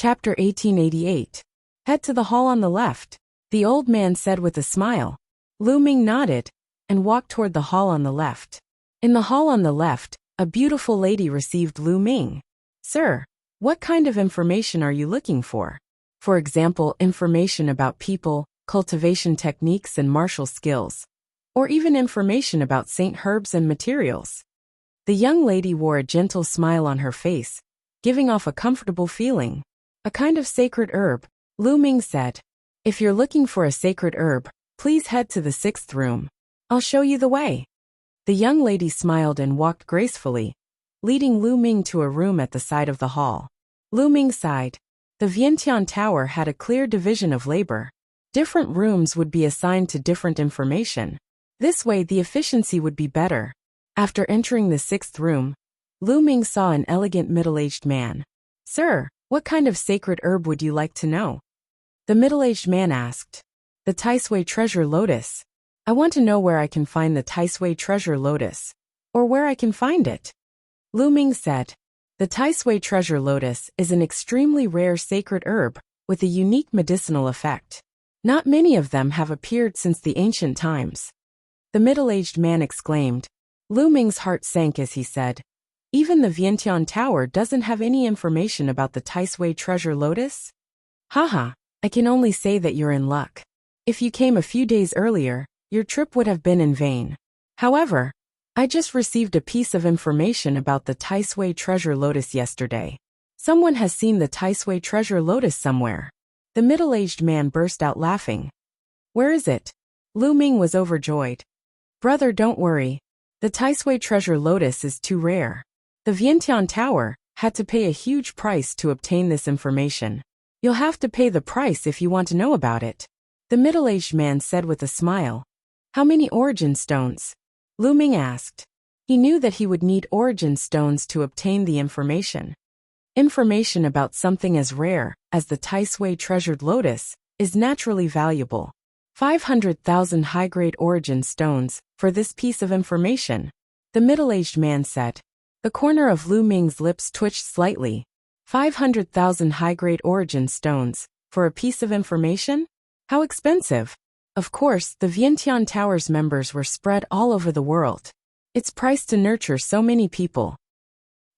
Chapter 1888. Head to the hall on the left, the old man said with a smile. Lu Ming nodded and walked toward the hall on the left. In the hall on the left, a beautiful lady received Lu Ming. Sir, what kind of information are you looking for? For example, information about people, cultivation techniques and martial skills, or even information about Saint herbs and materials. The young lady wore a gentle smile on her face, giving off a comfortable feeling. A kind of sacred herb, Lu Ming said. If you're looking for a sacred herb, please head to the 6th room. I'll show you the way. The young lady smiled and walked gracefully, leading Lu Ming to a room at the side of the hall. Lu Ming sighed. The Vientiane Tower had a clear division of labor. Different rooms would be assigned to different information. This way the efficiency would be better. After entering the 6th room, Lu Ming saw an elegant middle-aged man. Sir, what kind of sacred herb would you like to know? The middle-aged man asked. The Taisui treasure lotus. I want to know where I can find the Taisui treasure lotus, or where I can find it. Lu Ming said. The Taisui treasure lotus is an extremely rare sacred herb with a unique medicinal effect. Not many of them have appeared since the ancient times. The middle-aged man exclaimed. Lu Ming's heart sank as he said, even the Vientiane Tower doesn't have any information about the Taisui treasure lotus? Haha, I can only say that you're in luck. If you came a few days earlier, your trip would have been in vain. However, I just received a piece of information about the Taisui treasure lotus yesterday. Someone has seen the Taisui treasure lotus somewhere. The middle-aged man burst out laughing. Where is it? Lu Ming was overjoyed. Brother, don't worry. The Taisui treasure lotus is too rare. The Vientiane Tower had to pay a huge price to obtain this information. You'll have to pay the price if you want to know about it. The middle-aged man said with a smile. How many origin stones? Lu Ming asked. He knew that he would need origin stones to obtain the information. Information about something as rare as the Taisui treasured lotus is naturally valuable. 500,000 high-grade origin stones for this piece of information, the middle-aged man said. The corner of Lu Ming's lips twitched slightly. 500,000 high-grade origin stones for a piece of information? How expensive! Of course, the Vientiane Tower's members were spread all over the world. It's priced to nurture so many people.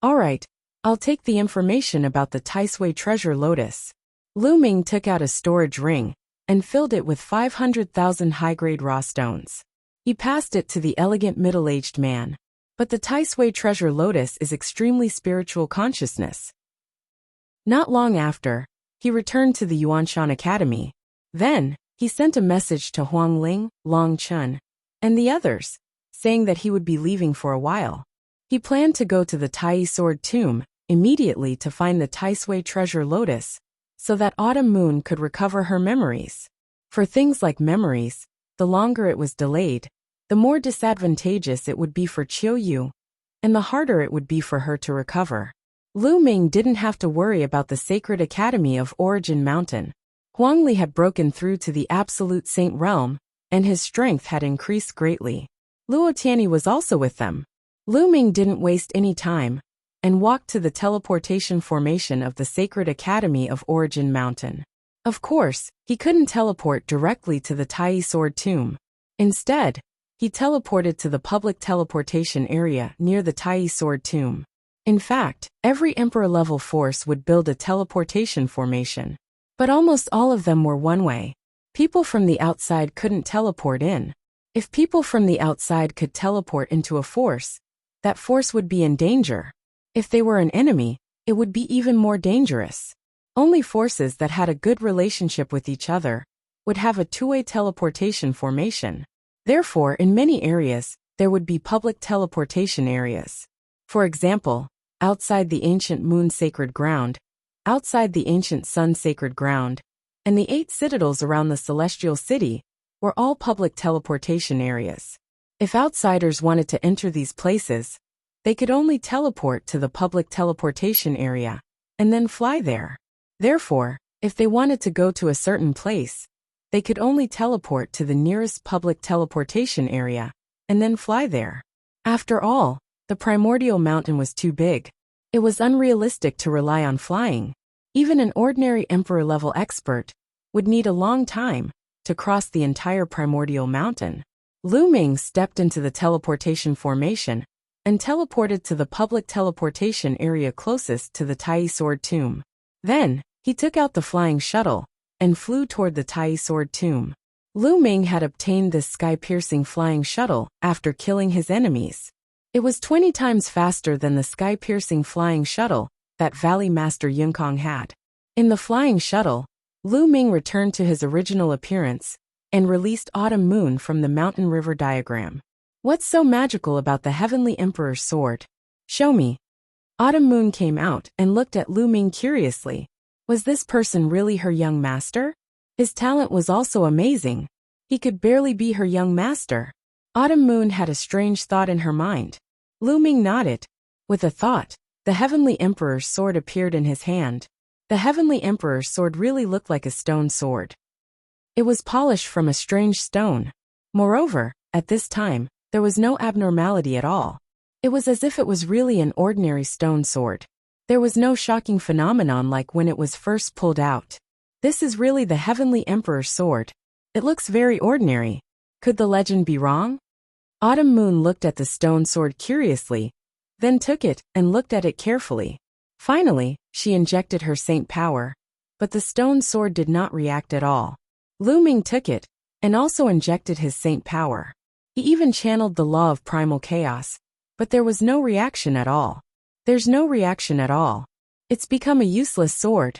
All right, I'll take the information about the Taisui treasure lotus. Lu Ming took out a storage ring and filled it with 500,000 high-grade raw stones. He passed it to the elegant middle-aged man. But the Taisui treasure lotus is extremely spiritual consciousness. Not long after, he returned to the Yuanshan Academy. Then, he sent a message to Huang Ling, Long Chun, and the others, saying that he would be leaving for a while. He planned to go to the Tai Sword Tomb immediately to find the Taisui treasure lotus, so that Autumn Moon could recover her memories. For things like memories, the longer it was delayed, the more disadvantageous it would be for Qiu Yu, and the harder it would be for her to recover. Lu Ming didn't have to worry about the sacred academy of Origin Mountain. Huang Li had broken through to the absolute saint realm, and his strength had increased greatly. Luo Tianyi was also with them. Lu Ming didn't waste any time, and walked to the teleportation formation of the sacred academy of Origin Mountain. Of course, he couldn't teleport directly to the Tai Sword Tomb. Instead, he teleported to the public teleportation area near the Tai Sword Tomb. In fact, every Emperor-level force would build a teleportation formation. But almost all of them were one-way. People from the outside couldn't teleport in. If people from the outside could teleport into a force, that force would be in danger. If they were an enemy, it would be even more dangerous. Only forces that had a good relationship with each other would have a two-way teleportation formation. Therefore, in many areas, there would be public teleportation areas. For example, outside the ancient moon sacred ground, outside the ancient sun sacred ground, and the 8 citadels around the celestial city were all public teleportation areas. If outsiders wanted to enter these places, they could only teleport to the public teleportation area, and then fly there. Therefore, if they wanted to go to a certain place, they could only teleport to the nearest public teleportation area, and then fly there. After all, the primordial mountain was too big. It was unrealistic to rely on flying. Even an ordinary emperor-level expert would need a long time to cross the entire primordial mountain. Lu Ming stepped into the teleportation formation and teleported to the public teleportation area closest to the Tai Sword Tomb. Then, he took out the flying shuttle and flew toward the Tai Sword Tomb. Lu Ming had obtained this sky-piercing flying shuttle after killing his enemies. It was 20 times faster than the sky-piercing flying shuttle that Valley Master Yunкong had. In the flying shuttle, Lu Ming returned to his original appearance and released Autumn Moon from the mountain river diagram. What's so magical about the Heavenly Emperor's sword? Show me. Autumn Moon came out and looked at Lu Ming curiously. Was this person really her young master? His talent was also amazing. He could barely be her young master. Autumn Moon had a strange thought in her mind. Lu Ming nodded. With a thought, the Heavenly Emperor's sword appeared in his hand. The Heavenly Emperor's sword really looked like a stone sword. It was polished from a strange stone. Moreover, at this time, there was no abnormality at all. It was as if it was really an ordinary stone sword. There was no shocking phenomenon like when it was first pulled out. This is really the Heavenly Emperor's sword. It looks very ordinary. Could the legend be wrong? Autumn Moon looked at the stone sword curiously, then took it and looked at it carefully. Finally, she injected her saint power, but the stone sword did not react at all. Lu Ming took it and also injected his saint power. He even channeled the law of primal chaos, but there was no reaction at all. There's no reaction at all. It's become a useless sword.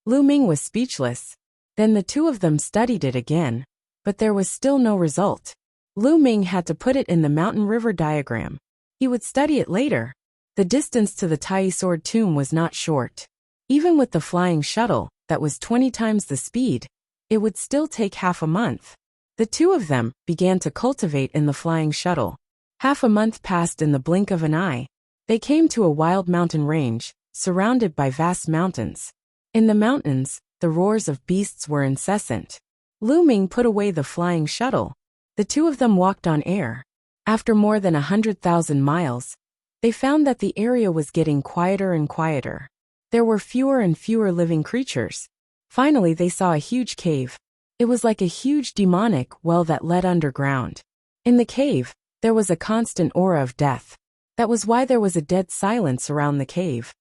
Lu Ming was speechless. Then the two of them studied it again, but there was still no result. Lu Ming had to put it in the mountain river diagram. He would study it later. The distance to the Tai Sword Tomb was not short. Even with the flying shuttle, that was 20 times the speed, it would still take half a month. The two of them began to cultivate in the flying shuttle. Half a month passed in the blink of an eye. They came to a wild mountain range, surrounded by vast mountains. In the mountains, the roars of beasts were incessant. Lu Ming put away the flying shuttle. The two of them walked on air. After more than 100,000 miles, they found that the area was getting quieter and quieter. There were fewer and fewer living creatures. Finally, they saw a huge cave. It was like a huge demonic well that led underground. In the cave, there was a constant aura of death. That was why there was a dead silence around the cave.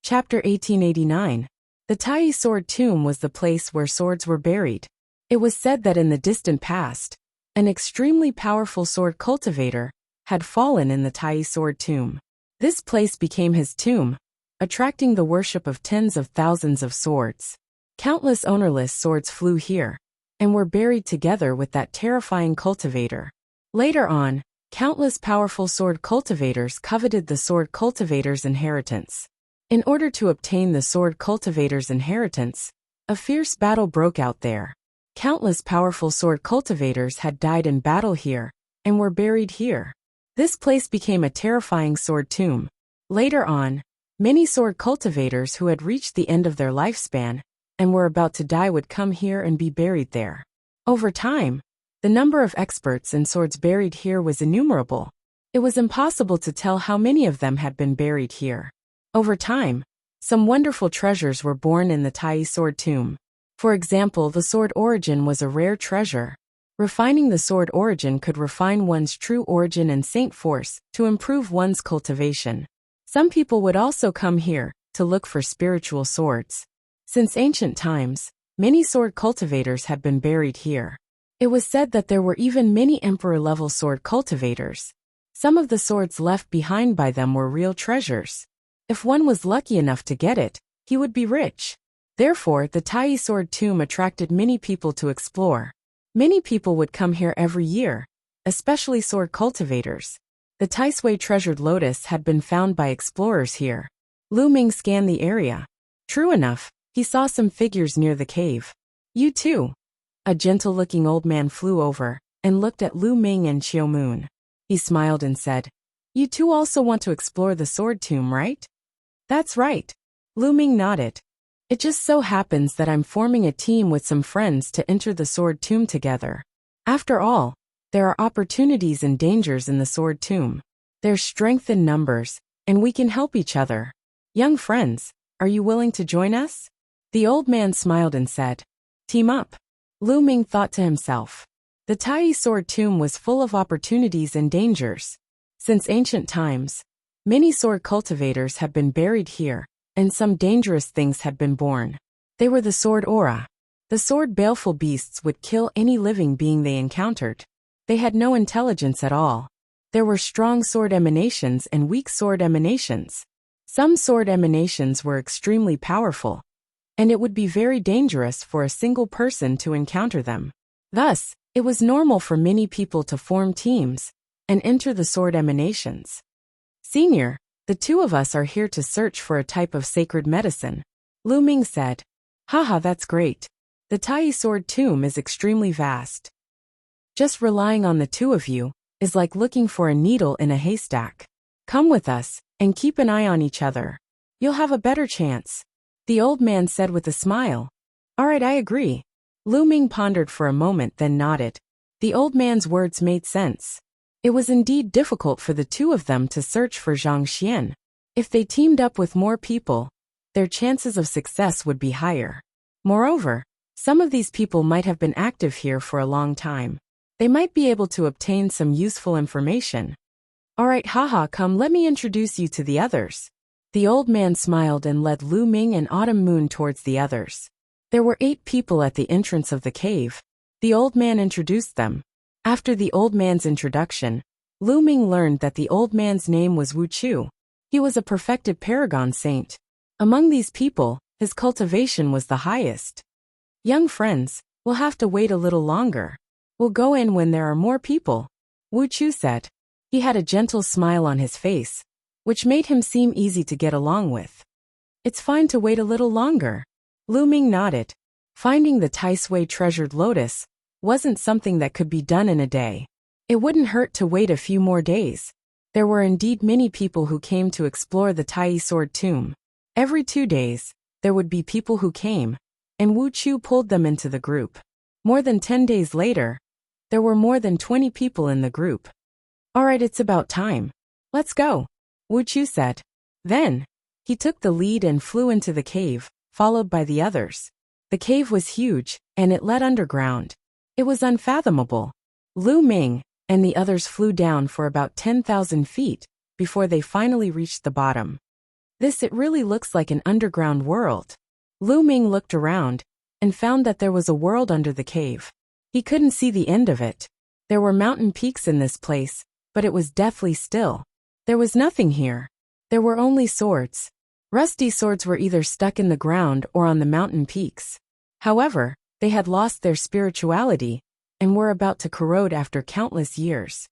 Chapter 1889. The Tai Sword Tomb was the place where swords were buried. It was said that in the distant past, an extremely powerful sword cultivator had fallen in the Tai Sword Tomb. This place became his tomb, attracting the worship of tens of thousands of swords. Countless ownerless swords flew here, and were buried together with that terrifying cultivator. Later on, countless powerful sword cultivators coveted the sword cultivator's inheritance. In order to obtain the sword cultivator's inheritance, a fierce battle broke out there. Countless powerful sword cultivators had died in battle here, and were buried here. This place became a terrifying sword tomb. Later on, many sword cultivators who had reached the end of their lifespan and were about to die would come here and be buried there. Over time, the number of experts in swords buried here was innumerable. It was impossible to tell how many of them had been buried here. Over time, some wonderful treasures were born in the Tai Sword Tomb. For example, the sword origin was a rare treasure. Refining the sword origin could refine one's true origin and saint force to improve one's cultivation. Some people would also come here to look for spiritual swords. Since ancient times, many sword cultivators had been buried here. It was said that there were even many emperor-level sword cultivators. Some of the swords left behind by them were real treasures. If one was lucky enough to get it, he would be rich. Therefore, the Tai Sword Tomb attracted many people to explore. Many people would come here every year, especially sword cultivators. The Tai Sui treasured lotus had been found by explorers here. Lu Ming scanned the area. True enough, he saw some figures near the cave. You too. A gentle-looking old man flew over and looked at Lu Ming and Qiu Moon. He smiled and said, "You two also want to explore the sword tomb, right?" "That's right." Lu Ming nodded. "It just so happens that I'm forming a team with some friends to enter the sword tomb together. After all, there are opportunities and dangers in the sword tomb. There's strength in numbers, and we can help each other. Young friends, Are you willing to join us? The old man smiled and said, Team up. Lu Ming thought to himself. The Tai sword tomb was full of opportunities and dangers. Since ancient times, many sword cultivators have been buried here, and some dangerous things had been born. They were the sword aura. The sword baleful beasts would kill any living being they encountered. They had no intelligence at all. There were strong sword emanations and weak sword emanations. Some sword emanations were extremely powerful, and it would be very dangerous for a single person to encounter them. Thus, it was normal for many people to form teams and enter the sword emanations. Senior, the two of us are here to search for a type of sacred medicine, Lu Ming said. Haha, that's great. The Tai sword tomb is extremely vast. Just relying on the two of you is like looking for a needle in a haystack. Come with us, and keep an eye on each other. You'll have a better chance, the old man said with a smile. All right, I agree. Lu Ming pondered for a moment then nodded. The old man's words made sense. It was indeed difficult for the two of them to search for Zhang Xian. If they teamed up with more people, their chances of success would be higher. Moreover, some of these people might have been active here for a long time. They might be able to obtain some useful information. All right, haha, come let me introduce you to the others. The old man smiled and led Lu Ming and Autumn Moon towards the others. There were 8 people at the entrance of the cave. The old man introduced them. After the old man's introduction, Lu Ming learned that the old man's name was Wuxia. He was a perfected paragon saint. Among these people, his cultivation was the highest. Young friends, we'll have to wait a little longer. We'll go in when there are more people, Wuxia said. He had a gentle smile on his face, which made him seem easy to get along with. It's fine to wait a little longer. Lu Ming nodded. Finding the Tai Sui treasured lotus wasn't something that could be done in a day. It wouldn't hurt to wait a few more days. There were indeed many people who came to explore the Tai sword tomb. Every 2 days, there would be people who came, and Wuxia pulled them into the group. More than 10 days later, there were more than 20 people in the group. All right, it's about time. Let's go, Wuxia said. Then, he took the lead and flew into the cave, followed by the others. The cave was huge, and it led underground. It was unfathomable. Lu Ming and the others flew down for about 10,000 feet before they finally reached the bottom. It really looks like an underground world. Lu Ming looked around and found that there was a world under the cave. He couldn't see the end of it. There were mountain peaks in this place, but it was deathly still. There was nothing here. There were only swords. Rusty swords were either stuck in the ground or on the mountain peaks. However, they had lost their spirituality and were about to corrode after countless years.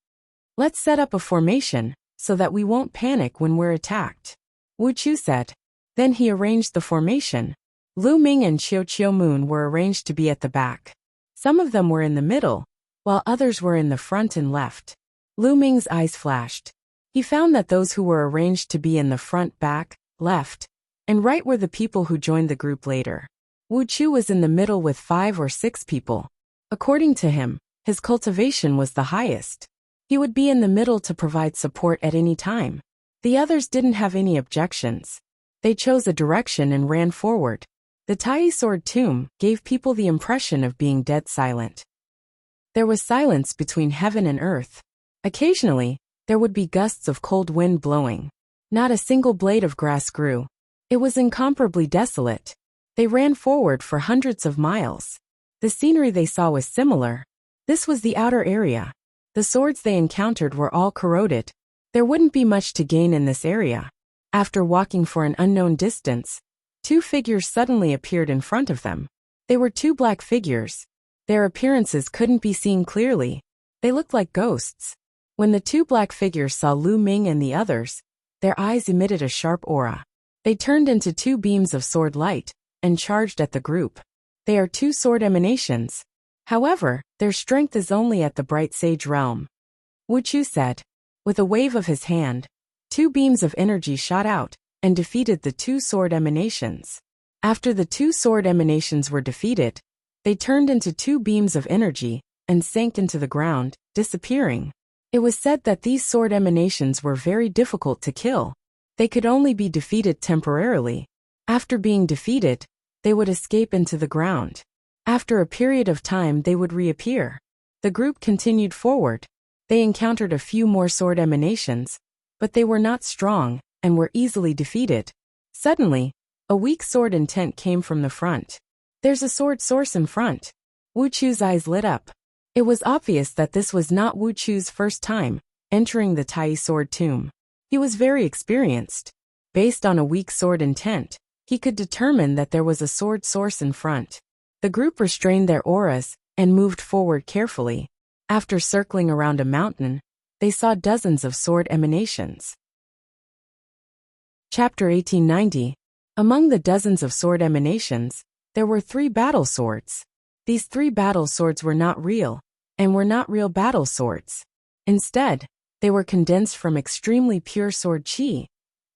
Let's set up a formation so that we won't panic when we're attacked, Wuxia said. Then he arranged the formation. Lu Ming and Qiu Moon were arranged to be at the back. Some of them were in the middle, while others were in the front and left. Lu Ming's eyes flashed. He found that those who were arranged to be in the front, back, left, and right were the people who joined the group later. Wuxia was in the middle with 5 or 6 people. According to him, his cultivation was the highest. He would be in the middle to provide support at any time. The others didn't have any objections. They chose a direction and ran forward. The Tai sword tomb gave people the impression of being dead silent. There was silence between heaven and earth. Occasionally, there would be gusts of cold wind blowing. Not a single blade of grass grew. It was incomparably desolate. They ran forward for hundreds of miles. The scenery they saw was similar. This was the outer area. The swords they encountered were all corroded. There wouldn't be much to gain in this area. After walking for an unknown distance, 2 figures suddenly appeared in front of them. They were 2 black figures. Their appearances couldn't be seen clearly. They looked like ghosts. When the 2 black figures saw Lu Ming and the others, their eyes emitted a sharp aura. They turned into 2 beams of sword light and charged at the group. They are 2 sword emanations. However, their strength is only at the bright sage realm, Wuxia said. With a wave of his hand, 2 beams of energy shot out and defeated the 2 sword emanations. After the 2 sword emanations were defeated, they turned into 2 beams of energy and sank into the ground, disappearing. It was said that these sword emanations were very difficult to kill. They could only be defeated temporarily. After being defeated, they would escape into the ground. After a period of time they would reappear. The group continued forward. They encountered a few more sword emanations, but they were not strong and were easily defeated. Suddenly, a weak sword intent came from the front. There's a sword source in front. Wuchu's eyes lit up. It was obvious that this was not Wuchu's first time entering the Tai sword tomb. He was very experienced. Based on a weak sword intent, he could determine that there was a sword source in front. The group restrained their auras and moved forward carefully. After circling around a mountain, they saw dozens of sword emanations. Chapter 1890. Among the dozens of sword emanations, there were 3 battle swords. These 3 battle swords were not real, and were not real battle swords. Instead, they were condensed from extremely pure sword chi,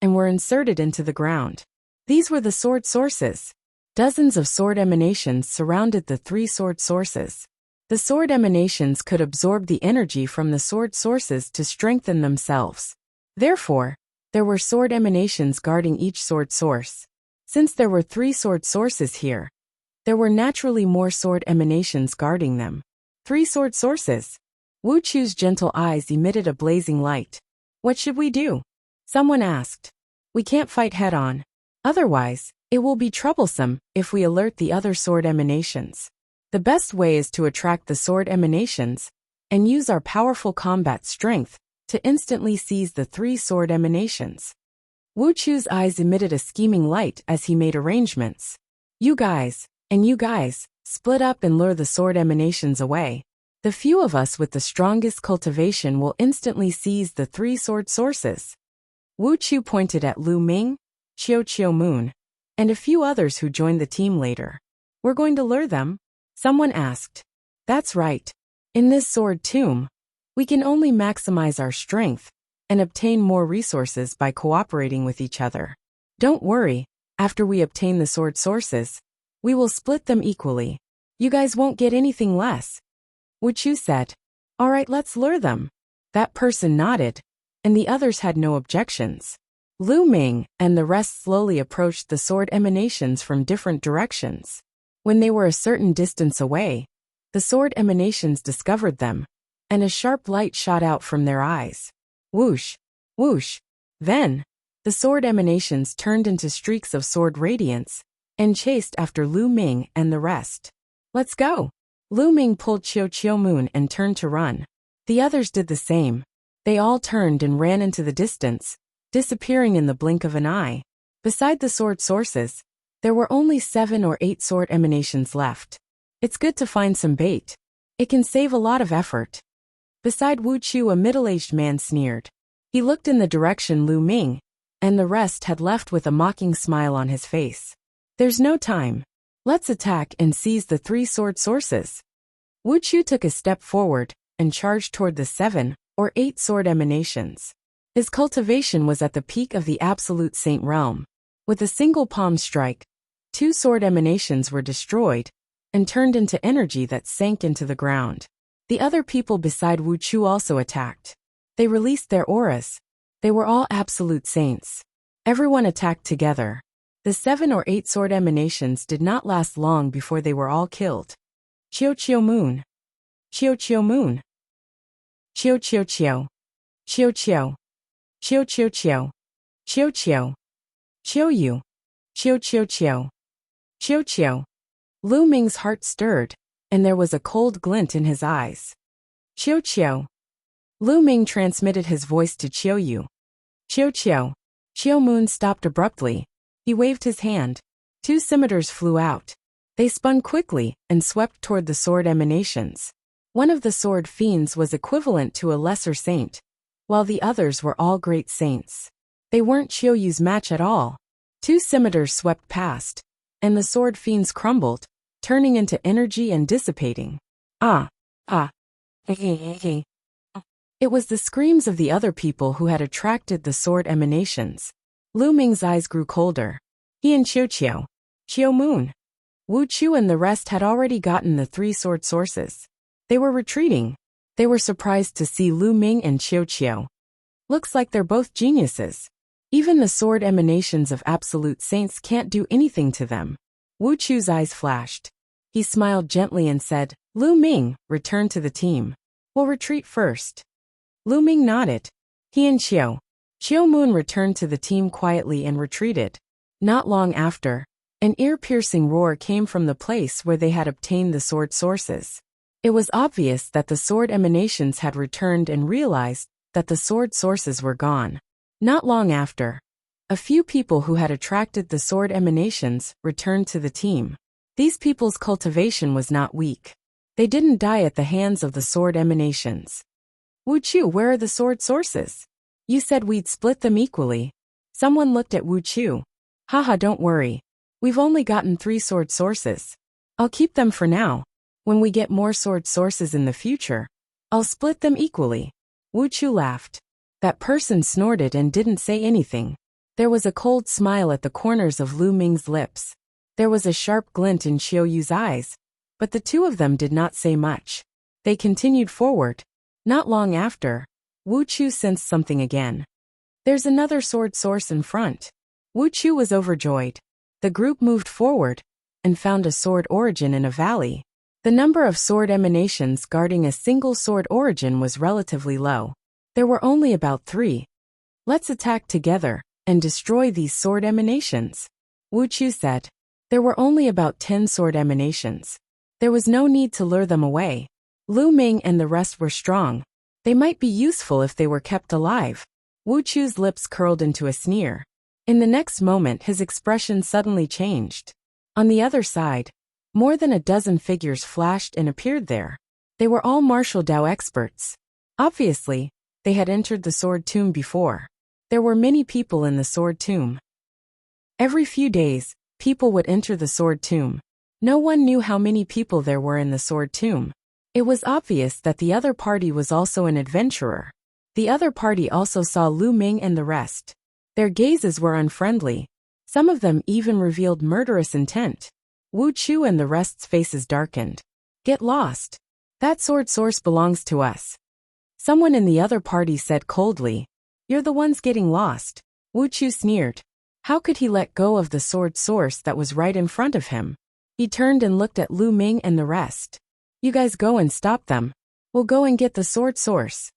and were inserted into the ground. These were the sword sources. Dozens of sword emanations surrounded the 3 sword sources. The sword emanations could absorb the energy from the sword sources to strengthen themselves. Therefore, there were sword emanations guarding each sword source. Since there were 3 sword sources here, there were naturally more sword emanations guarding them. 3 sword sources. Wuchu's gentle eyes emitted a blazing light. What should we do? Someone asked. We can't fight head-on. Otherwise, it will be troublesome if we alert the other sword emanations. The best way is to attract the sword emanations and use our powerful combat strength to instantly seize the 3 sword emanations. Wuchu's eyes emitted a scheming light as he made arrangements. You guys, and you guys, split up and lure the sword emanations away. The few of us with the strongest cultivation will instantly seize the 3 sword sources. Wuchu pointed at Lu Ming, Qiu Moon, and a few others who joined the team later. We're going to lure them? Someone asked. That's right. In this sword tomb, we can only maximize our strength and obtain more resources by cooperating with each other. Don't worry, after we obtain the sword sources, we will split them equally. You guys won't get anything less. Wuchu said. All right, let's lure them. That person nodded, and the others had no objections. Lu Ming and the rest slowly approached the sword emanations from different directions. When they were a certain distance away, the sword emanations discovered them, and a sharp light shot out from their eyes. Whoosh, whoosh. Then, the sword emanations turned into streaks of sword radiance and chased after Lu Ming and the rest. Let's go. Lu Ming pulled Qiu Moon and turned to run. The others did the same. They all turned and ran into the distance, disappearing in the blink of an eye. Beside the sword sources, there were only 7 or 8 sword emanations left. It's good to find some bait. It can save a lot of effort. Beside Wuchu, a middle-aged man sneered. He looked in the direction Lu Ming and the rest had left with a mocking smile on his face. There's no time. Let's attack and seize the 3 sword sources. Wuchu took a step forward and charged toward the 7 or 8 sword emanations. His cultivation was at the peak of the absolute saint realm. With a single palm strike, 2 sword emanations were destroyed and turned into energy that sank into the ground. The other people beside Wuchu also attacked. They released their auras. They were all absolute saints. Everyone attacked together. The 7 or 8 sword emanations did not last long before they were all killed. Qiu Moon. Qiu Moon. Qiu. Qiu. Qiu. Qiu. Qiu. Lu Ming's heart stirred, and there was a cold glint in his eyes. Qiu. Lu Ming transmitted his voice to Qiu. Qiu Moon stopped abruptly. He waved his hand. 2 scimitars flew out. They spun quickly and swept toward the sword emanations. One of the sword fiends was equivalent to a lesser saint, while the others were all great saints. They weren't Qiu's match at all. 2 scimitars swept past, and the sword fiends crumbled, turning into energy and dissipating. It was the screams of the other people who had attracted the sword emanations. Lu Ming's eyes grew colder. He and Qiu Moon, Wuchu and the rest had already gotten the 3 sword sources. They were retreating. They were surprised to see Lu Ming and Qiu. Looks like they're both geniuses. Even the sword emanations of absolute saints can't do anything to them. Wu Chu's eyes flashed. He smiled gently and said, Lu Ming, return to the team. We'll retreat first. Lu Ming nodded. He and Xiao Moon returned to the team quietly and retreated. Not long after, an ear-piercing roar came from the place where they had obtained the sword sources. It was obvious that the sword emanations had returned and realized that the sword sources were gone. Not long after, a few people who had attracted the sword emanations returned to the team. These people's cultivation was not weak. They didn't die at the hands of the sword emanations. Wu Chu, where are the sword sources? You said we'd split them equally. Someone looked at Wu Chu. Haha, don't worry. We've only gotten 3 sword sources. I'll keep them for now. When we get more sword sources in the future, I'll split them equally. Wu Chu laughed. That person snorted and didn't say anything. There was a cold smile at the corners of Lu Ming's lips. There was a sharp glint in Xiao Yu's eyes, but the two of them did not say much. They continued forward. Not long after, Wu Chu sensed something again. There's another sword source in front. Wu Chu was overjoyed. The group moved forward and found a sword origin in a valley. The number of sword emanations guarding a single sword origin was relatively low. There were only about 3. Let's attack together and destroy these sword emanations, Wu Chu said. There were only about 10 sword emanations. There was no need to lure them away. Lu Ming and the rest were strong. They might be useful if they were kept alive. Wu Chu's lips curled into a sneer. In the next moment his expression suddenly changed. On the other side, more than a dozen figures flashed and appeared there. They were all martial Dao experts. Obviously, they had entered the sword tomb before. There were many people in the sword tomb. Every few days, people would enter the sword tomb. No one knew how many people there were in the sword tomb. It was obvious that the other party was also an adventurer. The other party also saw Lu Ming and the rest. Their gazes were unfriendly. Some of them even revealed murderous intent. Wu Chu and the rest's faces darkened. Get lost. That sword source belongs to us. Someone in the other party said coldly. You're the ones getting lost. Wu Chu sneered. How could he let go of the sword source that was right in front of him? He turned and looked at Lu Ming and the rest. You guys go and stop them. We'll go and get the sword source.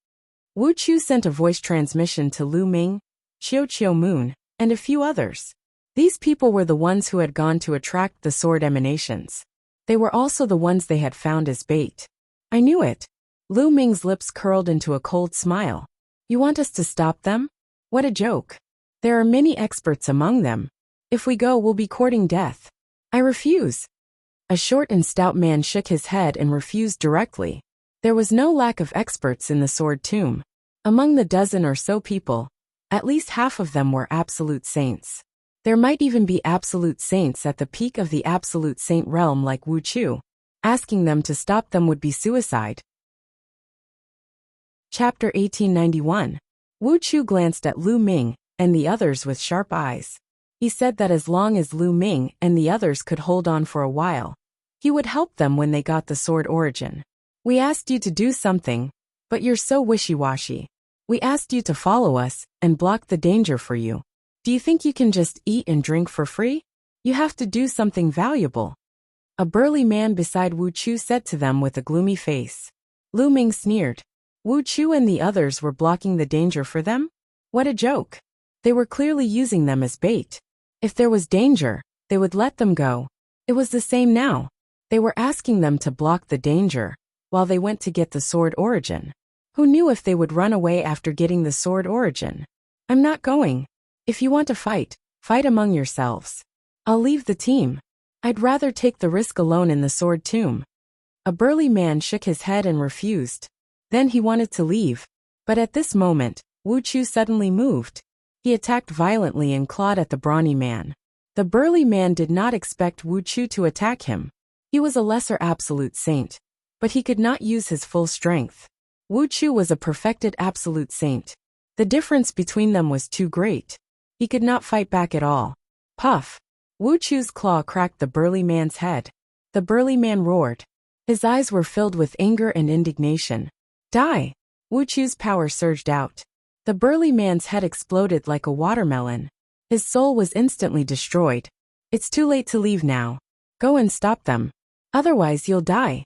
Wu Chu sent a voice transmission to Lu Ming, Xiao Moon, and a few others. These people were the ones who had gone to attract the sword emanations. They were also the ones they had found as bait. I knew it. Lu Ming's lips curled into a cold smile. You want us to stop them? What a joke. There are many experts among them. If we go, we'll be courting death. I refuse. A short and stout man shook his head and refused directly. There was no lack of experts in the sword tomb. Among the dozen or so people, at least half of them were absolute saints. There might even be absolute saints at the peak of the absolute saint realm like Wu Chu. Asking them to stop them would be suicide. Chapter 1891. Wu Chu glanced at Lu Ming and the others with sharp eyes. He said that as long as Lu Ming and the others could hold on for a while, he would help them when they got the sword origin. We asked you to do something, but you're so wishy-washy. We asked you to follow us and block the danger for you. Do you think you can just eat and drink for free? You have to do something valuable. A burly man beside Wu Chu said to them with a gloomy face. Lu Ming sneered. Wu Chu and the others were blocking the danger for them? What a joke. They were clearly using them as bait. If there was danger, they would let them go. It was the same now. They were asking them to block the danger while they went to get the sword origin. Who knew if they would run away after getting the sword origin? I'm not going. If you want to fight, fight among yourselves. I'll leave the team. I'd rather take the risk alone in the sword tomb. A burly man shook his head and refused. Then he wanted to leave. But at this moment, Wu Chu suddenly moved. He attacked violently and clawed at the brawny man. The burly man did not expect Wu Chu to attack him. He was a lesser absolute saint, but he could not use his full strength. Wu Chu was a perfected absolute saint. The difference between them was too great. He could not fight back at all. Puff! Wu Chu's claw cracked the burly man's head. The burly man roared. His eyes were filled with anger and indignation. Die! Wu Chu's power surged out. The burly man's head exploded like a watermelon. His soul was instantly destroyed. It's too late to leave now. Go and stop them. Otherwise you'll die.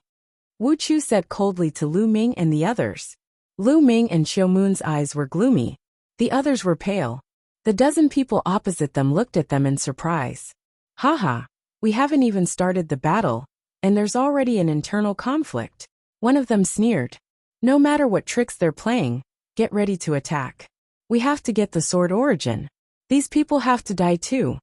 Wu Chu said coldly to Lu Ming and the others. Lu Ming and Xiao Moon's eyes were gloomy. The others were pale. The dozen people opposite them looked at them in surprise. Haha, we haven't even started the battle, and there's already an internal conflict. One of them sneered. No matter what tricks they're playing, get ready to attack. We have to get the sword origin. These people have to die too.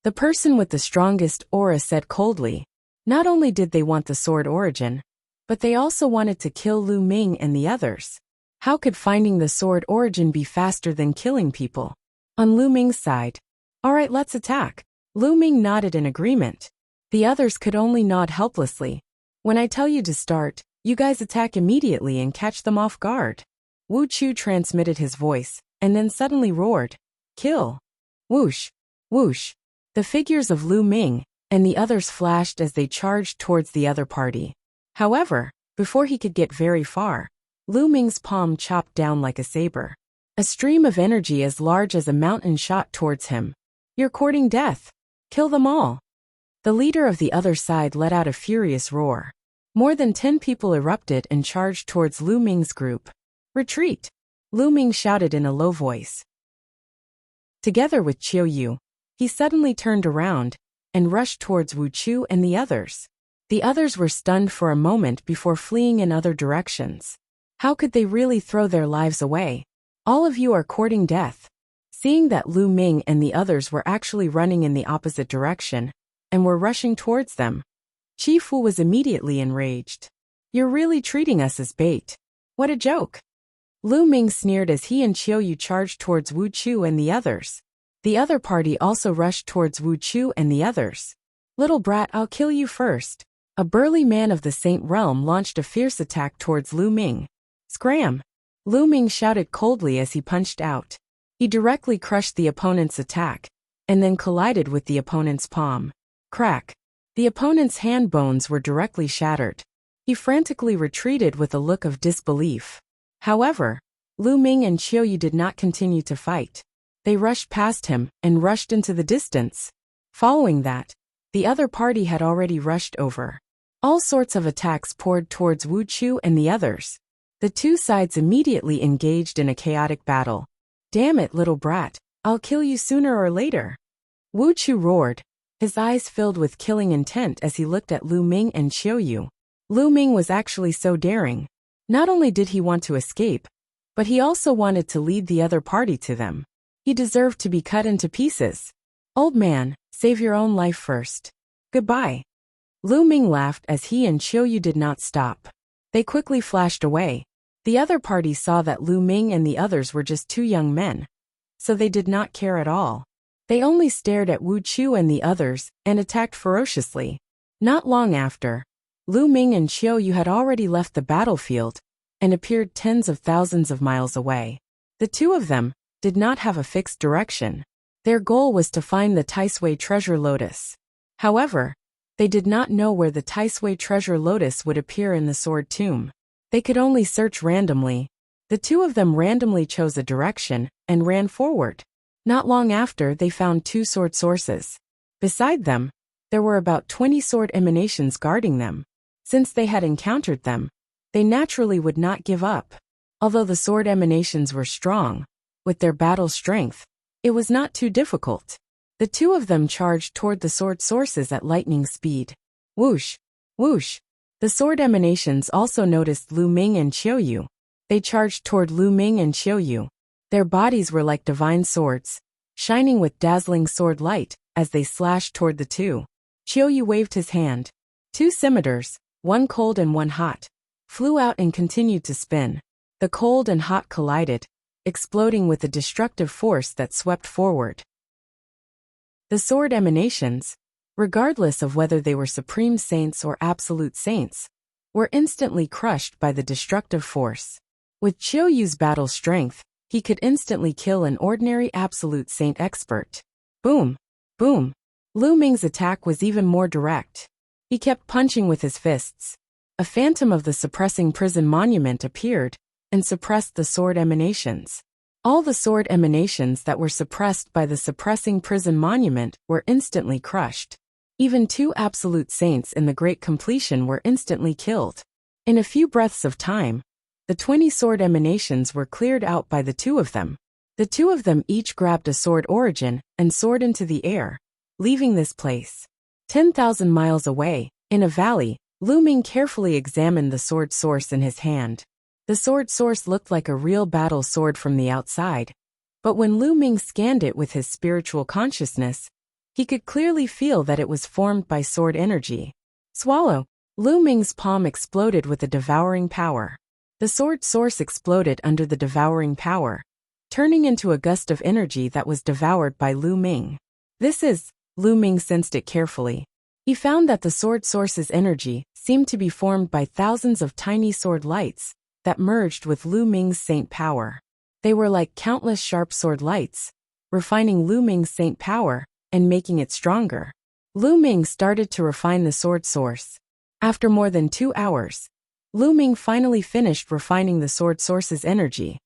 The person with the strongest aura said coldly. Not only did they want the sword origin, but they also wanted to kill Lu Ming and the others. How could finding the sword origin be faster than killing people? On Lu Ming's side. Alright, let's attack. Lu Ming nodded in agreement. The others could only nod helplessly. When I tell you to start, you guys attack immediately and catch them off guard. Wu Chu transmitted his voice, and then suddenly roared. Kill. Whoosh. Whoosh. The figures of Lu Ming and the others flashed as they charged towards the other party. However, before he could get very far, Lu Ming's palm chopped down like a saber. A stream of energy as large as a mountain shot towards him. You're courting death. Kill them all. The leader of the other side let out a furious roar. More than 10 people erupted and charged towards Lu Ming's group. Retreat! Lu Ming shouted in a low voice. Together with Qiu Yu, he suddenly turned around and rushed towards Wu Chu and the others. The others were stunned for a moment before fleeing in other directions. How could they really throw their lives away? All of you are courting death. Seeing that Lu Ming and the others were actually running in the opposite direction and were rushing towards them, Qi Fu was immediately enraged. You're really treating us as bait. What a joke. Lu Ming sneered as he and Qiu Yu charged towards Wu Chu and the others. The other party also rushed towards Wu Chu and the others. Little brat, I'll kill you first. A burly man of the Saint Realm launched a fierce attack towards Lu Ming. Scram! Lu Ming shouted coldly as he punched out. He directly crushed the opponent's attack, and then collided with the opponent's palm. Crack! The opponent's hand bones were directly shattered. He frantically retreated with a look of disbelief. However, Lu Ming and Qiu Yu did not continue to fight. They rushed past him and rushed into the distance. Following that, the other party had already rushed over. All sorts of attacks poured towards Wu Chu and the others. The two sides immediately engaged in a chaotic battle. Damn it, little brat, I'll kill you sooner or later. Wu Chu roared, his eyes filled with killing intent as he looked at Lu Ming and Qiu Yu. Lu Ming was actually so daring. Not only did he want to escape, but he also wanted to lead the other party to them. He deserved to be cut into pieces. Old man, save your own life first. Goodbye. Lu Ming laughed as he and Qiu Yu did not stop. They quickly flashed away. The other party saw that Lu Ming and the others were just two young men, so they did not care at all. They only stared at Wu Chu and the others and attacked ferociously. Not long after, Lu Ming and Qiu Yu had already left the battlefield and appeared tens of thousands of miles away. The two of them did not have a fixed direction. Their goal was to find the Taisui treasure lotus. However, they did not know where the Taisui treasure lotus would appear in the sword tomb. They could only search randomly. The two of them randomly chose a direction and ran forward. Not long after, they found two sword sources. Beside them, there were about 20 sword emanations guarding them. Since they had encountered them, they naturally would not give up. Although the sword emanations were strong, with their battle strength, it was not too difficult. The two of them charged toward the sword sources at lightning speed. Whoosh! Whoosh! The sword emanations also noticed Lu Ming and Qiu Yu. They charged toward Lu Ming and Qiu Yu. Their bodies were like divine swords, shining with dazzling sword light as they slashed toward the two. Qiu Yu waved his hand. Two scimitars, one cold and one hot, flew out and continued to spin. The cold and hot collided, exploding with a destructive force that swept forward. The sword emanations, regardless of whether they were supreme saints or absolute saints, were instantly crushed by the destructive force. With Qiu Yu's battle strength, he could instantly kill an ordinary absolute saint expert. Boom! Boom! Lu Ming's attack was even more direct. He kept punching with his fists. A phantom of the suppressing prison monument appeared and suppressed the sword emanations. All the sword emanations that were suppressed by the suppressing prison monument were instantly crushed. Even 2 absolute saints in the great completion were instantly killed. In a few breaths of time, the 20 sword emanations were cleared out by the 2 of them. The 2 of them each grabbed a sword origin and soared into the air, leaving this place. 10,000 miles away, in a valley, Lu Ming carefully examined the sword source in his hand. The sword source looked like a real battle sword from the outside, but when Lu Ming scanned it with his spiritual consciousness, he could clearly feel that it was formed by sword energy. Swallow. Lu Ming's palm exploded with a devouring power. The sword source exploded under the devouring power, turning into a gust of energy that was devoured by Lu Ming. Lu Ming sensed it carefully. He found that the sword source's energy seemed to be formed by thousands of tiny sword lights that merged with Lu Ming's saint power. They were like countless sharp sword lights, refining Lu Ming's saint power and making it stronger. Lu Ming started to refine the sword source. After more than 2 hours, Lu Ming finally finished refining the sword source's energy.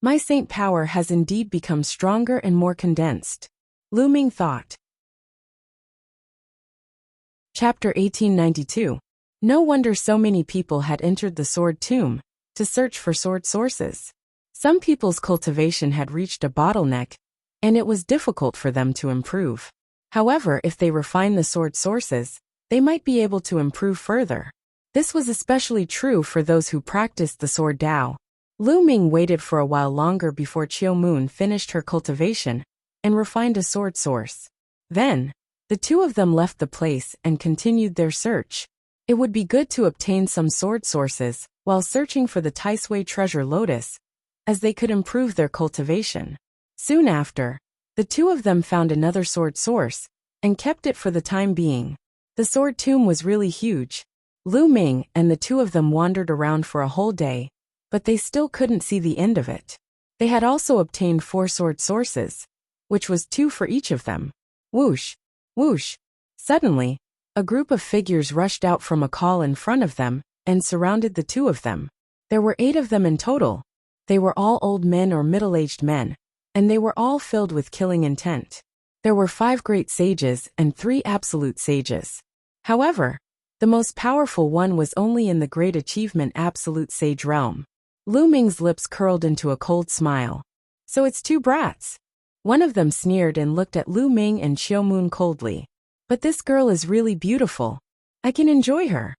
My saint power has indeed become stronger and more condensed, Lu Ming thought. Chapter 1892. No wonder so many people had entered the sword tomb to search for sword sources. Some people's cultivation had reached a bottleneck, and it was difficult for them to improve. However, if they refine the sword sources, they might be able to improve further. This was especially true for those who practiced the sword Dao. Lu Ming waited for a while longer before Chiu Moon finished her cultivation and refined a sword source. Then, the 2 of them left the place and continued their search. It would be good to obtain some sword sources while searching for the Taisui treasure lotus, as they could improve their cultivation. Soon after, the 2 of them found another sword source and kept it for the time being. The sword tomb was really huge. Lu Ming and the 2 of them wandered around for a whole day, but they still couldn't see the end of it. They had also obtained 4 sword sources, which was 2 for each of them. Whoosh! Whoosh! Suddenly, a group of figures rushed out from a call in front of them and surrounded the 2 of them. There were 8 of them in total. They were all old men or middle-aged men, and they were all filled with killing intent. There were 5 great sages and 3 absolute sages. However, the most powerful one was only in the great achievement absolute sage realm. Lu Ming's lips curled into a cold smile. So it's 2 brats. One of them sneered and looked at Lu Ming and Chiu Moon coldly. But this girl is really beautiful. I can enjoy her.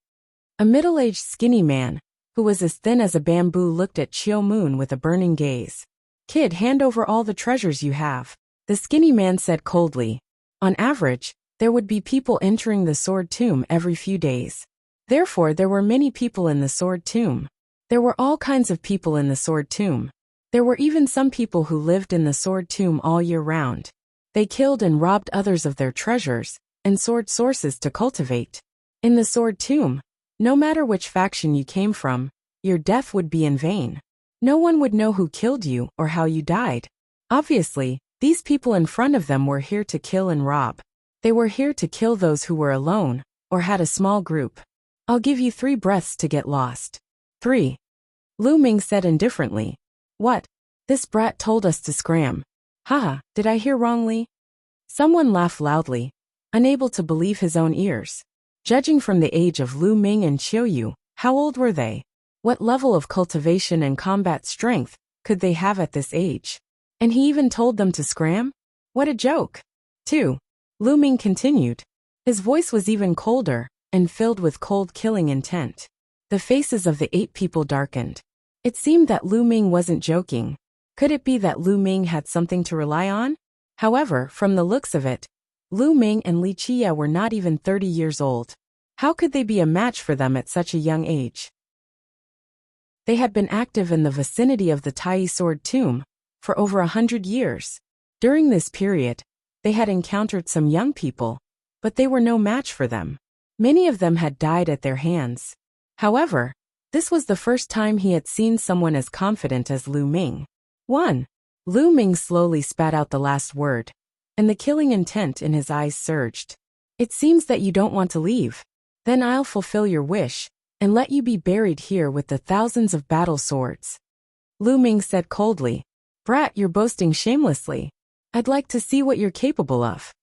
A middle-aged skinny man, who was as thin as a bamboo, looked at Chiu Moon with a burning gaze. Kid, hand over all the treasures you have, the skinny man said coldly. On average, there would be people entering the sword tomb every few days. Therefore, there were many people in the sword tomb. There were all kinds of people in the sword tomb. There were even some people who lived in the sword tomb all year round. They killed and robbed others of their treasures and sword sources to cultivate. In the sword tomb, no matter which faction you came from, your death would be in vain. No one would know who killed you or how you died. Obviously, these people in front of them were here to kill and rob. They were here to kill those who were alone or had a small group. I'll give you 3 breaths to get lost. 3. Lu Ming said indifferently. What? This brat told us to scram. Haha, did I hear wrongly? Someone laughed loudly, unable to believe his own ears. Judging from the age of Lu Ming and Qiu Yu, how old were they? What level of cultivation and combat strength could they have at this age? And he even told them to scram? What a joke. 2. Lu Ming continued. His voice was even colder and filled with cold killing intent. The faces of the 8 people darkened. It seemed that Lu Ming wasn't joking. Could it be that Lu Ming had something to rely on? However, from the looks of it, Lu Ming and Li Qia were not even 30 years old. How could they be a match for them at such a young age? They had been active in the vicinity of the Tai Sword Tomb for over 100 years. During this period, they had encountered some young people, but they were no match for them. Many of them had died at their hands. However, this was the first time he had seen someone as confident as Lu Ming. 1. Lu Ming slowly spat out the last word, and the killing intent in his eyes surged. It seems that you don't want to leave. Then I'll fulfill your wish, and let you be buried here with the thousands of battle swords. Lu Ming said coldly. Brat, you're boasting shamelessly. I'd like to see what you're capable of.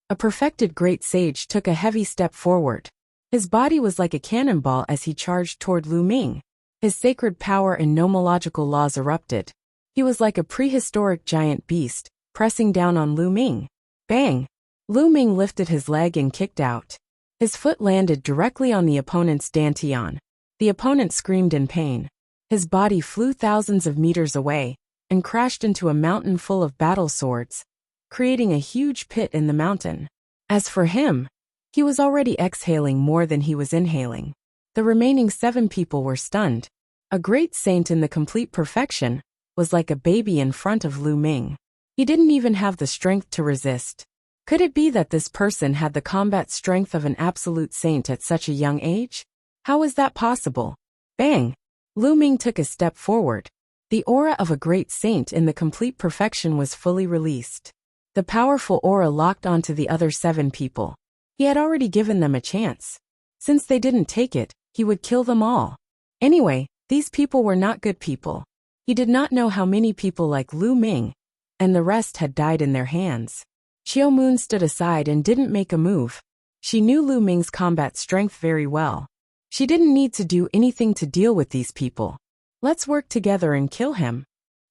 A perfected great sage took a heavy step forward. His body was like a cannonball as he charged toward Lu Ming. His sacred power and nomological laws erupted. He was like a prehistoric giant beast, pressing down on Lu Ming. Bang! Lu Ming lifted his leg and kicked out. His foot landed directly on the opponent's dantian. The opponent screamed in pain. His body flew thousands of meters away and crashed into a mountain full of battle swords, creating a huge pit in the mountain. As for him, he was already exhaling more than he was inhaling. The remaining 7 people were stunned. A great saint in the complete perfection was like a baby in front of Lu Ming. He didn't even have the strength to resist. Could it be that this person had the combat strength of an absolute saint at such a young age? How was that possible? Bang! Lu Ming took a step forward. The aura of a great saint in the complete perfection was fully released. The powerful aura locked onto the other 7 people. He had already given them a chance. Since they didn't take it, he would kill them all. Anyway, these people were not good people. He did not know how many people like Lu Ming and the rest had died in their hands. Xiao Moon stood aside and didn't make a move. She knew Lu Ming's combat strength very well. She didn't need to do anything to deal with these people. Let's work together and kill him.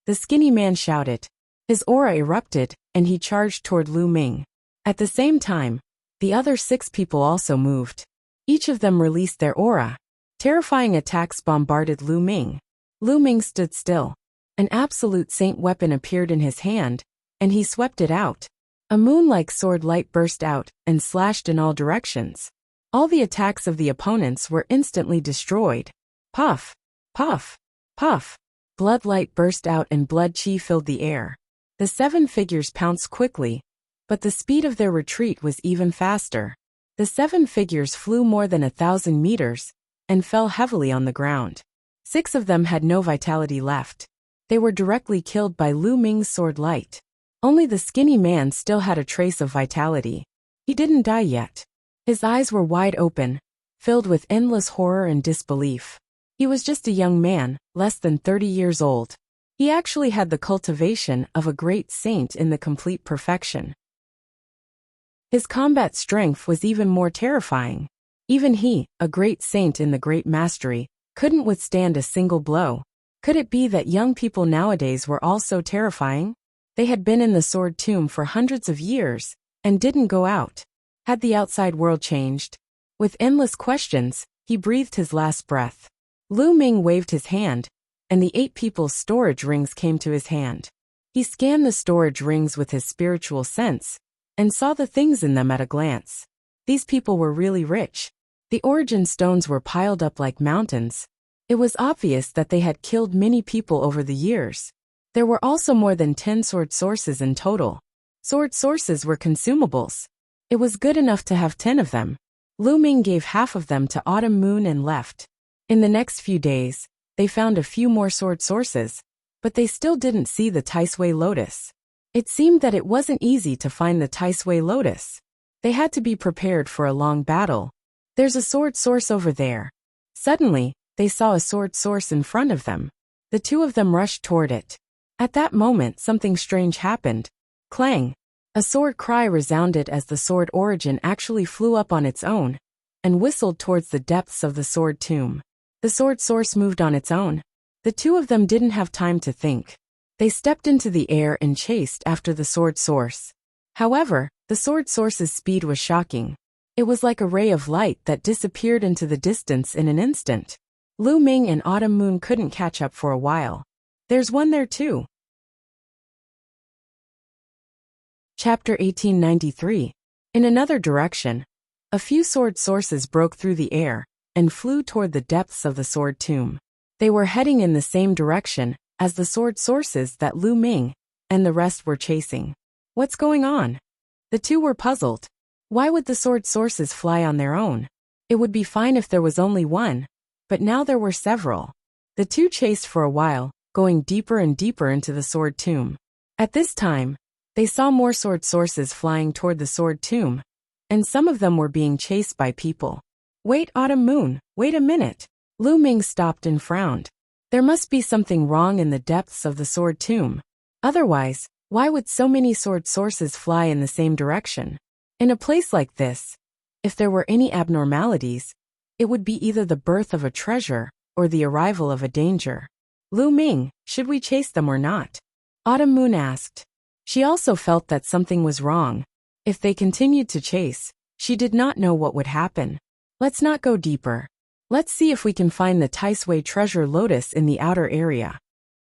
The skinny man shouted. His aura erupted, and he charged toward Lu Ming. At the same time, the other 6 people also moved. Each of them released their aura. Terrifying attacks bombarded Lu Ming. Lu Ming stood still. An absolute saint weapon appeared in his hand, and he swept it out. A moon-like sword light burst out and slashed in all directions. All the attacks of the opponents were instantly destroyed. Puff! Puff! Puff! Blood light burst out and blood chi filled the air. The 7 figures pounced quickly, but the speed of their retreat was even faster. The 7 figures flew more than 1,000 meters and fell heavily on the ground. 6 of them had no vitality left. They were directly killed by Lu Ming's sword light. Only the skinny man still had a trace of vitality. He didn't die yet. His eyes were wide open, filled with endless horror and disbelief. He was just a young man, less than 30 years old. He actually had the cultivation of a great saint in the complete perfection. His combat strength was even more terrifying. Even he, a great saint in the great mastery, couldn't withstand a single blow. Could it be that young people nowadays were all so terrifying? They had been in the sword tomb for hundreds of years and didn't go out. Had the outside world changed? With endless questions, he breathed his last breath. Lu Ming waved his hand, and the 8 people's storage rings came to his hand. He scanned the storage rings with his spiritual sense and saw the things in them at a glance. These people were really rich. The origin stones were piled up like mountains. It was obvious that they had killed many people over the years. There were also more than 10 sword sources in total. Sword sources were consumables. It was good enough to have 10 of them. Lu Ming gave half of them to Autumn Moon and left. In the next few days, they found a few more sword sources, but they still didn't see the Taisui lotus. It seemed that it wasn't easy to find the Taisui lotus. They had to be prepared for a long battle. There's a sword source over there. Suddenly, they saw a sword source in front of them. The 2 of them rushed toward it. At that moment, something strange happened. Clang! A sword cry resounded as the sword origin actually flew up on its own and whistled towards the depths of the sword tomb. The sword source moved on its own. The 2 of them didn't have time to think. They stepped into the air and chased after the sword source. However, the sword source's speed was shocking. It was like a ray of light that disappeared into the distance in an instant. Lu Ming and Autumn Moon couldn't catch up for a while. There's one there too. Chapter 1893. In another direction, a few sword sources broke through the air and flew toward the depths of the sword tomb. They were heading in the same direction as the sword sources that Lu Ming and the rest were chasing. What's going on? The 2 were puzzled. Why would the sword sources fly on their own? It would be fine if there was only one, but now there were several. The 2 chased for a while, going deeper and deeper into the sword tomb. At this time, they saw more sword sources flying toward the sword tomb, and some of them were being chased by people. Wait, Autumn Moon, wait a minute. Lu Ming stopped and frowned. There must be something wrong in the depths of the sword tomb. Otherwise, why would so many sword sources fly in the same direction? In a place like this, if there were any abnormalities, it would be either the birth of a treasure or the arrival of a danger. Lu Ming, should we chase them or not? Autumn Moon asked. She also felt that something was wrong. If they continued to chase, she did not know what would happen. Let's not go deeper. Let's see if we can find the Taisui treasure lotus in the outer area.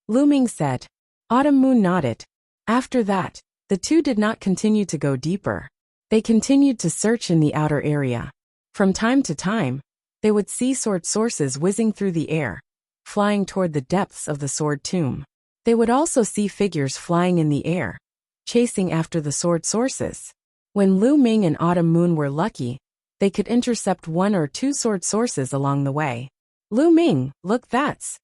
Lu Ming said. Autumn Moon nodded. After that, the two did not continue to go deeper. They continued to search in the outer area. From time to time, they would see sword sources whizzing through the air, flying toward the depths of the sword tomb. They would also see figures flying in the air, chasing after the sword sources. When Lu Ming and Autumn Moon were lucky, they could intercept one or two sword sources along the way. Lu Ming, look, that's...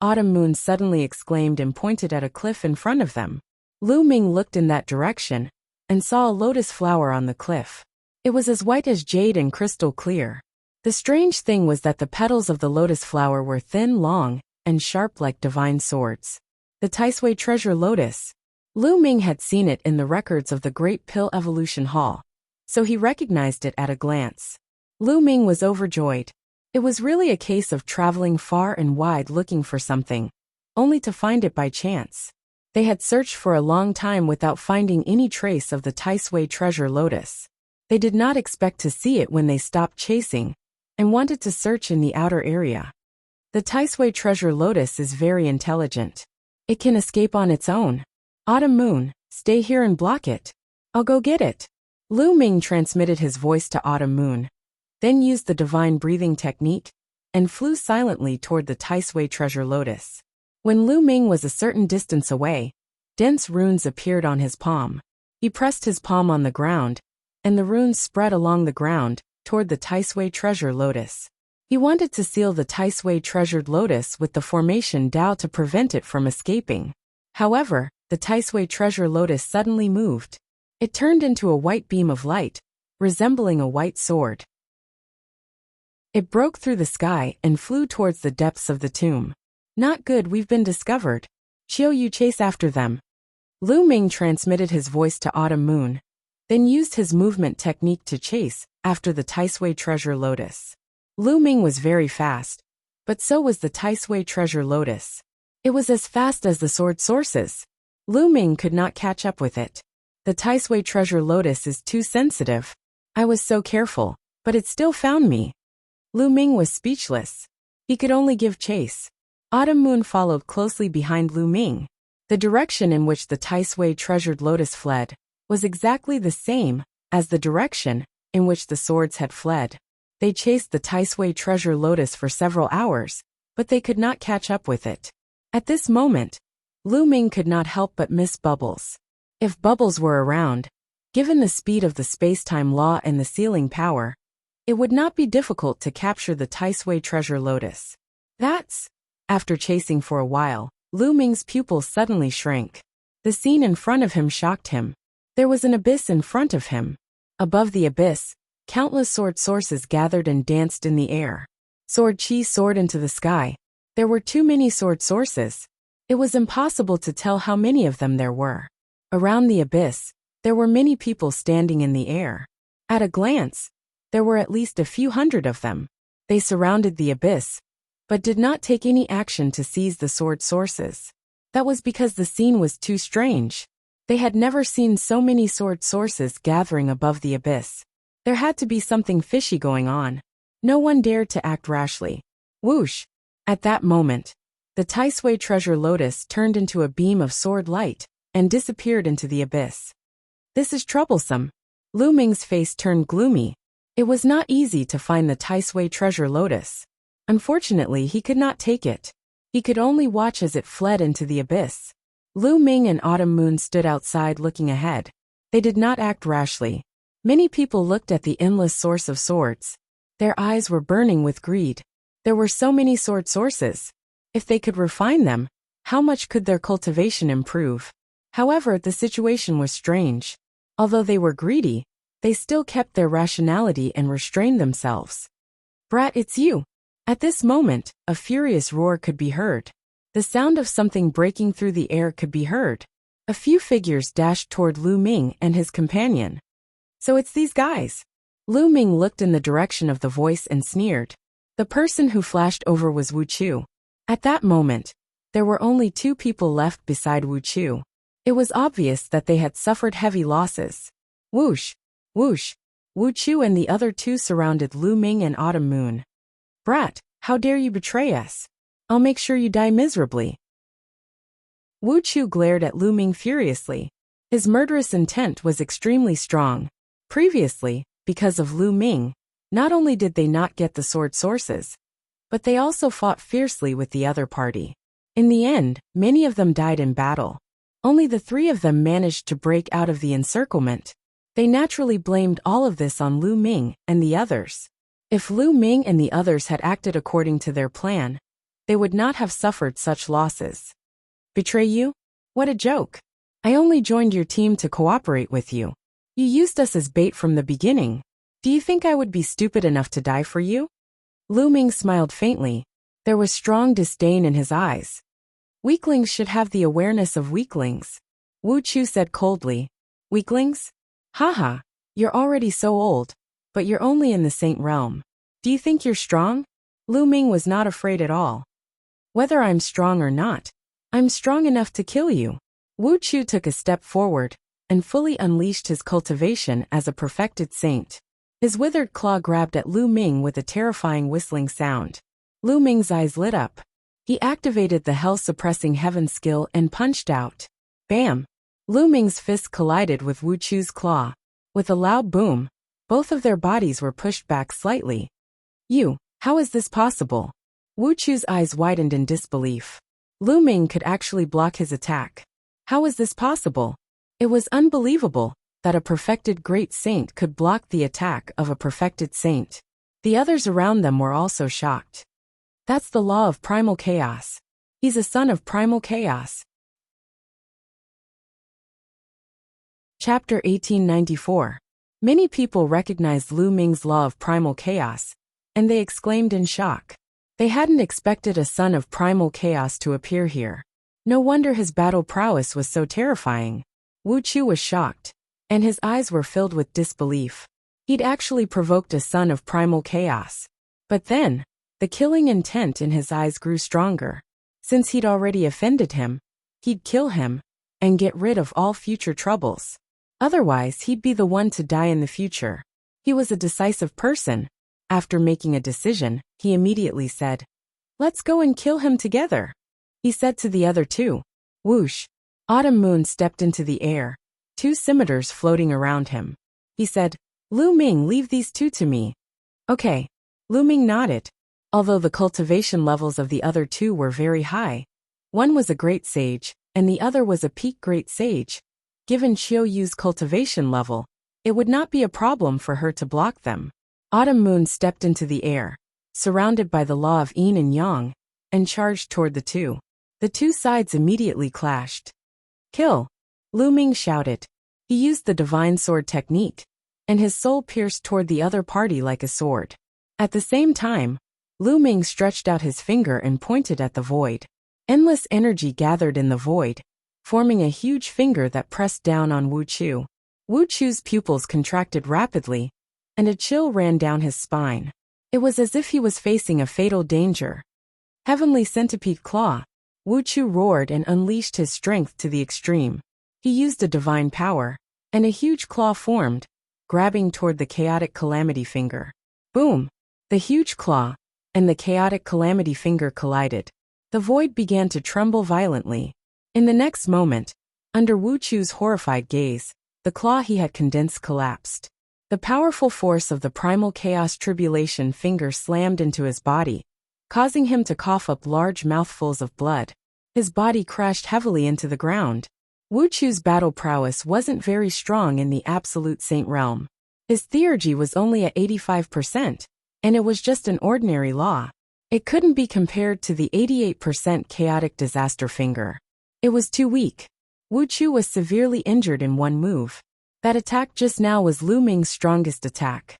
Autumn Moon suddenly exclaimed and pointed at a cliff in front of them. Lu Ming looked in that direction and saw a lotus flower on the cliff. It was as white as jade and crystal clear. The strange thing was that the petals of the lotus flower were thin, long, and sharp like divine swords. The Taisui treasure lotus. Lu Ming had seen it in the records of the Great Pill Evolution Hall, so he recognized it at a glance. Lu Ming was overjoyed. It was really a case of traveling far and wide looking for something, only to find it by chance. They had searched for a long time without finding any trace of the Taisui treasure lotus. They did not expect to see it when they stopped chasing and wanted to search in the outer area. The Taisui treasure lotus is very intelligent. It can escape on its own. Autumn Moon, stay here and block it. I'll go get it. Lu Ming transmitted his voice to Autumn Moon, then used the divine breathing technique and flew silently toward the Taisui treasure lotus. When Lu Ming was a certain distance away, dense runes appeared on his palm. He pressed his palm on the ground, and the runes spread along the ground toward the Taisui treasure lotus. He wanted to seal the Taisui treasured lotus with the formation Dao to prevent it from escaping. However, the Taisui treasure lotus suddenly moved. It turned into a white beam of light, resembling a white sword. It broke through the sky and flew towards the depths of the tomb. Not good, we've been discovered. Xiao Yu, chase after them. Lu Ming transmitted his voice to Autumn Moon, then used his movement technique to chase after the Taisui treasure lotus. Lu Ming was very fast, but so was the Taisui treasure lotus. It was as fast as the sword sources. Lu Ming could not catch up with it. The Taisui treasure lotus is too sensitive. I was so careful, but it still found me. Lu Ming was speechless. He could only give chase. Autumn Moon followed closely behind Lu Ming. The direction in which the Taisui treasured lotus fled was exactly the same as the direction in which the swords had fled. They chased the Taisui treasure lotus for several hours, but they could not catch up with it. At this moment, Lu Ming could not help but miss Bubbles. If Bubbles were around, given the speed of the space-time law and the sealing power, it would not be difficult to capture the Taisui treasure lotus. After chasing for a while, Lu Ming's pupils suddenly shrank. The scene in front of him shocked him. There was an abyss in front of him. Above the abyss, countless sword sources gathered and danced in the air. Sword chi soared into the sky. There were too many sword sources. It was impossible to tell how many of them there were. Around the abyss, there were many people standing in the air. At a glance, there were at least a few hundred of them. They surrounded the abyss, but did not take any action to seize the sword sources. That was because the scene was too strange. They had never seen so many sword sources gathering above the abyss. There had to be something fishy going on. No one dared to act rashly. Whoosh! At that moment, the Taisui treasure lotus turned into a beam of sword light and disappeared into the abyss. This is troublesome. Lu Ming's face turned gloomy. It was not easy to find the Taisui treasure lotus. Unfortunately, he could not take it. He could only watch as it fled into the abyss. Lu Ming and Autumn Moon stood outside looking ahead. They did not act rashly. Many people looked at the endless source of swords. Their eyes were burning with greed. There were so many sword sources. If they could refine them, how much could their cultivation improve? However, the situation was strange. Although they were greedy, they still kept their rationality and restrained themselves. Brat, it's you. At this moment, a furious roar could be heard. The sound of something breaking through the air could be heard. A few figures dashed toward Lu Ming and his companion. So it's these guys. Lu Ming looked in the direction of the voice and sneered. The person who flashed over was Wu Chu. At that moment, there were only 2 people left beside Wu Chu. It was obvious that they had suffered heavy losses. Whoosh! Whoosh! Wu Chu and the other 2 surrounded Lu Ming and Autumn Moon. Brat, how dare you betray us? I'll make sure you die miserably. Wu Chu glared at Lu Ming furiously. His murderous intent was extremely strong. Previously, because of Lu Ming, not only did they not get the sword sources, but they also fought fiercely with the other party. In the end, many of them died in battle. Only the 3 of them managed to break out of the encirclement. They naturally blamed all of this on Lu Ming and the others. If Lu Ming and the others had acted according to their plan, they would not have suffered such losses. Betray you? What a joke. I only joined your team to cooperate with you. You used us as bait from the beginning. Do you think I would be stupid enough to die for you? Lu Ming smiled faintly. There was strong disdain in his eyes. Weaklings should have the awareness of weaklings. Wu Chu said coldly. Weaklings? Haha, you're already so old, but you're only in the saint realm. Do you think you're strong? Lu Ming was not afraid at all. Whether I'm strong or not, I'm strong enough to kill you. Wu Chu took a step forward and fully unleashed his cultivation as a perfected saint. His withered claw grabbed at Lu Ming with a terrifying whistling sound. Lu Ming's eyes lit up. He activated the hell-suppressing heaven skill and punched out. Bam! Lu Ming's fist collided with Wu Chu's claw. With a loud boom, both of their bodies were pushed back slightly. How is this possible? Wu Chu's eyes widened in disbelief. Lu Ming could actually block his attack. How was this possible? It was unbelievable that a perfected great saint could block the attack of a perfected saint. The others around them were also shocked. That's the law of primal chaos. He's a son of primal chaos. Chapter 1894. Many people recognized Lu Ming's law of primal chaos, and they exclaimed in shock. They hadn't expected a son of primal chaos to appear here. No wonder his battle prowess was so terrifying. Wu Chu was shocked, and his eyes were filled with disbelief. He'd actually provoked a son of primal chaos. But then, the killing intent in his eyes grew stronger. Since he'd already offended him, he'd kill him and get rid of all future troubles. Otherwise, he'd be the one to die in the future. He was a decisive person. After making a decision, he immediately said, "Let's go and kill him together." He said to the other 2. Whoosh! Autumn Moon stepped into the air, 2 scimitars floating around him. He said, "Lu Ming, leave these 2 to me." Okay. Lu Ming nodded. Although the cultivation levels of the other 2 were very high, one was a great sage, and the other was a peak great sage. Given Xiao Yu's cultivation level, it would not be a problem for her to block them. Autumn Moon stepped into the air, surrounded by the law of yin and yang, and charged toward the 2. The 2 sides immediately clashed. Kill! Lu Ming shouted. He used the divine sword technique, and his soul pierced toward the other party like a sword. At the same time, Lu Ming stretched out his finger and pointed at the void. Endless energy gathered in the void, forming a huge finger that pressed down on Wu Chu. Wu Chu's pupils contracted rapidly, and a chill ran down his spine. It was as if he was facing a fatal danger. Heavenly centipede claw. Wu Chu roared and unleashed his strength to the extreme. He used a divine power, and a huge claw formed, grabbing toward the chaotic calamity finger. Boom! The huge claw and the chaotic calamity finger collided. The void began to tremble violently. In the next moment, under Wu Chu's horrified gaze, the claw he had condensed collapsed. The powerful force of the primal chaos tribulation finger slammed into his body, causing him to cough up large mouthfuls of blood. His body crashed heavily into the ground. Wu Chu's battle prowess wasn't very strong in the absolute saint realm. His theurgy was only at 85%, and it was just an ordinary law. It couldn't be compared to the 88% chaotic disaster finger. It was too weak. Wu Chu was severely injured in one move. That attack just now was Lu Ming's strongest attack.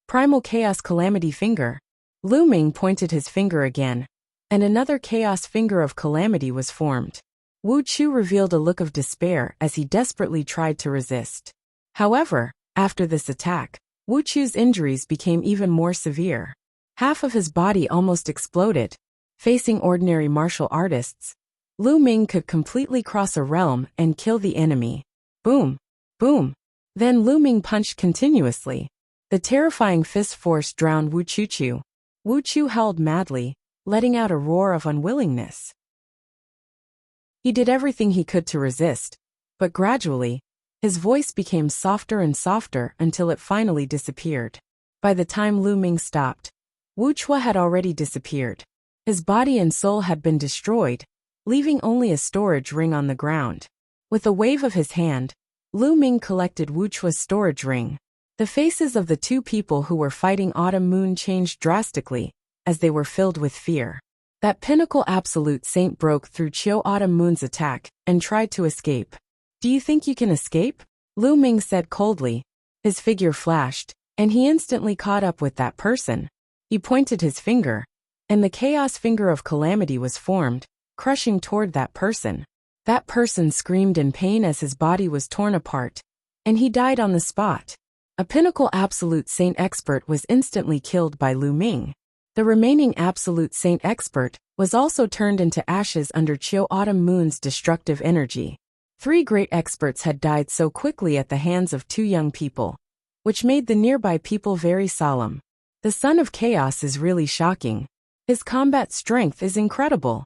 Primal Chaos Calamity Finger. Lu Ming pointed his finger again, and another Chaos Finger of Calamity was formed. Wu Chu revealed a look of despair as he desperately tried to resist. However, after this attack, Wu Chu's injuries became even more severe. Half of his body almost exploded. Facing ordinary martial artists, Lu Ming could completely cross a realm and kill the enemy. Boom! Boom! Then Lu Ming punched continuously. The terrifying fist force drowned Wu Chu. Wu Chu howled madly, letting out a roar of unwillingness. He did everything he could to resist, but gradually, his voice became softer and softer until it finally disappeared. By the time Lu Ming stopped, Wu Chua had already disappeared. His body and soul had been destroyed, leaving only a storage ring on the ground. With a wave of his hand, Lu Ming collected Wu Chua's storage ring. The faces of the two people who were fighting Autumn Moon changed drastically, as they were filled with fear. That pinnacle absolute saint broke through Chiu Autumn Moon's attack and tried to escape. Do you think you can escape? Lu Ming said coldly. His figure flashed, and he instantly caught up with that person. He pointed his finger, and the chaos finger of calamity was formed, crushing toward that person. That person screamed in pain as his body was torn apart, and he died on the spot. A pinnacle absolute saint expert was instantly killed by Lu Ming. The remaining absolute saint expert was also turned into ashes under Chiu Autumn Moon's destructive energy. 3 great experts had died so quickly at the hands of 2 young people, which made the nearby people very solemn. The Son of Chaos is really shocking. His combat strength is incredible.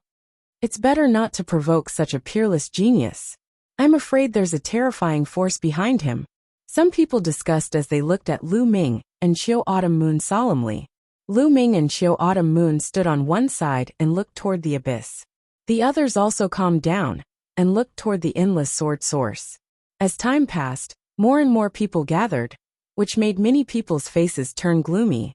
It's better not to provoke such a peerless genius. I'm afraid there's a terrifying force behind him. Some people discussed as they looked at Lu Ming and Chiu Autumn Moon solemnly. Lu Ming and Chiu Autumn Moon stood on one side and looked toward the abyss. The others also calmed down and looked toward the endless sword source. As time passed, more and more people gathered, which made many people's faces turn gloomy.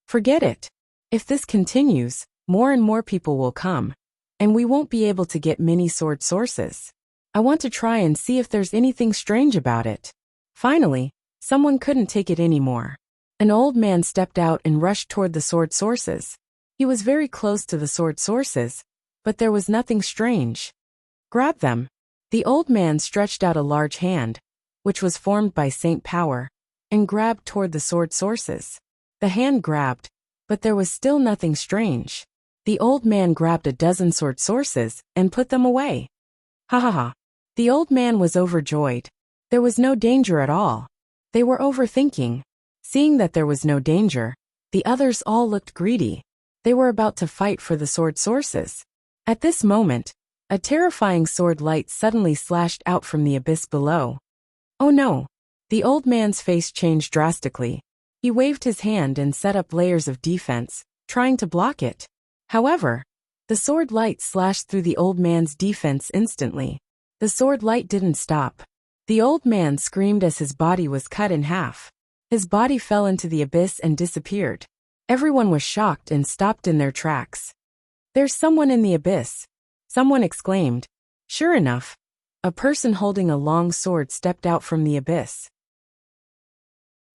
Forget it. If this continues, more and more people will come, and we won't be able to get many sword sources. I want to try and see if there's anything strange about it. Finally, someone couldn't take it anymore. An old man stepped out and rushed toward the sword sources. He was very close to the sword sources, but there was nothing strange. Grab them. The old man stretched out a large hand, which was formed by saint power, and grabbed toward the sword sources. The hand grabbed, but there was still nothing strange. The old man grabbed a dozen sword sources and put them away. Ha ha ha. The old man was overjoyed. There was no danger at all. They were overthinking. Seeing that there was no danger, the others all looked greedy. They were about to fight for the sword sources. At this moment, a terrifying sword light suddenly slashed out from the abyss below. Oh no! The old man's face changed drastically. He waved his hand and set up layers of defense, trying to block it. However, the sword light slashed through the old man's defense instantly. The sword light didn't stop. The old man screamed as his body was cut in half. His body fell into the abyss and disappeared. Everyone was shocked and stopped in their tracks. There's someone in the abyss. Someone exclaimed. Sure enough, a person holding a long sword stepped out from the abyss.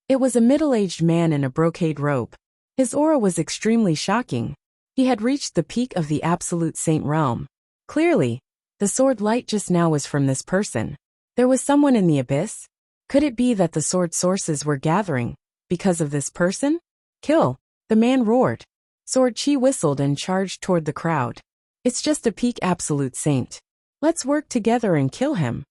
It was a middle-aged man in a brocade robe. His aura was extremely shocking. He had reached the peak of the absolute saint realm. Clearly, the sword light just now was from this person. There was someone in the abyss? Could it be that the sword sources were gathering because of this person? Kill! The man roared. Sword Chi whistled and charged toward the crowd. It's just a peak absolute saint. Let's work together and kill him.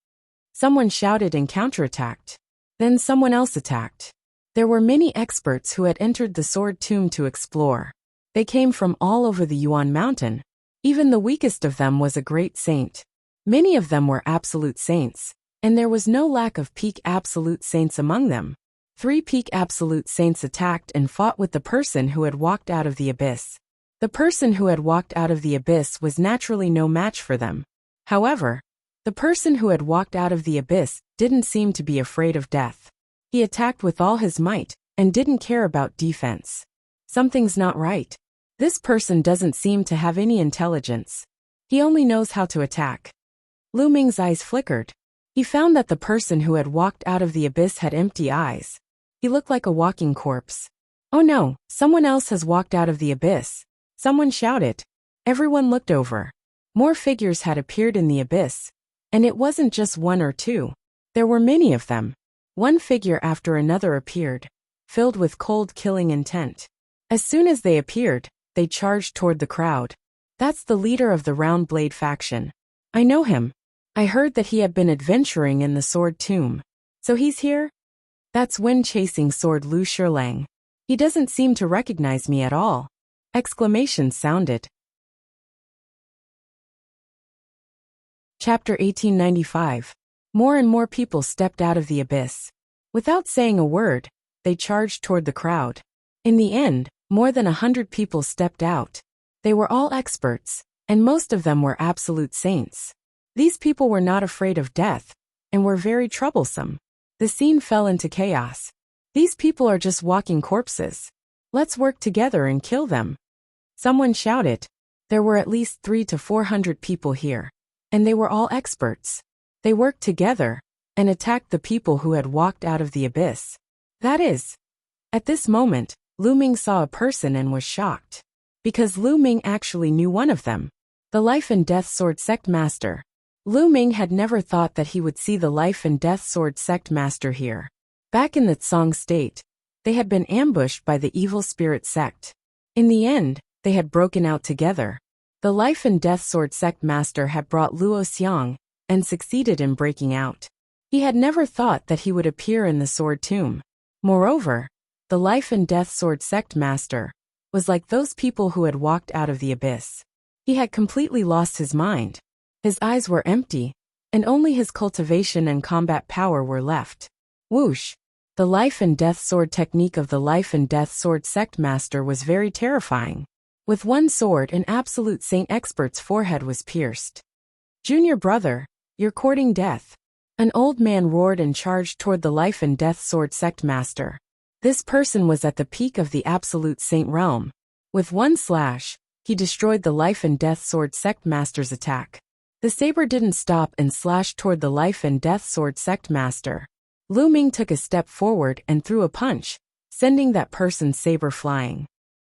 Someone shouted and counterattacked. Then someone else attacked. There were many experts who had entered the sword tomb to explore. They came from all over the Yuan Mountain. Even the weakest of them was a great saint. Many of them were absolute saints, and there was no lack of peak absolute saints among them. 3 peak absolute saints attacked and fought with the person who had walked out of the abyss. The person who had walked out of the abyss was naturally no match for them. However, the person who had walked out of the abyss didn't seem to be afraid of death. He attacked with all his might and didn't care about defense. Something's not right. This person doesn't seem to have any intelligence. He only knows how to attack. Lu Ming's eyes flickered. He found that the person who had walked out of the abyss had empty eyes. He looked like a walking corpse. Oh no, someone else has walked out of the abyss. Someone shouted. Everyone looked over. More figures had appeared in the abyss, and it wasn't just one or two. There were many of them. One figure after another appeared, filled with cold killing intent. As soon as they appeared, they charged toward the crowd. That's the leader of the Round Blade faction. I know him. I heard that he had been adventuring in the Sword Tomb. So he's here? That's wind-chasing sword Lu Shilang. He doesn't seem to recognize me at all. Exclamations sounded. Chapter 1895. More and more people stepped out of the abyss. Without saying a word, they charged toward the crowd. In the end, more than 100 people stepped out. They were all experts, and most of them were absolute saints. These people were not afraid of death, and were very troublesome. The scene fell into chaos. These people are just walking corpses. Let's work together and kill them. Someone shouted. There were at least 300 to 400 people here, and they were all experts. They worked together and attacked the people who had walked out of the abyss. That is. At this moment, Lu Ming saw a person and was shocked. Because Lu Ming actually knew one of them. The Life and Death Sword Sect Master. Lu Ming had never thought that he would see the Life and Death Sword Sect Master here. Back in the Tsang state, they had been ambushed by the evil spirit sect. In the end, they had broken out together. The Life and Death Sword Sect Master had brought Luo Xiang and succeeded in breaking out. He had never thought that he would appear in the Sword Tomb. Moreover, the Life and Death Sword Sect Master was like those people who had walked out of the abyss. He had completely lost his mind. His eyes were empty, and only his cultivation and combat power were left. Whoosh! The Life and Death Sword technique of the Life and Death Sword Sect Master was very terrifying. With one sword, an absolute saint expert's forehead was pierced. Junior brother, you're courting death. An old man roared and charged toward the Life and Death Sword Sect Master. This person was at the peak of the absolute saint realm. With one slash, he destroyed the Life and Death Sword Sect Master's attack. The saber didn't stop and slashed toward the Life and Death Sword Sect Master. Lu Ming took a step forward and threw a punch, sending that person's saber flying.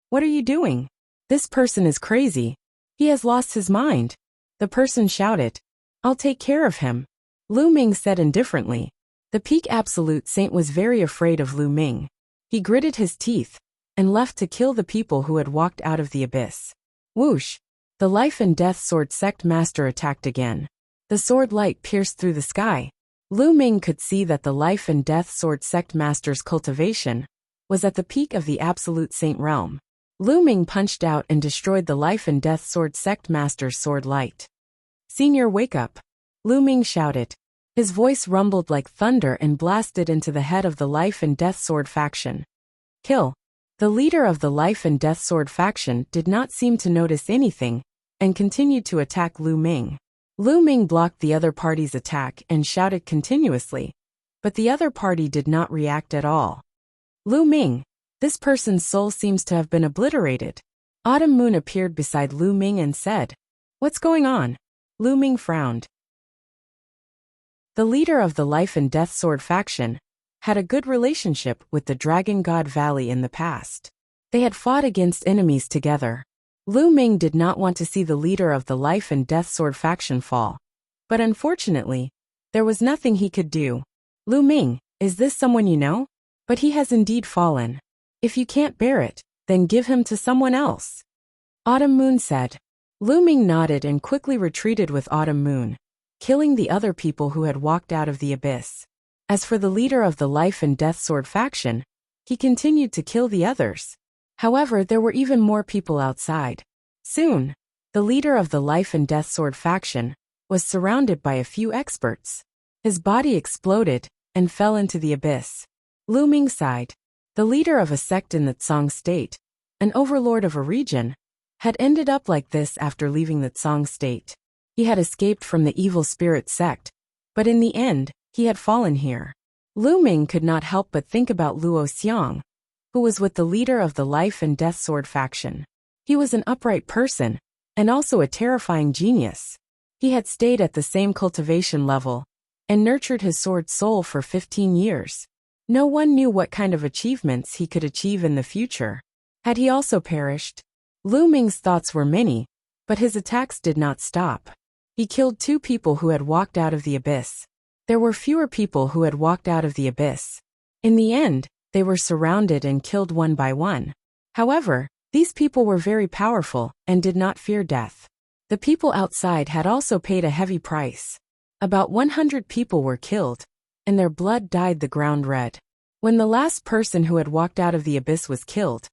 What are you doing? This person is crazy. He has lost his mind. The person shouted. I'll take care of him. Lu Ming said indifferently. The peak absolute saint was very afraid of Lu Ming. He gritted his teeth and left to kill the people who had walked out of the abyss. Whoosh! The Life and Death Sword Sect Master attacked again. The sword light pierced through the sky. Lu Ming could see that the Life and Death Sword Sect Master's cultivation was at the peak of the absolute saint realm. Lu Ming punched out and destroyed the Life and Death Sword Sect Master's sword light. Senior, wake up! Lu Ming shouted. His voice rumbled like thunder and blasted into the head of the Life and Death Sword faction. Kill! The leader of the Life and Death Sword faction did not seem to notice anything and continued to attack Lu Ming. Lu Ming blocked the other party's attack and shouted continuously, but the other party did not react at all. Lu Ming, this person's soul seems to have been obliterated. Autumn Moon appeared beside Lu Ming and said, What's going on? Lu Ming frowned. The leader of the Life and Death Sword faction had a good relationship with the Dragon God Valley in the past. They had fought against enemies together. Lu Ming did not want to see the leader of the Life and Death Sword faction fall. But unfortunately, there was nothing he could do. Lu Ming, is this someone you know? But he has indeed fallen. If you can't bear it, then give him to someone else. Autumn Moon said. Lu Ming nodded and quickly retreated with Autumn Moon, killing the other people who had walked out of the abyss. As for the leader of the Life and Death Sword faction, he continued to kill the others. However, there were even more people outside. Soon, the leader of the Life and Death Sword faction was surrounded by a few experts. His body exploded and fell into the abyss. Lu Ming sighed. The leader of a sect in the Tsang state, an overlord of a region, had ended up like this after leaving the Tsang state. He had escaped from the evil spirit sect, but in the end, he had fallen here. Lu Ming could not help but think about Luo Xiang, who was with the leader of the Life and Death Sword faction. He was an upright person, and also a terrifying genius. He had stayed at the same cultivation level, and nurtured his sword soul for 15 years. No one knew what kind of achievements he could achieve in the future. Had he also perished? Lu Ming's thoughts were many, But his attacks did not stop. He killed 2 people who had walked out of the abyss. There were fewer people who had walked out of the abyss. In the end, they were surrounded and killed one by one. However, these people were very powerful and did not fear death. The people outside had also paid a heavy price. About 100 people were killed, and their blood dyed the ground red. When the last person who had walked out of the abyss was killed,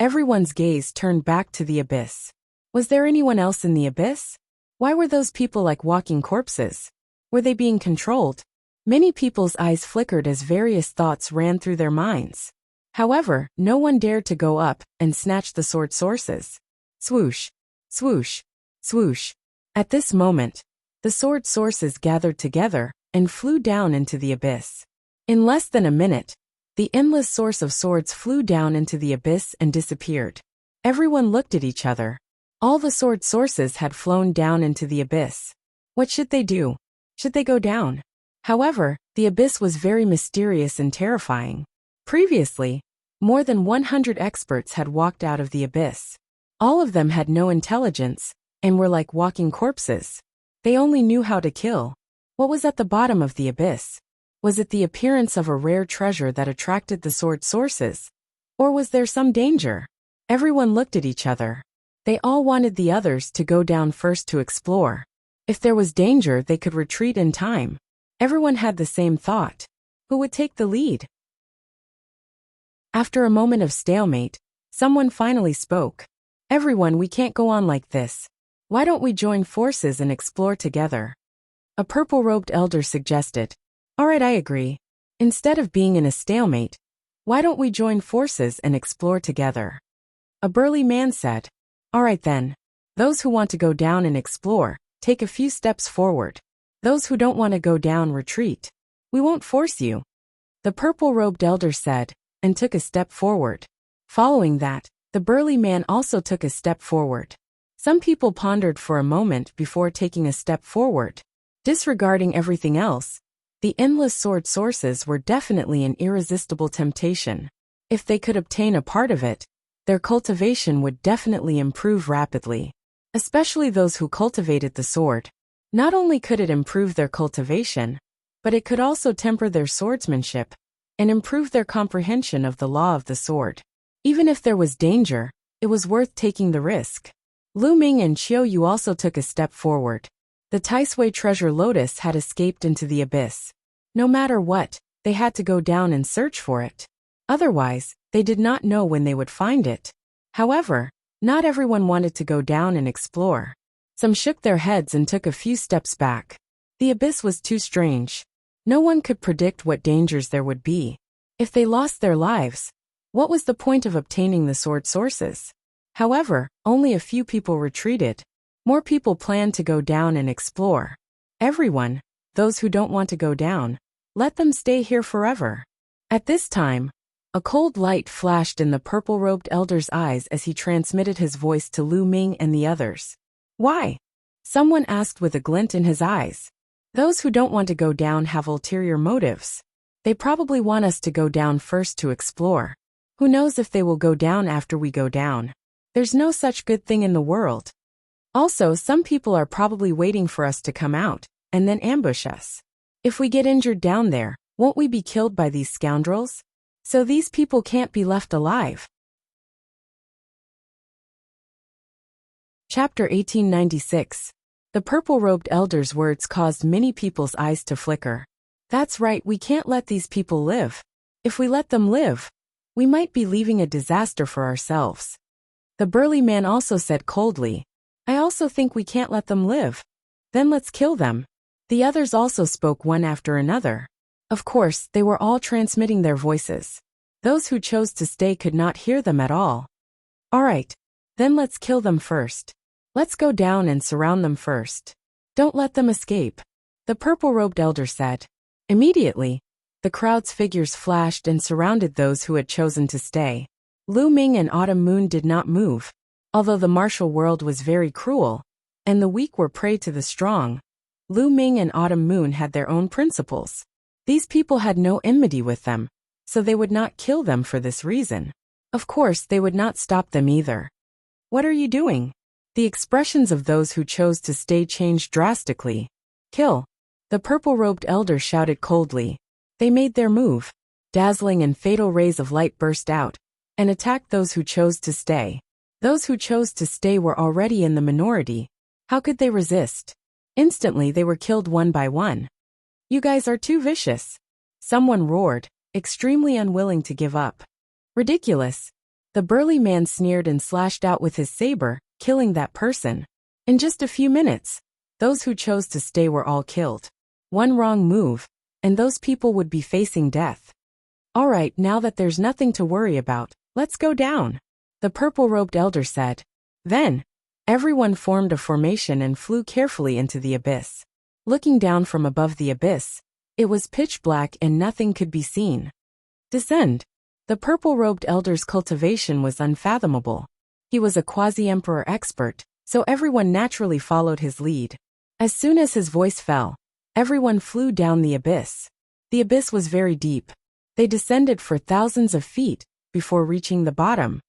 everyone's gaze turned back to the abyss. Was there anyone else in the abyss? Why were those people like walking corpses? Were they being controlled? Many people's eyes flickered as various thoughts ran through their minds. However, no one dared to go up and snatch the sword sources. Swoosh, swoosh, swoosh. At this moment, the sword sources gathered together and flew down into the abyss. In less than a minute, the endless source of swords flew down into the abyss and disappeared. Everyone looked at each other. All the sword sources had flown down into the abyss. What should they do? Should they go down? However, the abyss was very mysterious and terrifying. Previously, more than 100 experts had walked out of the abyss. All of them had no intelligence and were like walking corpses. They only knew how to kill. What was at the bottom of the abyss? Was it the appearance of a rare treasure that attracted the sword sources? Or was there some danger? Everyone looked at each other. They all wanted the others to go down first to explore. If there was danger, they could retreat in time. Everyone had the same thought. Who would take the lead? After a moment of stalemate, someone finally spoke. Everyone, we can't go on like this. Why don't we join forces and explore together? A purple-robed elder suggested. All right, I agree. Instead of being in a stalemate, why don't we join forces and explore together? A burly man said. All right then. Those who want to go down and explore, take a few steps forward. Those who don't want to go down, retreat. We won't force you. The purple-robed elder said, and took a step forward. Following that, the burly man also took a step forward. Some people pondered for a moment before taking a step forward. Disregarding everything else, the endless sword sources were definitely an irresistible temptation. If they could obtain a part of it, their cultivation would definitely improve rapidly. Especially those who cultivated the sword. Not only could it improve their cultivation, but it could also temper their swordsmanship and improve their comprehension of the law of the sword. Even if there was danger, it was worth taking the risk. Lu Ming and Qiu Yu also took a step forward. The Taisui treasure lotus had escaped into the abyss. No matter what, they had to go down and search for it. Otherwise, they did not know when they would find it. However, not everyone wanted to go down and explore. Some shook their heads and took a few steps back. The abyss was too strange. No one could predict what dangers there would be. If they lost their lives, what was the point of obtaining the sword sources? However, only a few people retreated. More people planned to go down and explore. Everyone, those who don't want to go down, let them stay here forever. At this time, a cold light flashed in the purple-robed elder's eyes as he transmitted his voice to Lu Ming and the others. Why? Someone asked with a glint in his eyes. Those who don't want to go down have ulterior motives. They probably want us to go down first to explore. Who knows if they will go down after we go down? There's no such good thing in the world. Also, some people are probably waiting for us to come out and then ambush us. If we get injured down there, won't we be killed by these scoundrels? So these people can't be left alive. Chapter 1896. The purple-robed elder's words caused many people's eyes to flicker. That's right, we can't let these people live. If we let them live, we might be leaving a disaster for ourselves. The burly man also said coldly, I also think we can't let them live. Then let's kill them. The others also spoke one after another. Of course, they were all transmitting their voices. Those who chose to stay could not hear them at all. All right, then let's kill them first. Let's go down and surround them first. Don't let them escape, the purple-robed elder said. Immediately, the crowd's figures flashed and surrounded those who had chosen to stay. Lu Ming and Autumn Moon did not move. Although the martial world was very cruel, and the weak were prey to the strong, Lu Ming and Autumn Moon had their own principles. These people had no enmity with them, so they would not kill them for this reason. Of course, they would not stop them either. What are you doing? The expressions of those who chose to stay changed drastically. Kill. The purple-robed elder shouted coldly. They made their move. Dazzling and fatal rays of light burst out and attacked those who chose to stay. Those who chose to stay were already in the minority. How could they resist? Instantly they were killed one by one. You guys are too vicious. Someone roared, extremely unwilling to give up. Ridiculous. The burly man sneered and slashed out with his saber, killing that person. In just a few minutes, those who chose to stay were all killed. One wrong move, and those people would be facing death. All right, now that there's nothing to worry about, let's go down, the purple-robed elder said. Then, everyone formed a formation and flew carefully into the abyss. Looking down from above the abyss, it was pitch black and nothing could be seen. Descend. The purple-robed elder's cultivation was unfathomable. He was a quasi-emperor expert, so everyone naturally followed his lead. As soon as his voice fell, everyone flew down the abyss. The abyss was very deep. They descended for thousands of feet before reaching the bottom.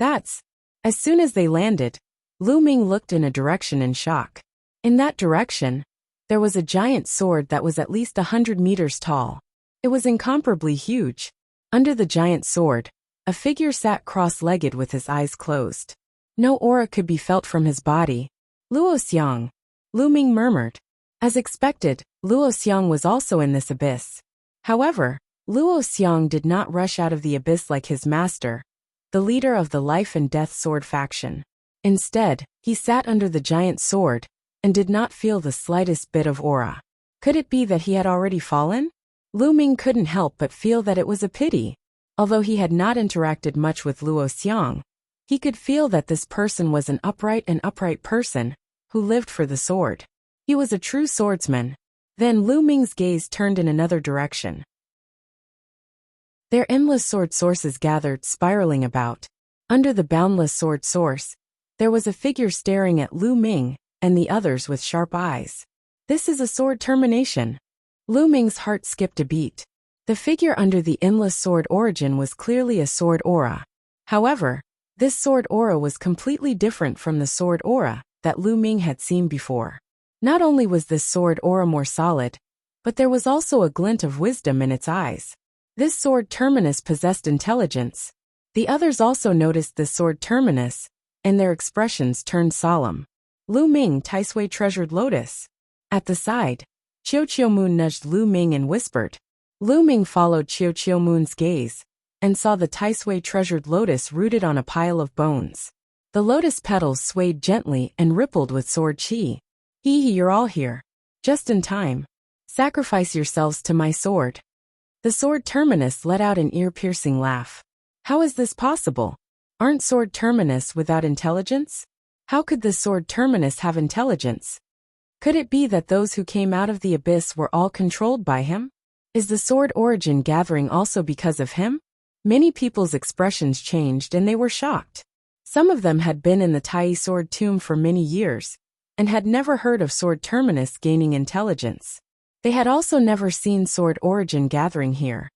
As soon as they landed, Lu Ming looked in a direction in shock. In that direction, there was a giant sword that was at least 100 meters tall. It was incomparably huge. Under the giant sword, a figure sat cross-legged with his eyes closed. No aura could be felt from his body. Luo Xiang, Lu Ming murmured. As expected, Luo Xiang was also in this abyss. However, Luo Xiang did not rush out of the abyss like his master, the leader of the life and death sword faction. Instead, he sat under the giant sword and did not feel the slightest bit of aura. Could it be that he had already fallen? Lu Ming couldn't help but feel that it was a pity. Although he had not interacted much with Luo Xiang, he could feel that this person was an upright person who lived for the sword. He was a true swordsman. Then Lu Ming's gaze turned in another direction. Their endless sword sources gathered, spiraling about. Under the boundless sword source, there was a figure staring at Lu Ming and the others with sharp eyes. This is a sword termination. Lu Ming's heart skipped a beat. The figure under the endless sword origin was clearly a sword aura. However, this sword aura was completely different from the sword aura that Lu Ming had seen before. Not only was this sword aura more solid, but there was also a glint of wisdom in its eyes. This sword terminus possessed intelligence. The others also noticed this sword terminus, and their expressions turned solemn. Lu Ming, Taisui treasured lotus. At the side, Qiu Moon nudged Lu Ming and whispered. Lu Ming followed Qiu Moon's gaze and saw the Taisui treasured lotus rooted on a pile of bones. The lotus petals swayed gently and rippled with sword chi. Hee, you're all here. Just in time. Sacrifice yourselves to my sword. The sword terminus let out an ear-piercing laugh. How is this possible? Aren't sword terminus without intelligence? How could the sword terminus have intelligence? Could it be that those who came out of the abyss were all controlled by him? Is the sword origin gathering also because of him? Many people's expressions changed and they were shocked. Some of them had been in the Tai sword tomb for many years and had never heard of sword terminus gaining intelligence. They had also never seen sword origin gathering here.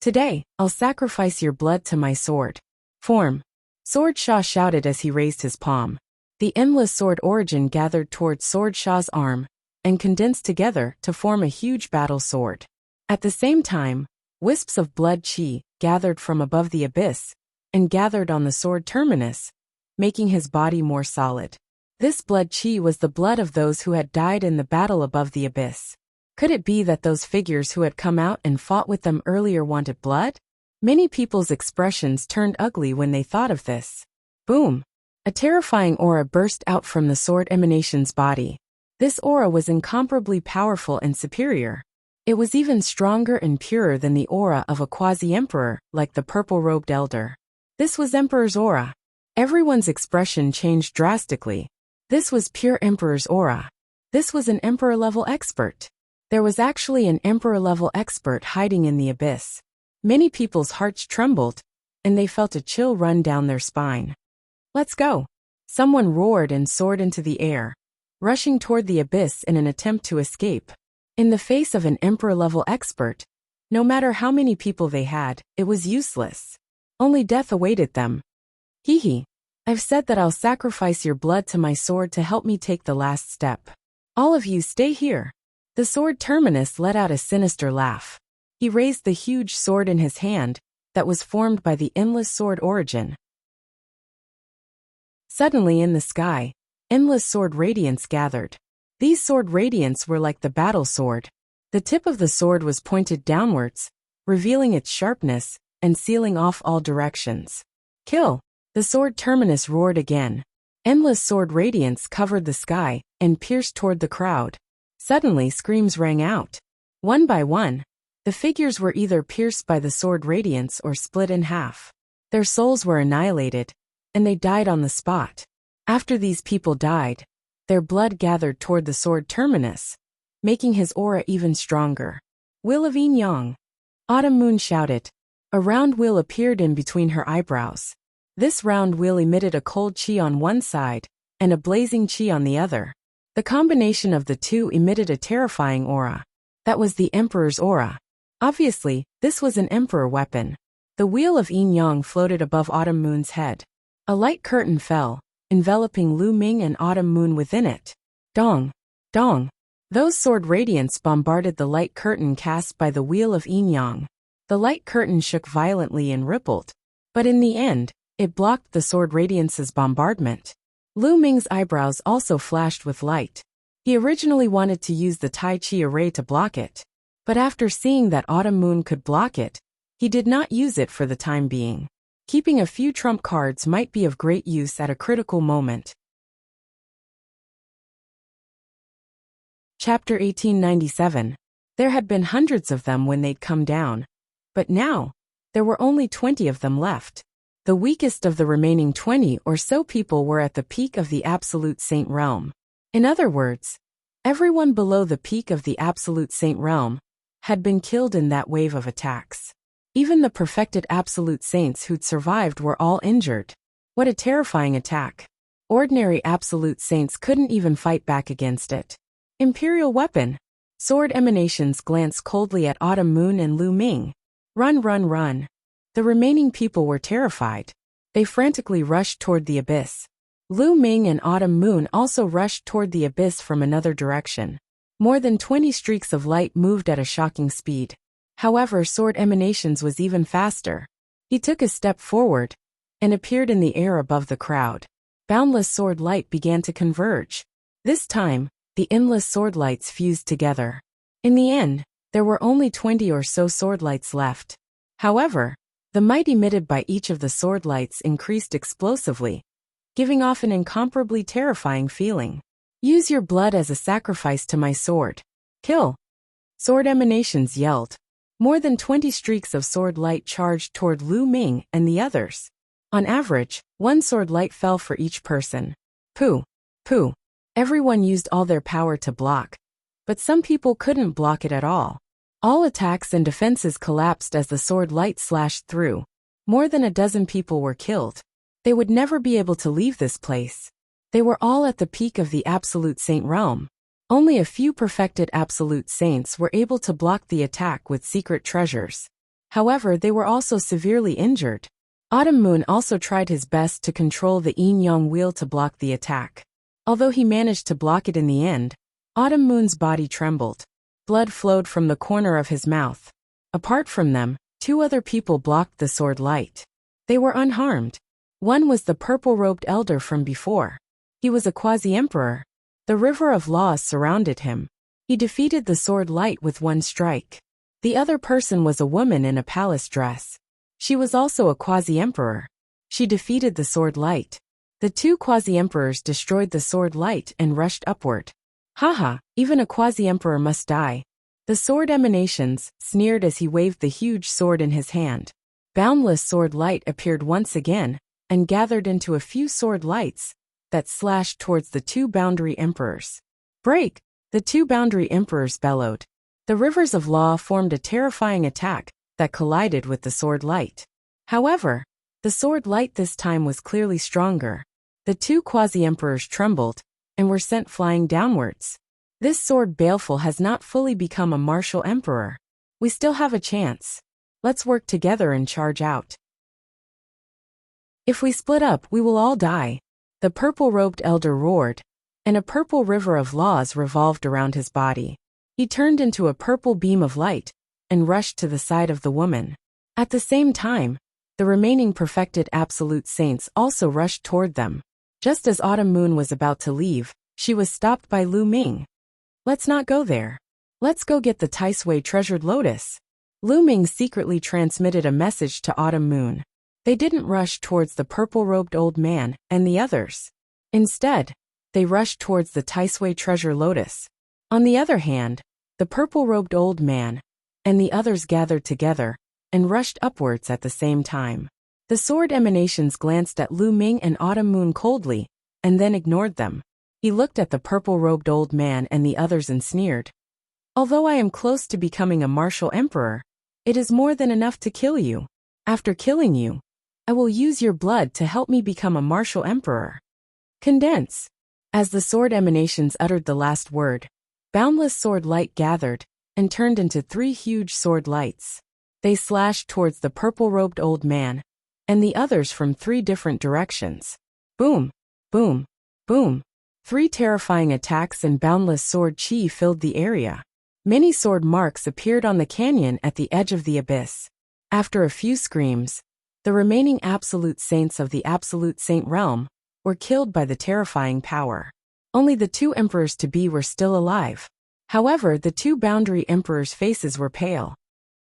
Today, I'll sacrifice your blood to my sword. Form. Sword Shah shouted as he raised his palm. The endless sword origin gathered towards Sword Shah's arm and condensed together to form a huge battle sword. At the same time, wisps of blood chi gathered from above the abyss and gathered on the sword terminus, making his body more solid. This blood chi was the blood of those who had died in the battle above the abyss. Could it be that those figures who had come out and fought with them earlier wanted blood? Many people's expressions turned ugly when they thought of this. Boom! A terrifying aura burst out from the sword emanation's body. This aura was incomparably powerful and superior. It was even stronger and purer than the aura of a quasi-emperor, like the purple-robed elder. This was Emperor's aura. Everyone's expression changed drastically. This was pure Emperor's aura. This was an Emperor-level expert. There was actually an Emperor-level expert hiding in the abyss. Many people's hearts trembled, and they felt a chill run down their spine. Let's go! Someone roared and soared into the air, rushing toward the abyss in an attempt to escape. In the face of an Emperor-level expert, no matter how many people they had, it was useless. Only death awaited them. Hee. I've said that I'll sacrifice your blood to my sword to help me take the last step. All of you stay here. The sword terminus let out a sinister laugh. He raised the huge sword in his hand that was formed by the endless sword origin. Suddenly in the sky, endless sword radiance gathered. These sword radiance were like the battle sword. The tip of the sword was pointed downwards, revealing its sharpness and sealing off all directions. Kill! The sword terminus roared again. Endless sword radiance covered the sky and pierced toward the crowd. Suddenly screams rang out. One by one, the figures were either pierced by the sword radiance or split in half. Their souls were annihilated, and they died on the spot. After these people died, their blood gathered toward the sword terminus, making his aura even stronger. Will of Yin Yang. Autumn Moon shouted. A round wheel appeared in between her eyebrows. This round wheel emitted a cold chi on one side and a blazing chi on the other. The combination of the two emitted a terrifying aura. That was the Emperor's aura. Obviously, this was an Emperor weapon. The wheel of Yin Yang floated above Autumn Moon's head. A light curtain fell, enveloping Lu Ming and Autumn Moon within it. Dong! Dong! Those sword radiance bombarded the light curtain cast by the wheel of Yin Yang. The light curtain shook violently and rippled. But in the end, it blocked the sword radiance's bombardment. Lu Ming's eyebrows also flashed with light. He originally wanted to use the Tai Chi array to block it. But after seeing that Autumn Moon could block it, he did not use it for the time being. Keeping a few trump cards might be of great use at a critical moment. Chapter 1897. There had been hundreds of them when they'd come down. But now, there were only 20 of them left. The weakest of the remaining 20 or so people were at the peak of the Absolute Saint realm. In other words, everyone below the peak of the Absolute Saint realm had been killed in that wave of attacks. Even the perfected Absolute Saints who'd survived were all injured. What a terrifying attack. Ordinary Absolute Saints couldn't even fight back against it. Imperial weapon. Sword emanations glanced coldly at Autumn Moon and Lu Ming. Run, run, run. The remaining people were terrified. They frantically rushed toward the abyss. Lu Ming and Autumn Moon also rushed toward the abyss from another direction. More than 20 streaks of light moved at a shocking speed. However, sword emanations was even faster. He took a step forward and appeared in the air above the crowd. Boundless sword light began to converge. This time, the endless sword lights fused together. In the end, there were only 20 or so sword lights left. However, the might emitted by each of the sword lights increased explosively, giving off an incomparably terrifying feeling. Use your blood as a sacrifice to my sword. Kill! Sword emanations yelled. More than 20 streaks of sword light charged toward Lu Ming and the others. On average, one sword light fell for each person. Pooh! Pooh! Everyone used all their power to block, but some people couldn't block it at all. All attacks and defenses collapsed as the sword light slashed through. More than a dozen people were killed. They would never be able to leave this place. They were all at the peak of the Absolute Saint realm. Only a few perfected Absolute Saints were able to block the attack with secret treasures. However, they were also severely injured. Autumn Moon also tried his best to control the Yin Yang wheel to block the attack. Although he managed to block it in the end, Autumn Moon's body trembled. Blood flowed from the corner of his mouth. Apart from them, 2 other people blocked the sword light. They were unharmed. One was the purple-robed elder from before. He was a quasi-emperor. The river of laws surrounded him. He defeated the sword light with one strike. The other person was a woman in a palace dress. She was also a quasi-emperor. She defeated the sword light. The 2 quasi-emperors destroyed the sword light and rushed upward. Haha, even a quasi-emperor must die. The sword emanations sneered as he waved the huge sword in his hand. Boundless sword light appeared once again and gathered into a few sword lights that slashed towards the 2 boundary emperors. Break! The 2 boundary emperors bellowed. The rivers of law formed a terrifying attack that collided with the sword light. However, the sword light this time was clearly stronger. The 2 quasi-emperors trembled and were sent flying downwards. This sword baleful has not fully become a martial emperor. We still have a chance. Let's work together and charge out. If we split up, we will all die. The purple-robed elder roared, and a purple river of laws revolved around his body. He turned into a purple beam of light and rushed to the side of the woman. At the same time, the remaining perfected absolute saints also rushed toward them. Just as Autumn Moon was about to leave, she was stopped by Lu Ming. Let's not go there. Let's go get the Taisui treasured lotus. Lu Ming secretly transmitted a message to Autumn Moon. They didn't rush towards the purple-robed old man and the others. Instead, they rushed towards the Taisui treasure lotus. On the other hand, the purple-robed old man and the others gathered together and rushed upwards at the same time. The sword emanations glanced at Lu Ming and Autumn Moon coldly, and then ignored them. He looked at the purple-robed old man and the others and sneered. Although I am close to becoming a martial emperor, it is more than enough to kill you. After killing you, I will use your blood to help me become a martial emperor. Condense. As the sword emanations uttered the last word, boundless sword light gathered and turned into 3 huge sword lights. They slashed towards the purple-robed old man and the others from 3 different directions. Boom, boom, boom. 3 terrifying attacks and boundless sword chi filled the area. Many sword marks appeared on the canyon at the edge of the abyss. After a few screams, the remaining absolute saints of the absolute saint realm were killed by the terrifying power. Only the 2 emperors-to-be were still alive. However, the 2 boundary emperors' faces were pale.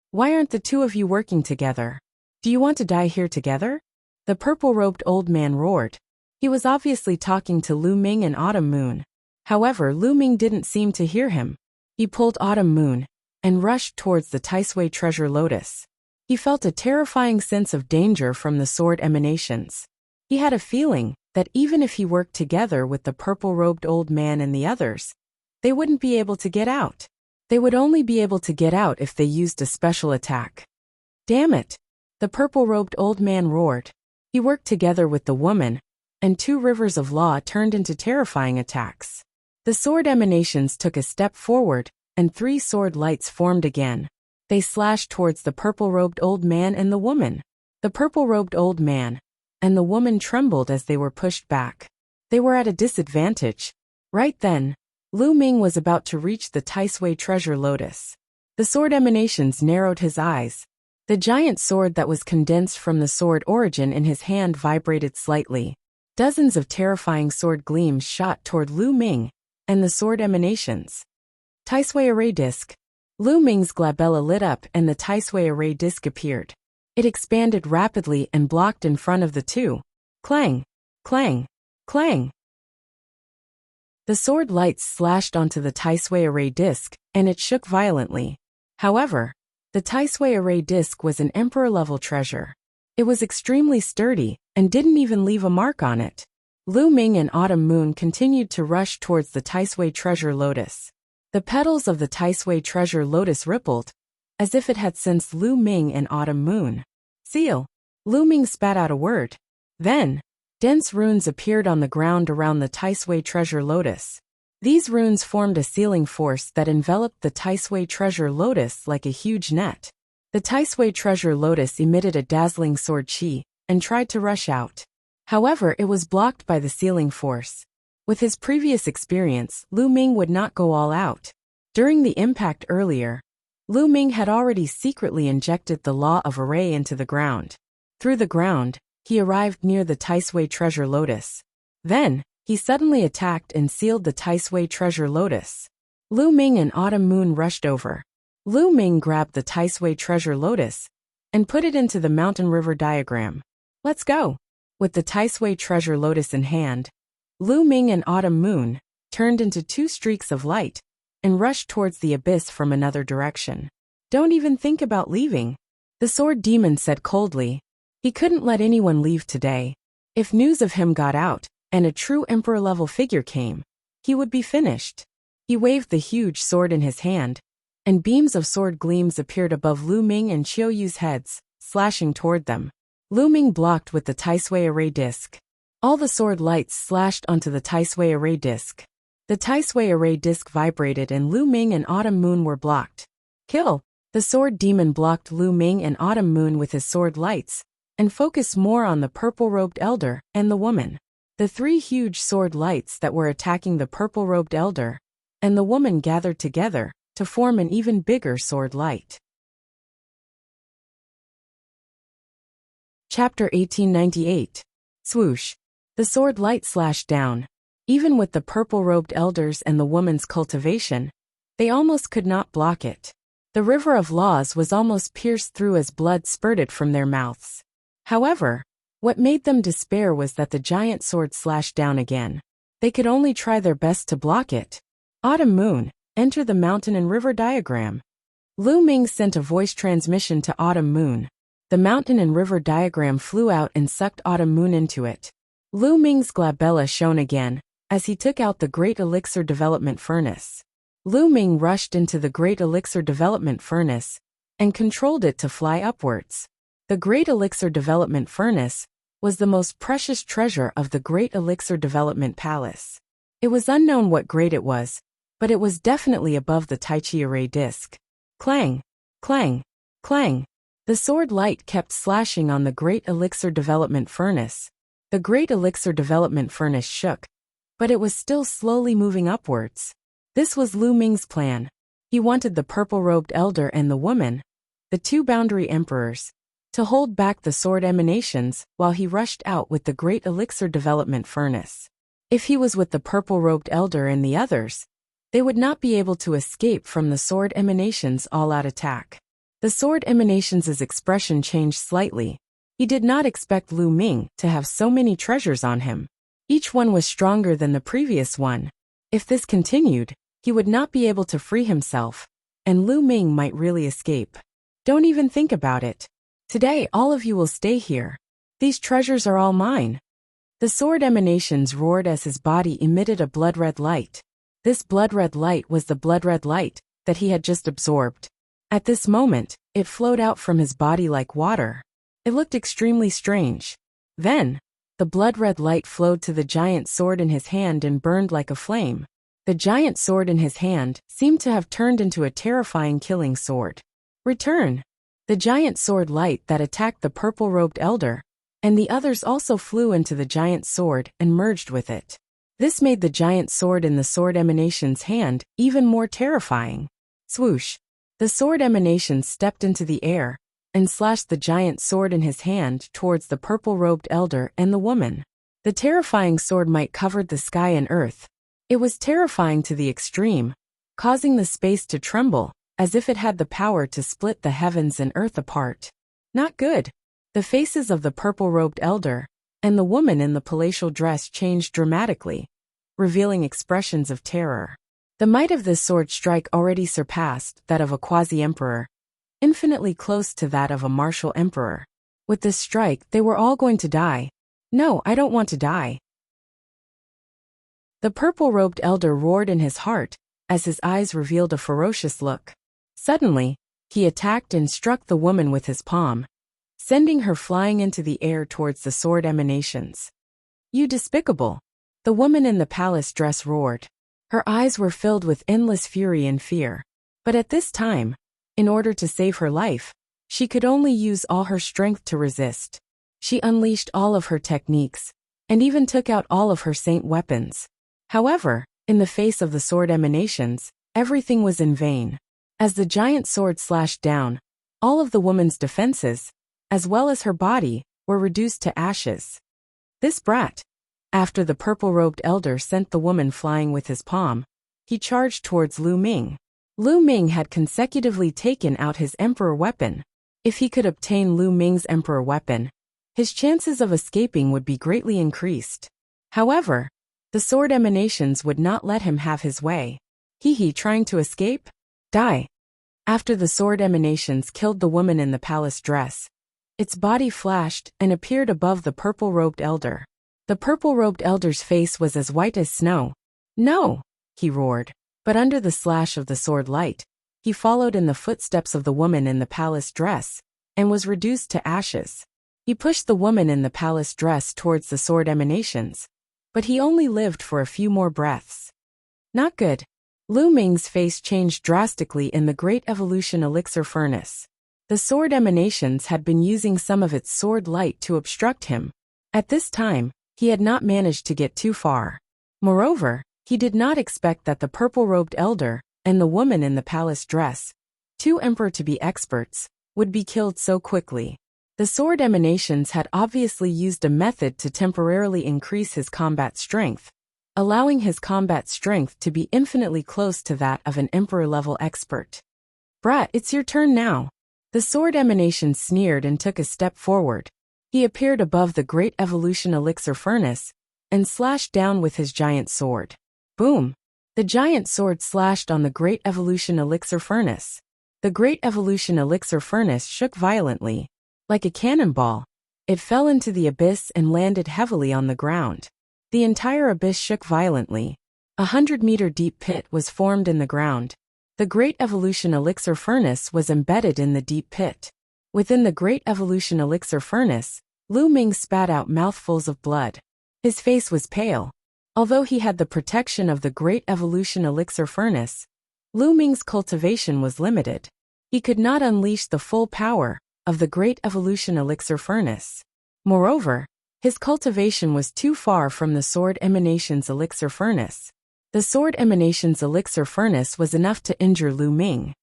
Why aren't the 2 of you working together? Do you want to die here together? The purple-robed old man roared. He was obviously talking to Lu Ming and Autumn Moon. However, Lu Ming didn't seem to hear him. He pulled Autumn Moon and rushed towards the Taisui treasure lotus. He felt a terrifying sense of danger from the sword emanations. He had a feeling that even if he worked together with the purple-robed old man and the others, they wouldn't be able to get out. They would only be able to get out if they used a special attack. Damn it! The purple-robed old man roared. He worked together with the woman, and 2 rivers of law turned into terrifying attacks. The sword emanations took a step forward, and 3 sword lights formed again. They slashed towards the purple-robed old man and the woman. The purple-robed old man and the woman trembled as they were pushed back. They were at a disadvantage. Right then, Lu Ming was about to reach the Taisui treasure lotus. The sword emanations narrowed his eyes. The giant sword that was condensed from the sword origin in his hand vibrated slightly. Dozens of terrifying sword gleams shot toward Lu Ming and the sword emanations. Taisui array disc. Lu Ming's glabella lit up and the Taisui array disc appeared. It expanded rapidly and blocked in front of the 2. Clang, clang, clang. The sword lights slashed onto the Taisui array disc, and it shook violently. However, the Taisui array disc was an emperor-level treasure. It was extremely sturdy and didn't even leave a mark on it. Lu Ming and Autumn Moon continued to rush towards the Taisui treasure lotus. The petals of the Taisui treasure lotus rippled, as if it had sensed Lu Ming and Autumn Moon. Seal. Lu Ming spat out a word. Then, dense runes appeared on the ground around the Taisui treasure lotus. These runes formed a sealing force that enveloped the Taisui treasure lotus like a huge net. The Taisui treasure lotus emitted a dazzling sword chi and tried to rush out. However, it was blocked by the sealing force. With his previous experience, Lu Ming would not go all out. During the impact earlier, Lu Ming had already secretly injected the law of array into the ground. Through the ground, he arrived near the Taisui treasure lotus. Then, he suddenly attacked and sealed the Taisui treasure lotus. Lu Ming and Autumn Moon rushed over. Lu Ming grabbed the Taisui treasure lotus and put it into the mountain river diagram. Let's go! With the Taisui treasure lotus in hand, Lu Ming and Autumn Moon turned into 2 streaks of light and rushed towards the abyss from another direction. Don't even think about leaving, the sword demon said coldly. He couldn't let anyone leave today. If news of him got out and a true emperor-level figure came, he would be finished. He waved the huge sword in his hand, and beams of sword gleams appeared above Lu Ming and Qiu Yu's heads, slashing toward them. Lu Ming blocked with the Taisui array disc. All the sword lights slashed onto the Taisui array disc. The Taisui array disc vibrated and Lu Ming and Autumn Moon were blocked. Kill! The sword demon blocked Lu Ming and Autumn Moon with his sword lights, and focus more on the purple-robed elder and the woman. The three huge sword lights that were attacking the purple-robed elder and the woman gathered together to form an even bigger sword light. Chapter 1898. Swoosh. The sword light slashed down. Even with the purple-robed elders and the woman's cultivation, they almost could not block it. The river of laws was almost pierced through as blood spurted from their mouths. However, what made them despair was that the giant sword slashed down again. They could only try their best to block it. Autumn Moon, enter the mountain and river diagram. Lu Ming sent a voice transmission to Autumn Moon. The mountain and river diagram flew out and sucked Autumn Moon into it. Lu Ming's glabella shone again, as he took out the Great Elixir Development Furnace. Lu Ming rushed into the Great Elixir Development Furnace and controlled it to fly upwards. The Great Elixir Development Furnace was the most precious treasure of the Great Elixir Development Palace. It was unknown what grade it was, but it was definitely above the Tai Chi Array disc. Clang! Clang! Clang! The sword light kept slashing on the Great Elixir Development Furnace. The Great Elixir Development Furnace shook, but it was still slowly moving upwards. This was Lu Ming's plan. He wanted the purple-robed elder and the woman, the two boundary emperors, to hold back the sword emanations while he rushed out with the Great Elixir Development Furnace. If he was with the purple-robed elder and the others, they would not be able to escape from the sword emanations' all-out attack. The sword emanations' expression changed slightly. He did not expect Lu Ming to have so many treasures on him. Each one was stronger than the previous one. If this continued, he would not be able to free himself, and Lu Ming might really escape. Don't even think about it. Today all of you will stay here. These treasures are all mine. The sword emanations roared as his body emitted a blood-red light. This blood-red light was the blood-red light that he had just absorbed. At this moment, it flowed out from his body like water. It looked extremely strange. Then, the blood-red light flowed to the giant sword in his hand and burned like a flame. The giant sword in his hand seemed to have turned into a terrifying killing sword. Return! The giant sword light that attacked the purple-robed elder, and the others also flew into the giant sword and merged with it. This made the giant sword in the sword emanation's hand even more terrifying. Swoosh! The sword emanation stepped into the air and slashed the giant sword in his hand towards the purple-robed elder and the woman. The terrifying sword might covered the sky and earth. It was terrifying to the extreme, causing the space to tremble, as if it had the power to split the heavens and earth apart. Not good. The faces of the purple-robed elder and the woman in the palatial dress changed dramatically, revealing expressions of terror. The might of this sword strike already surpassed that of a quasi-emperor, infinitely close to that of a martial emperor. With this strike, they were all going to die. No, I don't want to die. The purple-robed elder roared in his heart, as his eyes revealed a ferocious look. Suddenly, he attacked and struck the woman with his palm, sending her flying into the air towards the sword emanations. You despicable! The woman in the palace dress roared. Her eyes were filled with endless fury and fear. But at this time, in order to save her life, she could only use all her strength to resist. She unleashed all of her techniques, and even took out all of her saint weapons. However, in the face of the sword emanations, everything was in vain. As the giant sword slashed down, all of the woman's defenses, as well as her body, were reduced to ashes. This brat! After the purple-robed elder sent the woman flying with his palm, he charged towards Lu Ming. Lu Ming had consecutively taken out his emperor weapon. If he could obtain Lu Ming's emperor weapon, his chances of escaping would be greatly increased. However, the sword emanations would not let him have his way. He trying to escape? Die! After the sword emanations killed the woman in the palace dress, its body flashed and appeared above the purple-robed elder. The purple-robed elder's face was as white as snow. No! He roared. But under the slash of the sword light, he followed in the footsteps of the woman in the palace dress, and was reduced to ashes. He pushed the woman in the palace dress towards the sword emanations, but he only lived for a few more breaths. Not good. Lu Ming's face changed drastically in the Great Evolution Elixir Furnace. The sword emanations had been using some of its sword light to obstruct him. At this time, he had not managed to get too far. Moreover, he did not expect that the purple-robed elder and the woman in the palace dress, two emperor to be experts, would be killed so quickly. The sword emanations had obviously used a method to temporarily increase his combat strength, allowing his combat strength to be infinitely close to that of an emperor-level expert. Brat, it's your turn now. The sword emanation sneered and took a step forward. He appeared above the Great Evolution Elixir Furnace and slashed down with his giant sword. Boom! The giant sword slashed on the Great Evolution Elixir Furnace. The Great Evolution Elixir Furnace shook violently. Like a cannonball, it fell into the abyss and landed heavily on the ground. The entire abyss shook violently. 100-meter deep pit was formed in the ground. The Great Evolution Elixir Furnace was embedded in the deep pit. Within the Great Evolution Elixir Furnace, Lu Ming spat out mouthfuls of blood. His face was pale. Although he had the protection of the Great Evolution Elixir Furnace, Lu Ming's cultivation was limited. He could not unleash the full power of the Great Evolution Elixir Furnace. Moreover, his cultivation was too far from the Sword Emanations Elixir Furnace. The Sword Emanations Elixir Furnace was enough to injure Lu Ming.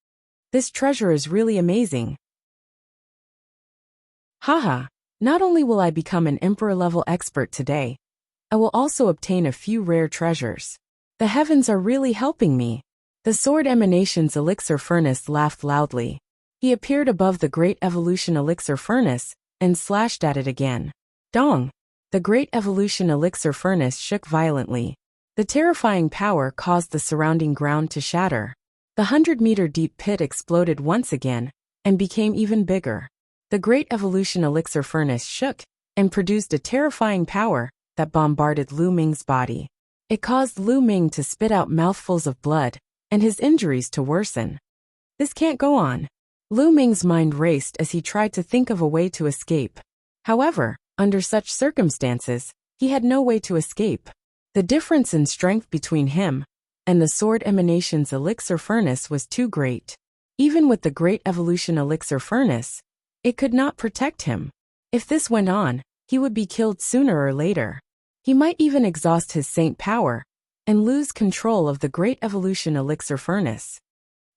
This treasure is really amazing. Haha, not only will I become an emperor-level expert today, I will also obtain a few rare treasures. The heavens are really helping me. The Sword Emanations Elixir Furnace laughed loudly. He appeared above the Great Evolution Elixir Furnace and slashed at it again. Dong! The Great Evolution Elixir Furnace shook violently. The terrifying power caused the surrounding ground to shatter. The 100-meter deep pit exploded once again and became even bigger. The Great Evolution Elixir Furnace shook and produced a terrifying power that bombarded Lu Ming's body. It caused Lu Ming to spit out mouthfuls of blood and his injuries to worsen. This can't go on. Lu Ming's mind raced as he tried to think of a way to escape. However, under such circumstances, he had no way to escape. The difference in strength between him and the Sword Emanations Elixir Furnace was too great. Even with the Great Evolution Elixir Furnace, it could not protect him. If this went on, he would be killed sooner or later. He might even exhaust his saint power and lose control of the Great Evolution Elixir Furnace.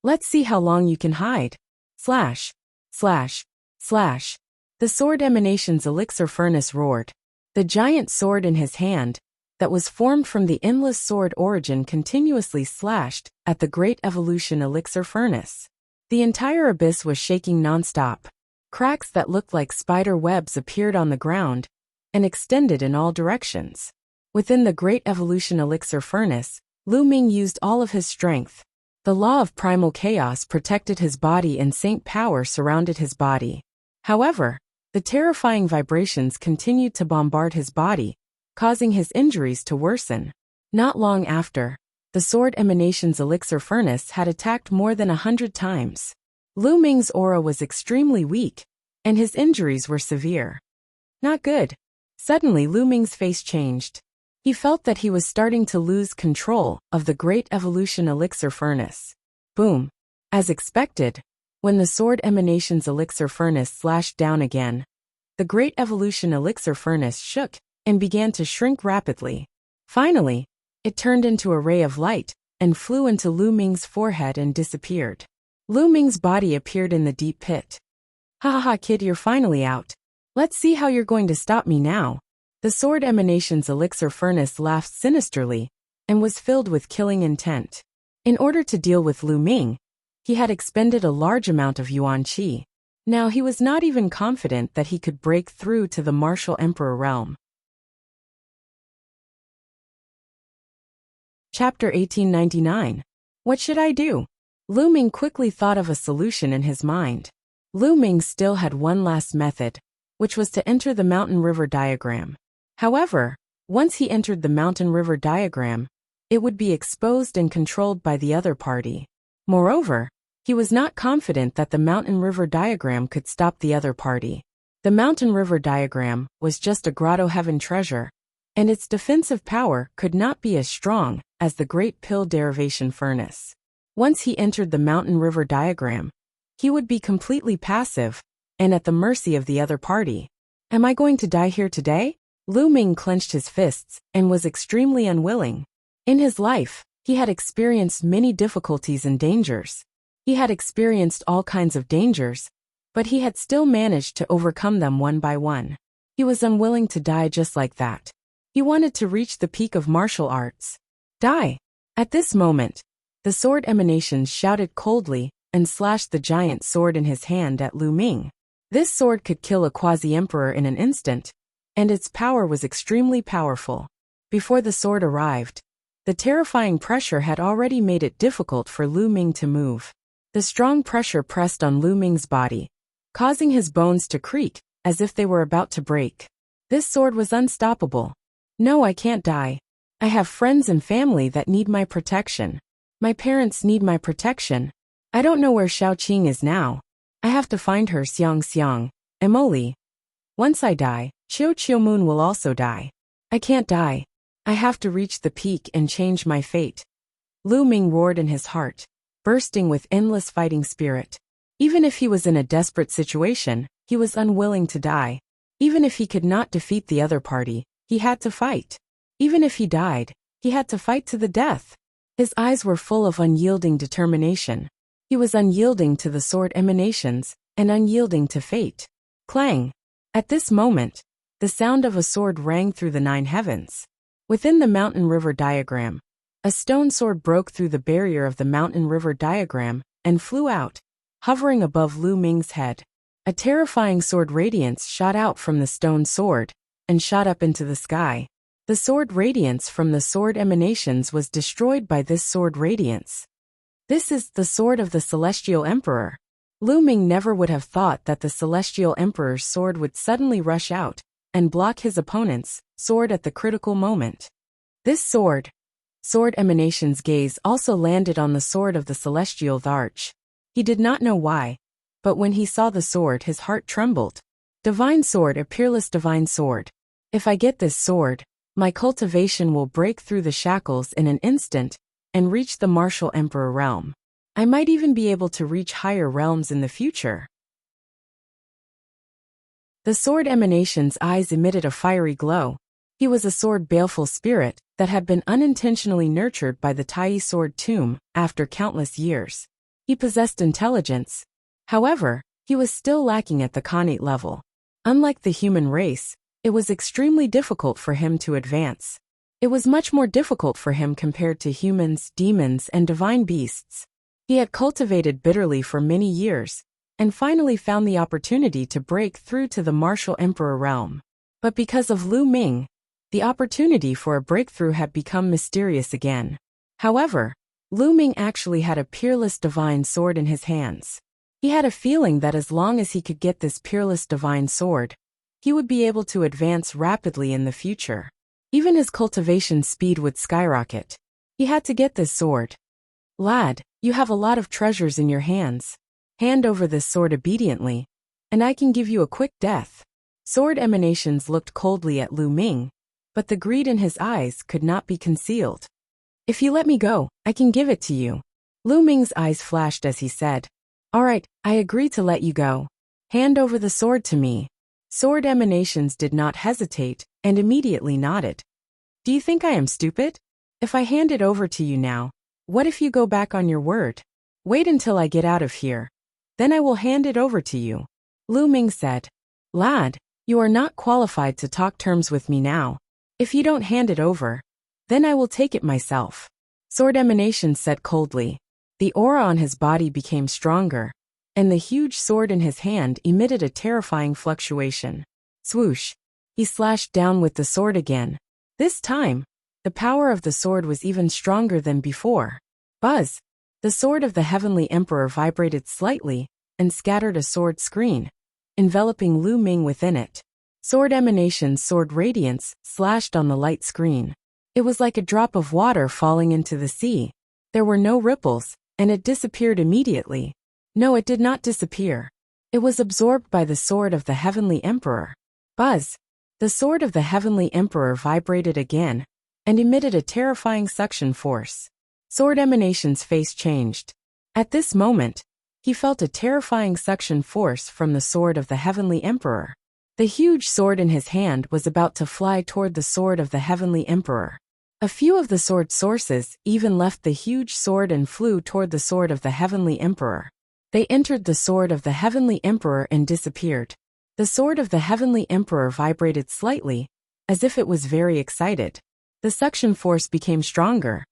Let's see how long you can hide. Slash, slash, slash. The Sword Emanations Elixir Furnace roared. The giant sword in his hand, that was formed from the endless sword origin, continuously slashed at the Great Evolution Elixir Furnace. The entire abyss was shaking non-stop. Cracks that looked like spider webs appeared on the ground and extended in all directions. Within the Great Evolution Elixir Furnace, Lu Ming used all of his strength. The law of primal chaos protected his body and saint power surrounded his body. However, the terrifying vibrations continued to bombard his body, causing his injuries to worsen. Not long after, the Sword Emanations Elixir Furnace had attacked more than 100 times. Lu Ming's aura was extremely weak, and his injuries were severe. Not good. Suddenly Lu Ming's face changed. He felt that he was starting to lose control of the Great Evolution Elixir Furnace. Boom. As expected, when the Sword Emanations Elixir Furnace slashed down again, the Great Evolution Elixir Furnace shook and began to shrink rapidly. Finally, it turned into a ray of light and flew into Lu Ming's forehead and disappeared. Lu Ming's body appeared in the deep pit. Ha ha ha, kid, you're finally out. Let's see how you're going to stop me now. The Sword Emanations Elixir Furnace laughed sinisterly and was filled with killing intent. In order to deal with Lu Ming, he had expended a large amount of yuan qi. Now he was not even confident that he could break through to the martial emperor realm. Chapter 1899. What should I do? Lu Ming quickly thought of a solution in his mind. Lu Ming still had one last method, which was to enter the mountain river diagram. However, once he entered the mountain river diagram, it would be exposed and controlled by the other party. Moreover, he was not confident that the mountain river diagram could stop the other party. The mountain river diagram was just a grotto heaven treasure, and its defensive power could not be as strong as the Great Pill Derivation Furnace. Once he entered the mountain river diagram, He would be completely passive and at the mercy of the other party. Am I going to die here today? Lu Ming clenched his fists and was extremely unwilling. In his life, he had experienced many difficulties and dangers. He had experienced all kinds of dangers, but he had still managed to overcome them one by one. He was unwilling to die just like that. He wanted to reach the peak of martial arts. Die! At this moment, the sword emanations shouted coldly and slashed the giant sword in his hand at Lu Ming. This sword could kill a quasi-emperor in an instant, and its power was extremely powerful. Before the sword arrived, the terrifying pressure had already made it difficult for Lu Ming to move. The strong pressure pressed on Lu Ming's body, causing his bones to creak as if they were about to break. This sword was unstoppable. No, I can't die. I have friends and family that need my protection. My parents need my protection. I don't know where Xiaoqing is now. I have to find her. Xiang, Emoli. Once I die, Qiuqiumun will also die. I can't die. I have to reach the peak and change my fate. Lu Ming roared in his heart, bursting with endless fighting spirit. Even if he was in a desperate situation, he was unwilling to die. Even if he could not defeat the other party, he had to fight. Even if he died, he had to fight to the death. His eyes were full of unyielding determination. He was unyielding to the sword emanations and unyielding to fate. Clang! At this moment, the sound of a sword rang through the 9 heavens. Within the mountain-river diagram, a stone sword broke through the barrier of the mountain-river diagram and flew out, hovering above Lu Ming's head. A terrifying sword radiance shot out from the stone sword and shot up into the sky. The sword radiance from the sword emanations was destroyed by this sword radiance. This is the sword of the Celestial Emperor. Lu Ming never would have thought that the Celestial Emperor's sword would suddenly rush out and block his opponent's sword at the critical moment. This sword emanation's gaze also landed on the sword of the Celestial Arch. He did not know why, but when he saw the sword his heart trembled. Divine sword, a peerless divine sword. If I get this sword, my cultivation will break through the shackles in an instant and reach the martial emperor realm. I might even be able to reach higher realms in the future. The sword emanation's eyes emitted a fiery glow. He was a sword baleful spirit that had been unintentionally nurtured by the Tai sword tomb after countless years. He possessed intelligence. However, he was still lacking at the Khanate level. Unlike the human race, it was extremely difficult for him to advance. It was much more difficult for him compared to humans, demons, and divine beasts. He had cultivated bitterly for many years, and finally found the opportunity to break through to the martial emperor realm. But because of Lu Ming, the opportunity for a breakthrough had become mysterious again. However, Lu Ming actually had a peerless divine sword in his hands. He had a feeling that as long as he could get this peerless divine sword, he would be able to advance rapidly in the future. Even his cultivation speed would skyrocket. He had to get this sword. Lad, you have a lot of treasures in your hands. Hand over this sword obediently, and I can give you a quick death. Sword emanations looked coldly at Lu Ming, but the greed in his eyes could not be concealed. If you let me go, I can give it to you. Lu Ming's eyes flashed as he said, All right, I agree to let you go. Hand over the sword to me. Sword emanations did not hesitate and immediately nodded. Do you think I am stupid? If I hand it over to you now, what if you go back on your word? Wait until I get out of here. Then I will hand it over to you. Lu Ming said, Lad, you are not qualified to talk terms with me now. If you don't hand it over, then I will take it myself. Sword emanation said coldly. The aura on his body became stronger, and the huge sword in his hand emitted a terrifying fluctuation. Swoosh! He slashed down with the sword again. This time, the power of the sword was even stronger than before. Buzz! The sword of the Heavenly Emperor vibrated slightly and scattered a sword screen, enveloping Lu Ming within it. Sword emanation's sword radiance slashed on the light screen. It was like a drop of water falling into the sea. There were no ripples, and it disappeared immediately. No, it did not disappear. It was absorbed by the sword of the Heavenly Emperor. Buzz! The sword of the Heavenly Emperor vibrated again and emitted a terrifying suction force. Sword emanation's face changed. At this moment, he felt a terrifying suction force from the sword of the Heavenly Emperor. The huge sword in his hand was about to fly toward the sword of the Heavenly Emperor. A few of the sword sources even left the huge sword and flew toward the sword of the Heavenly Emperor. They entered the sword of the Heavenly Emperor and disappeared. The sword of the Heavenly Emperor vibrated slightly, as if it was very excited. The suction force became stronger.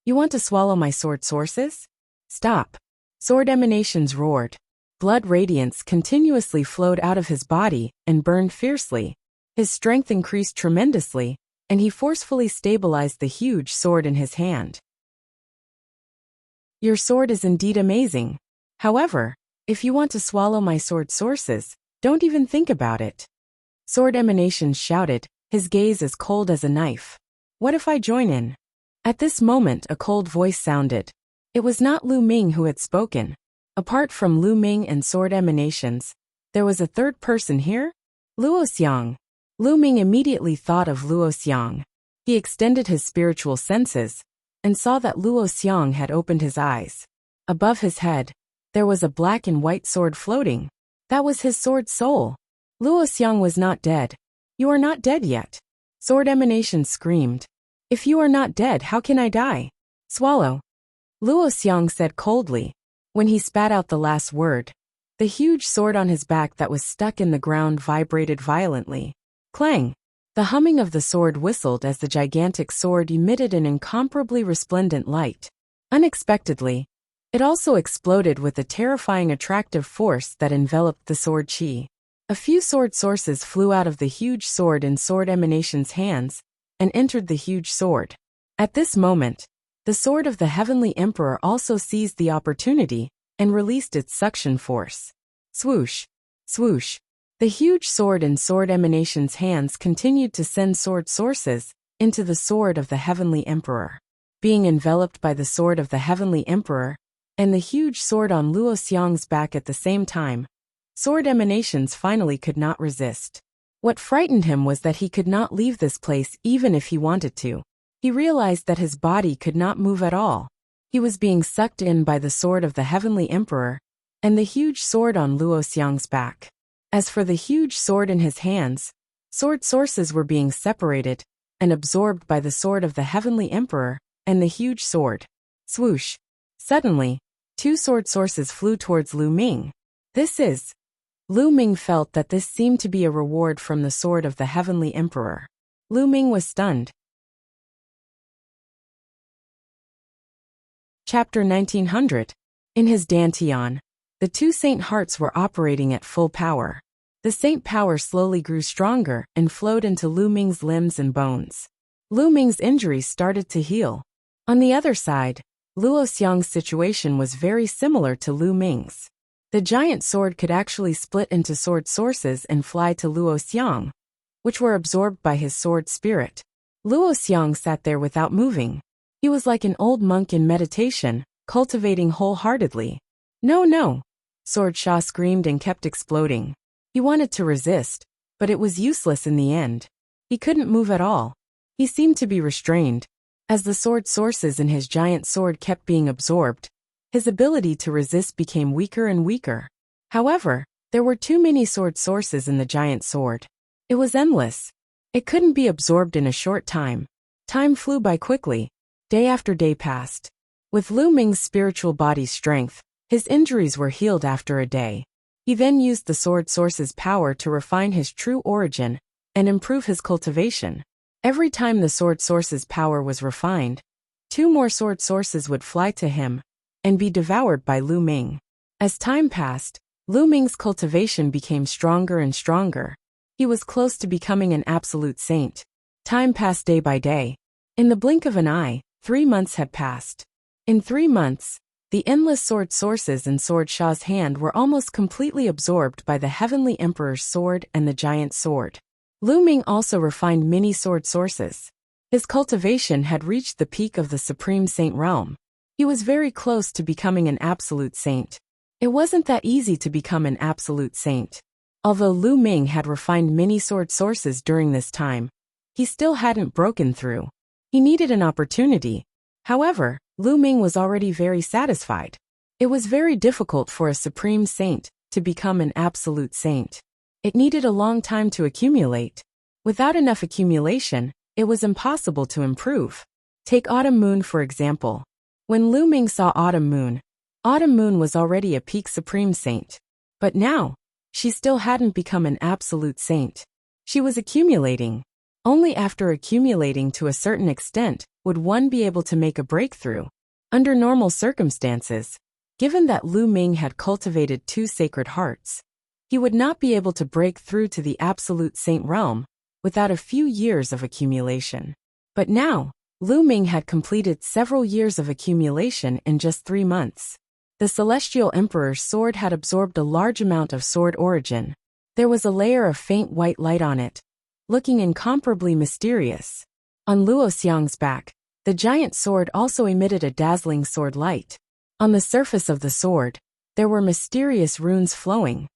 "You want to swallow my sword sources? Stop." Sword emanations roared. Blood radiance continuously flowed out of his body and burned fiercely. His strength increased tremendously, and he forcefully stabilized the huge sword in his hand. "Your sword is indeed amazing. However, if you want to swallow my sword sources, don't even think about it." Sword emanations shouted, his gaze as cold as a knife. "What if I join in?" At this moment a cold voice sounded. It was not Lu Ming who had spoken. Apart from Lu Ming and sword emanations, there was a third person here? Luo Xiang. Lu Ming immediately thought of Luo Xiang. He extended his spiritual senses and saw that Luo Xiang had opened his eyes. Above his head, there was a black and white sword floating. That was his sword soul. Luo Xiang was not dead. "You are not dead yet." Sword emanation screamed. "If you are not dead, how can I die?" "Swallow." Luo Xiang said coldly. When he spat out the last word, the huge sword on his back that was stuck in the ground vibrated violently. Clang! The humming of the sword whistled as the gigantic sword emitted an incomparably resplendent light. Unexpectedly, it also exploded with a terrifying attractive force that enveloped the sword chi. A few sword sources flew out of the huge sword in sword emanation's hands and entered the huge sword. At this moment, the sword of the Heavenly Emperor also seized the opportunity and released its suction force. Swoosh! Swoosh! The huge sword in sword emanation's hands continued to send sword sources into the sword of the Heavenly Emperor. Being enveloped by the sword of the Heavenly Emperor and the huge sword on Luo Xiang's back at the same time, sword emanations finally could not resist. What frightened him was that he could not leave this place even if he wanted to. He realized that his body could not move at all. He was being sucked in by the sword of the Heavenly Emperor and the huge sword on Luo Xiang's back. As for the huge sword in his hands, sword sources were being separated and absorbed by the sword of the Heavenly Emperor and the huge sword. Swoosh! Suddenly, two sword sources flew towards Lu Ming. Lu Ming felt that this seemed to be a reward from the sword of the Heavenly Emperor. Lu Ming was stunned. Chapter 1900. In his dantian, the two saint hearts were operating at full power. The saint power slowly grew stronger and flowed into Lu Ming's limbs and bones. Lu Ming's injuries started to heal. On the other side, Luo Xiang's situation was very similar to Lu Ming's. The giant sword could actually split into sword sources and fly to Luo Xiang, which were absorbed by his sword spirit. Luo Xiang sat there without moving. He was like an old monk in meditation, cultivating wholeheartedly. No! Sword Sha screamed and kept exploding. He wanted to resist, but it was useless in the end. He couldn't move at all. He seemed to be restrained. As the sword sources in his giant sword kept being absorbed, his ability to resist became weaker and weaker. However, there were too many sword sources in the giant sword. It was endless. It couldn't be absorbed in a short time. Time flew by quickly. Day after day passed. With Lu Ming's spiritual body's strength, his injuries were healed after a day. He then used the sword source's power to refine his true origin and improve his cultivation. Every time the sword source's power was refined, two more sword sources would fly to him and be devoured by Lu Ming. As time passed, Lu Ming's cultivation became stronger and stronger. He was close to becoming an absolute saint. Time passed day by day. In the blink of an eye, 3 months had passed. In 3 months, the endless sword sources in Sword Sha's hand were almost completely absorbed by the Heavenly Emperor's sword and the giant sword. Lu Ming also refined many sword sources. His cultivation had reached the peak of the Supreme Saint realm. He was very close to becoming an absolute saint. It wasn't that easy to become an absolute saint. Although Lu Ming had refined many sword sources during this time, he still hadn't broken through. He needed an opportunity. However, Lu Ming was already very satisfied. It was very difficult for a supreme saint to become an absolute saint. It needed a long time to accumulate. Without enough accumulation, it was impossible to improve. Take Autumn Moon for example. When Lu Ming saw Autumn Moon was already a peak supreme saint. But now, she still hadn't become an absolute saint. She was accumulating. Only after accumulating to a certain extent would one be able to make a breakthrough. Under normal circumstances, given that Lu Ming had cultivated 2 sacred hearts, he would not be able to break through to the absolute saint realm without a few years of accumulation. But now, Lu Ming had completed several years of accumulation in just 3 months. The Celestial Emperor's sword had absorbed a large amount of sword origin. There was a layer of faint white light on it, looking incomparably mysterious. On Luo Xiang's back, the giant sword also emitted a dazzling sword light. On the surface of the sword, there were mysterious runes flowing.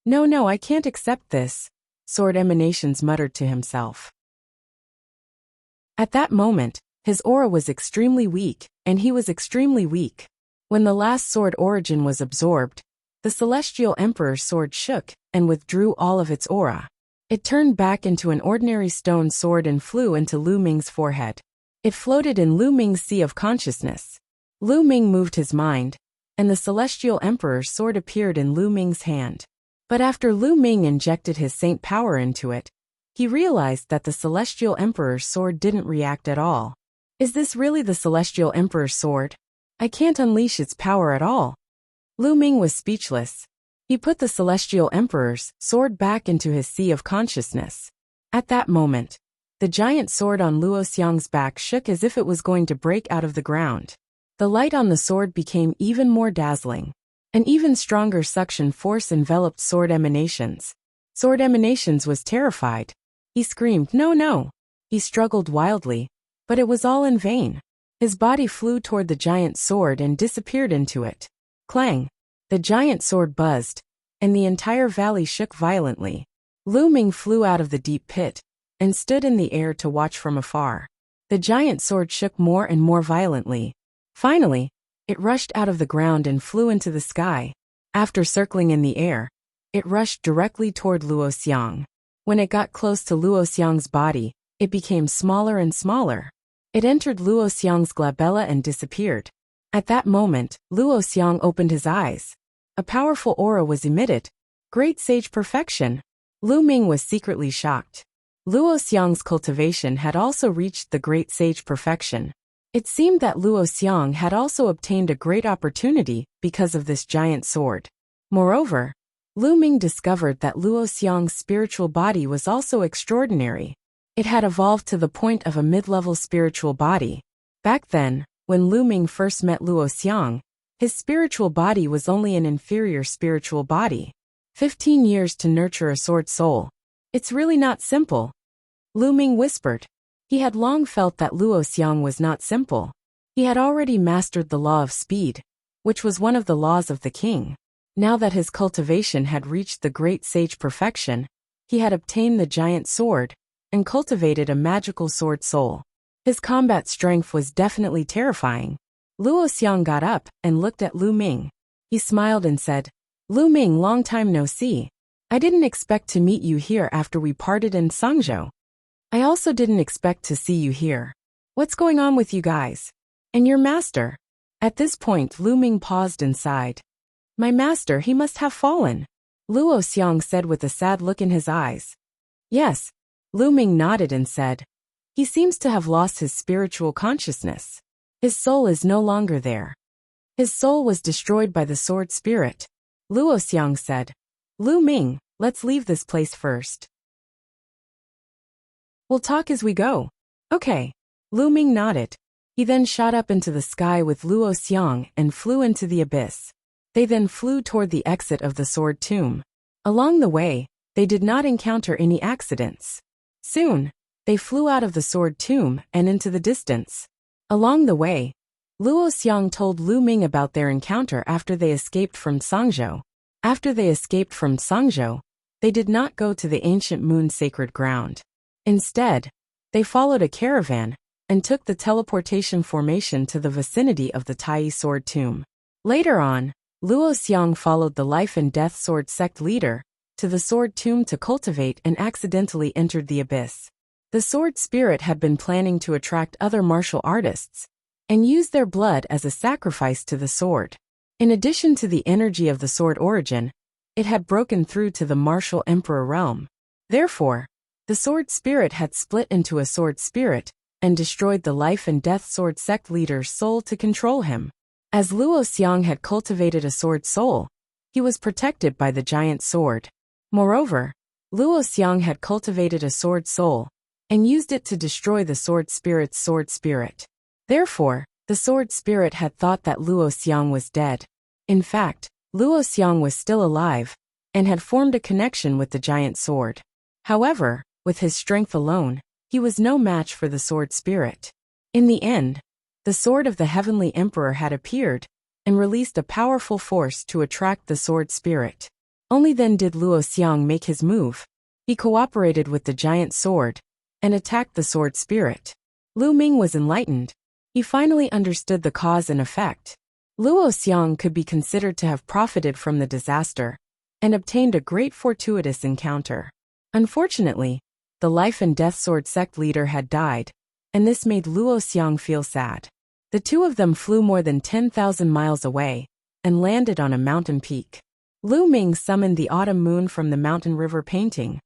No, I can't accept this, Sword Emanations muttered to himself. At that moment, his aura was extremely weak, and he was extremely weak. When the last sword origin was absorbed, the Celestial Emperor's sword shook and withdrew all of its aura. It turned back into an ordinary stone sword and flew into Lu Ming's forehead. It floated in Lu Ming's sea of consciousness. Lu Ming moved his mind, and the Celestial Emperor's sword appeared in Lu Ming's hand. But after Lu Ming injected his saint power into it, he realized that the Celestial Emperor's sword didn't react at all. Is this really the Celestial Emperor's sword? I can't unleash its power at all. Lu Ming was speechless. He put the Celestial Emperor's sword back into his sea of consciousness. At that moment, the giant sword on Luo Xiang's back shook as if it was going to break out of the ground. The light on the sword became even more dazzling. An even stronger suction force enveloped Sword Emanations. Sword Emanations was terrified. He screamed, no. He struggled wildly, but it was all in vain. His body flew toward the giant sword and disappeared into it. Clang! The giant sword buzzed, and the entire valley shook violently. Lu Ming flew out of the deep pit and stood in the air to watch from afar. The giant sword shook more and more violently. Finally, it rushed out of the ground and flew into the sky. After circling in the air, it rushed directly toward Luo Xiang. When it got close to Luo Xiang's body, it became smaller and smaller. It entered Luo Xiang's glabella and disappeared. At that moment, Luo Xiang opened his eyes. A powerful aura was emitted. Great sage perfection. Lu Ming was secretly shocked. Luo Xiang's cultivation had also reached the great sage perfection. It seemed that Luo Xiang had also obtained a great opportunity because of this giant sword. Moreover, Lu Ming discovered that Luo Xiang's spiritual body was also extraordinary. It had evolved to the point of a mid-level spiritual body. Back then, when Lu Ming first met Luo Xiang, his spiritual body was only an inferior spiritual body. 15 years to nurture a sword soul. It's really not simple. Lu Ming whispered. He had long felt that Luo Xiang was not simple. He had already mastered the law of speed, which was one of the laws of the king. Now that his cultivation had reached the great sage perfection, he had obtained the giant sword and cultivated a magical sword soul. His combat strength was definitely terrifying. Luo Xiang got up and looked at Lu Ming. He smiled and said, Lu Ming, long time no see. I didn't expect to meet you here after we parted in Sangzhou. I also didn't expect to see you here. What's going on with you guys? And your master? At this point, Lu Ming paused and sighed. My master, he must have fallen. Luo Xiang said with a sad look in his eyes. Yes. Lu Ming nodded and said, he seems to have lost his spiritual consciousness. His soul is no longer there. His soul was destroyed by the sword spirit. Luo Xiang said, Lu Ming, let's leave this place first. We'll talk as we go. Okay. Lu Ming nodded. He then shot up into the sky with Luo Xiang and flew into the abyss. They then flew toward the exit of the sword tomb. Along the way, they did not encounter any accidents. Soon, they flew out of the sword tomb and into the distance. Along the way, Luo Xiang told Lu Ming about their encounter after they escaped from Sangzhou. After they escaped from Sangzhou, they did not go to the ancient moon sacred ground. Instead, they followed a caravan and took the teleportation formation to the vicinity of the Tai sword tomb. Later on, Luo Xiang followed the life and death sword sect leader to the sword tomb to cultivate and accidentally entered the abyss. The sword spirit had been planning to attract other martial artists and use their blood as a sacrifice to the sword. In addition to the energy of the sword origin, it had broken through to the martial emperor realm. Therefore, the sword spirit had split into a sword spirit and destroyed the life and death sword sect leader's soul to control him. As Luo Xiang had cultivated a sword soul, he was protected by the giant sword. Moreover, Luo Xiang had cultivated a sword soul and used it to destroy the sword spirit's sword spirit. Therefore, the sword spirit had thought that Luo Xiang was dead. In fact, Luo Xiang was still alive and had formed a connection with the giant sword. However, with his strength alone, he was no match for the sword spirit. In the end, the sword of the heavenly emperor had appeared and released a powerful force to attract the sword spirit. Only then did Luo Xiang make his move. He cooperated with the giant sword and attacked the sword spirit. Lu Ming was enlightened. He finally understood the cause and effect. Luo Xiang could be considered to have profited from the disaster and obtained a great fortuitous encounter. Unfortunately, the life and death sword sect leader had died, and this made Luo Xiang feel sad. The two of them flew more than 10,000 miles away and landed on a mountain peak. Lu Ming summoned the autumn moon from the mountain river painting.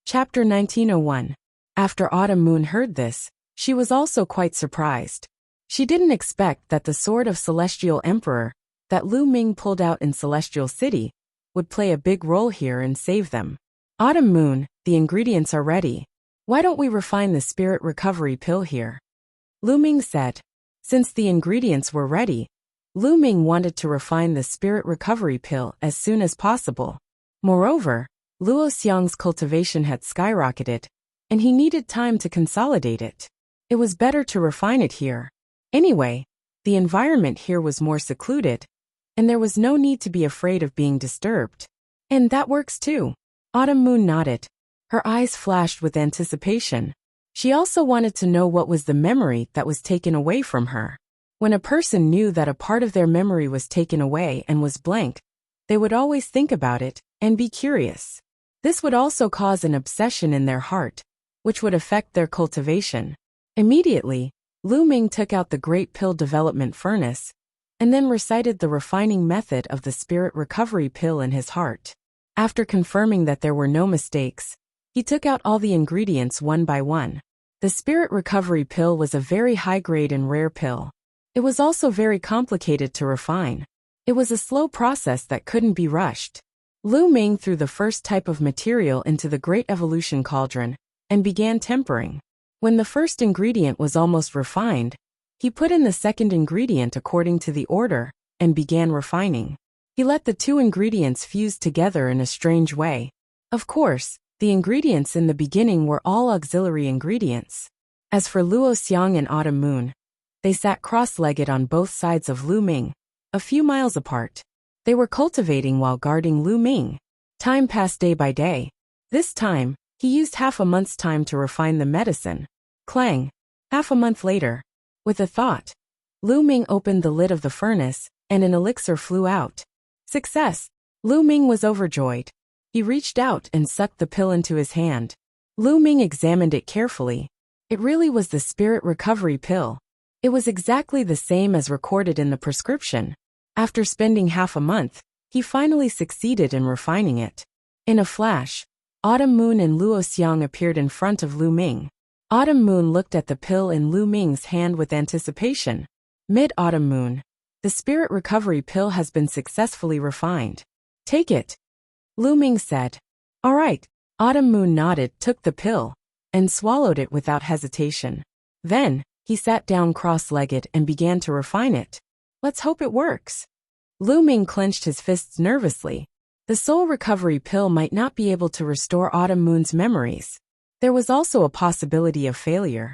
Chapter 1901. After Autumn Moon heard this, she was also quite surprised. She didn't expect that the sword of Celestial Emperor that Lu Ming pulled out in Celestial City would play a big role here and save them. Autumn Moon, the ingredients are ready. Why don't we refine the spirit recovery pill here? Lu Ming said. Since the ingredients were ready, Lu Ming wanted to refine the spirit recovery pill as soon as possible. Moreover, Luo Xiang's cultivation had skyrocketed, and he needed time to consolidate it. It was better to refine it here. Anyway, the environment here was more secluded, and there was no need to be afraid of being disturbed. And that works too. Autumn Moon nodded. Her eyes flashed with anticipation. She also wanted to know what was the memory that was taken away from her. When a person knew that a part of their memory was taken away and was blank, they would always think about it and be curious. This would also cause an obsession in their heart, which would affect their cultivation. Immediately, Lu Ming took out the Great Pill Development Furnace and then recited the refining method of the spirit recovery pill in his heart. After confirming that there were no mistakes, he took out all the ingredients one by one. The spirit recovery pill was a very high-grade and rare pill. It was also very complicated to refine. It was a slow process that couldn't be rushed. Lu Ming threw the first type of material into the Great Evolution Cauldron and began tempering. When the first ingredient was almost refined, he put in the second ingredient according to the order and began refining. He let the two ingredients fuse together in a strange way. Of course, the ingredients in the beginning were all auxiliary ingredients. As for Luo Xiang and Autumn Moon, they sat cross-legged on both sides of Lu Ming, a few miles apart. They were cultivating while guarding Lu Ming. Time passed day by day. This time, he used half a month's time to refine the medicine. Clang! Half a month later. With a thought, Lu Ming opened the lid of the furnace, and an elixir flew out. Success! Lu Ming was overjoyed. He reached out and sucked the pill into his hand. Lu Ming examined it carefully. It really was the spirit recovery pill. It was exactly the same as recorded in the prescription. After spending half a month, he finally succeeded in refining it. In a flash, Autumn Moon and Luo Xiang appeared in front of Lu Ming. Autumn Moon looked at the pill in Lu Ming's hand with anticipation. Mid-Autumn Moon, the spirit recovery pill has been successfully refined. Take it, Lu Ming said. All right. Autumn Moon nodded, took the pill, and swallowed it without hesitation. Then, he sat down cross-legged and began to refine it. Let's hope it works. Lu Ming clenched his fists nervously. The soul recovery pill might not be able to restore Autumn Moon's memories. There was also a possibility of failure.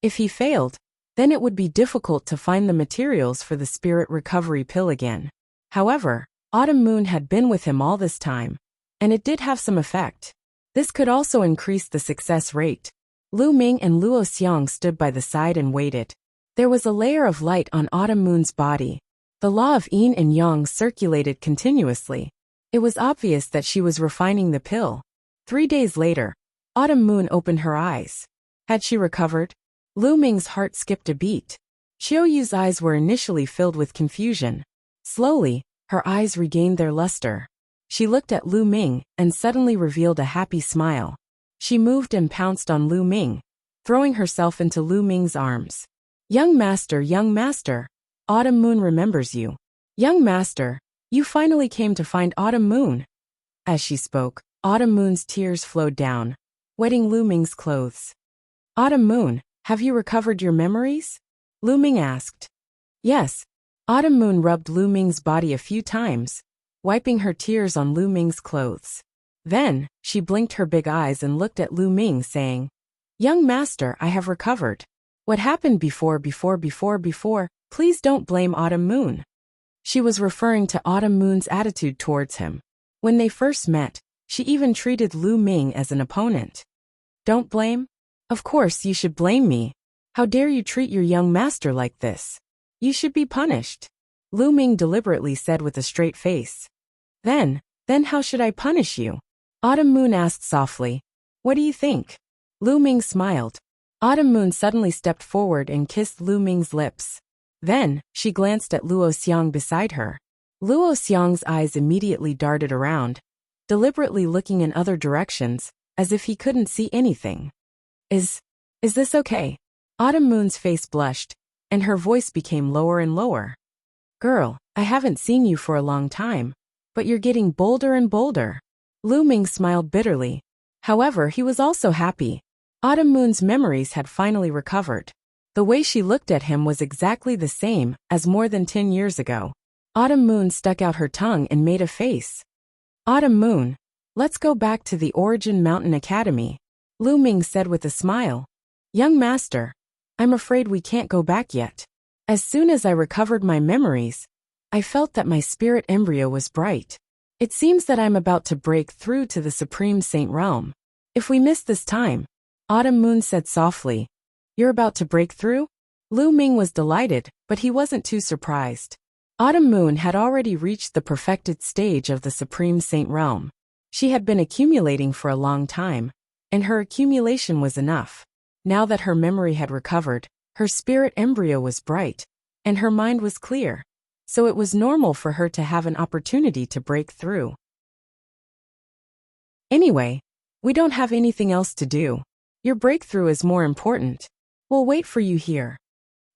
If he failed, then it would be difficult to find the materials for the spirit recovery pill again. However, Autumn Moon had been with him all this time, and it did have some effect. This could also increase the success rate. Lu Ming and Luo Xiang stood by the side and waited. There was a layer of light on Autumn Moon's body. The law of yin and yang circulated continuously. It was obvious that she was refining the pill. 3 days later, Autumn Moon opened her eyes. Had she recovered? Lu Ming's heart skipped a beat. Xiao Yu's eyes were initially filled with confusion. Slowly, her eyes regained their luster. She looked at Lu Ming and suddenly revealed a happy smile. She moved and pounced on Lu Ming, throwing herself into Lu Ming's arms. Young master, Autumn Moon remembers you. Young master, you finally came to find Autumn Moon. As she spoke, Autumn Moon's tears flowed down, wetting Lu Ming's clothes. Autumn Moon, have you recovered your memories? Lu Ming asked. Yes. Autumn Moon rubbed Lu Ming's body a few times, wiping her tears on Lu Ming's clothes. Then, she blinked her big eyes and looked at Lu Ming saying, Young master, I have recovered. What happened before, please don't blame Autumn Moon. She was referring to Autumn Moon's attitude towards him. When they first met, she even treated Lu Ming as an opponent. Don't blame? Of course you should blame me. How dare you treat your young master like this? You should be punished. Lu Ming deliberately said with a straight face. Then how should I punish you? Autumn Moon asked softly. What do you think? Lu Ming smiled. Autumn Moon suddenly stepped forward and kissed Lu Ming's lips. Then, she glanced at Luo Xiang beside her. Luo Xiang's eyes immediately darted around, deliberately looking in other directions, as if he couldn't see anything. Is this okay? Autumn Moon's face blushed, and her voice became lower and lower. Girl, I haven't seen you for a long time, but you're getting bolder and bolder. Lu Ming smiled bitterly. However, he was also happy. Autumn Moon's memories had finally recovered. The way she looked at him was exactly the same as more than 10 years ago. Autumn Moon stuck out her tongue and made a face. Autumn Moon, let's go back to the Origin Mountain Academy, Lu Ming said with a smile. Young master, I'm afraid we can't go back yet. As soon as I recovered my memories, I felt that my spirit embryo was bright. It seems that I'm about to break through to the Supreme Saint Realm. If we miss this time, Autumn Moon said softly. You're about to break through? Lu Ming was delighted, but he wasn't too surprised. Autumn Moon had already reached the perfected stage of the Supreme Saint Realm. She had been accumulating for a long time, and her accumulation was enough. Now that her memory had recovered, her spirit embryo was bright, and her mind was clear. So it was normal for her to have an opportunity to break through. Anyway, we don't have anything else to do. Your breakthrough is more important. We'll wait for you here.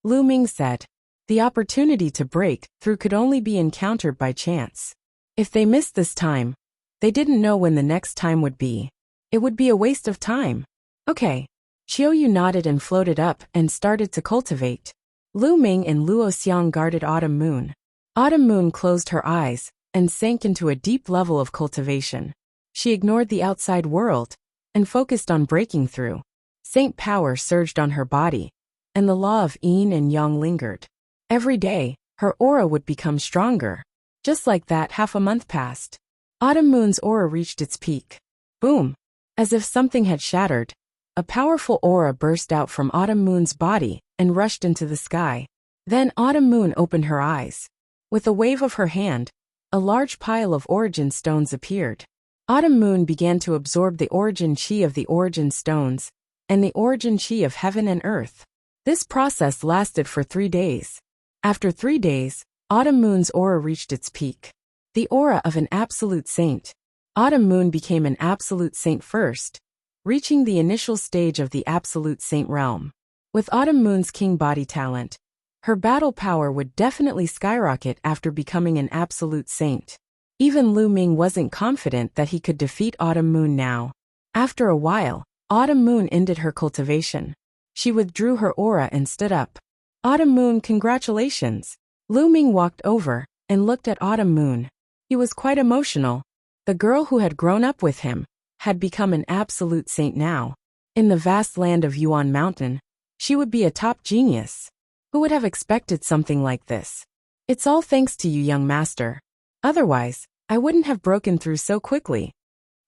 Lu Ming said. The opportunity to break through could only be encountered by chance. If they missed this time, they didn't know when the next time would be. It would be a waste of time. Okay. Xiao Yu nodded and floated up and started to cultivate. Lu Ming and Luo Xiang guarded Autumn Moon. Autumn Moon closed her eyes and sank into a deep level of cultivation. She ignored the outside world and focused on breaking through. Saint power surged on her body, and the law of yin and yang lingered. Every day, her aura would become stronger. Just like that, half a month passed. Autumn Moon's aura reached its peak. Boom! As if something had shattered, a powerful aura burst out from Autumn Moon's body and rushed into the sky. Then Autumn Moon opened her eyes. With a wave of her hand, a large pile of origin stones appeared. Autumn Moon began to absorb the origin chi of the origin stones and the origin chi of heaven and earth. This process lasted for 3 days. After 3 days, Autumn Moon's aura reached its peak. The aura of an absolute saint. Autumn Moon became an absolute saint first, reaching the initial stage of the absolute saint realm. With Autumn Moon's king body talent, her battle power would definitely skyrocket after becoming an absolute saint. Even Lu Ming wasn't confident that he could defeat Autumn Moon now. After a while, Autumn Moon ended her cultivation. She withdrew her aura and stood up. Autumn Moon, congratulations. Lu Ming walked over and looked at Autumn Moon. He was quite emotional. The girl who had grown up with him had become an absolute saint now. In the vast land of Yuan Mountain, she would be a top genius. Who would have expected something like this? It's all thanks to you, young master. Otherwise, I wouldn't have broken through so quickly.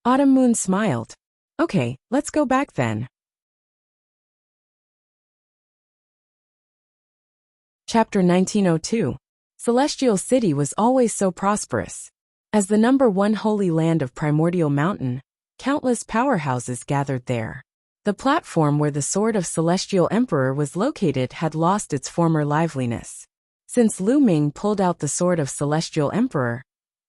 Autumn Moon smiled. Okay, let's go back then. Chapter 1902. Celestial City was always so prosperous. As the #1 holy land of Primordial Mountain, countless powerhouses gathered there. The platform where the sword of Celestial Emperor was located had lost its former liveliness. Since Lu Ming pulled out the sword of Celestial Emperor,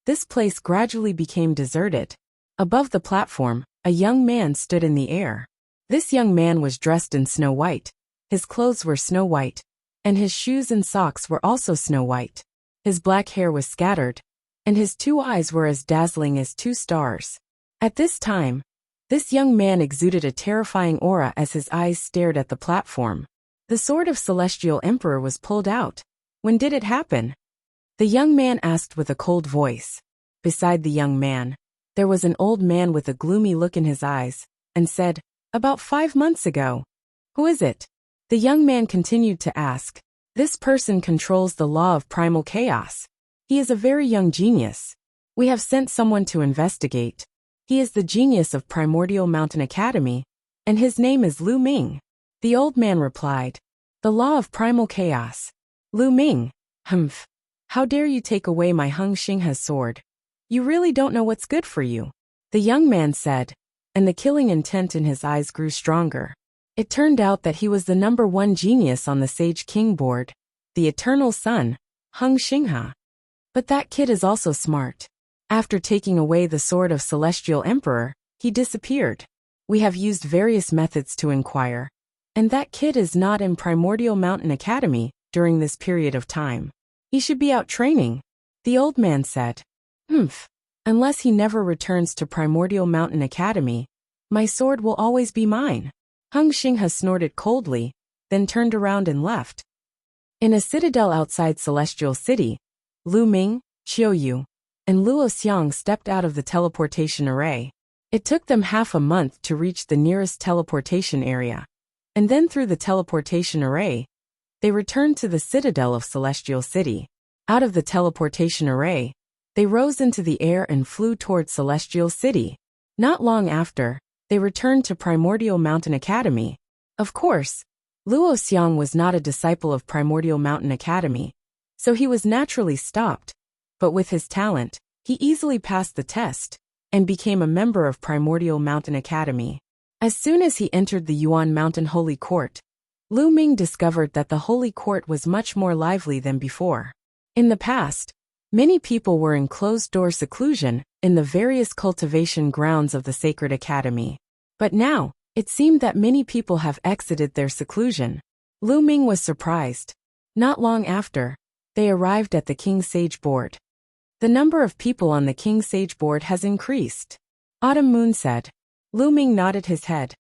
this place gradually became deserted. Above the platform, a young man stood in the air. This young man was dressed in snow white. His clothes were snow white, and his shoes and socks were also snow white. His black hair was scattered, and his 2 eyes were as dazzling as 2 stars. At this time, this young man exuded a terrifying aura as his eyes stared at the platform. The sword of Celestial Emperor was pulled out. When did it happen? The young man asked with a cold voice. Beside the young man, there was an old man with a gloomy look in his eyes, and said, "About 5 months ago." "Who is it?" The young man continued to ask. "This person controls the law of primal chaos. He is a very young genius. We have sent someone to investigate. He is the genius of Primordial Mountain Academy, and his name is Lu Ming." The old man replied, "The law of primal chaos. Lu Ming, humph. How dare you take away my Hung Xingha's sword? You really don't know what's good for you," the young man said, and the killing intent in his eyes grew stronger. It turned out that he was the #1 genius on the Sage King board, the Eternal Sun, Hung Xingha. But that kid is also smart. After taking away the sword of Celestial Emperor, he disappeared. We have used various methods to inquire, and that kid is not in Primordial Mountain Academy during this period of time. He should be out training, the old man said. "Humph. Unless he never returns to Primordial Mountain Academy, my sword will always be mine." Hung Xingha snorted coldly, then turned around and left. In a citadel outside Celestial City, Lu Ming, Qiu Yu, and Luo Xiang stepped out of the teleportation array. It took them half a month to reach the nearest teleportation area, and then through the teleportation array, they returned to the citadel of Celestial City. Out of the teleportation array, they rose into the air and flew toward Celestial City. Not long after, they returned to Primordial Mountain Academy. Of course, Luo Xiang was not a disciple of Primordial Mountain Academy, so he was naturally stopped. But with his talent, he easily passed the test and became a member of Primordial Mountain Academy. As soon as he entered the Yuan Mountain Holy Court, Lu Ming discovered that the Holy Court was much more lively than before. In the past, many people were in closed-door seclusion in the various cultivation grounds of the Sacred Academy. But now, it seemed that many people have exited their seclusion. Lu Ming was surprised. Not long after, they arrived at the King Sage Board. The number of people on the King Sage Board has increased, Autumn Moon said. Lu Ming nodded his head.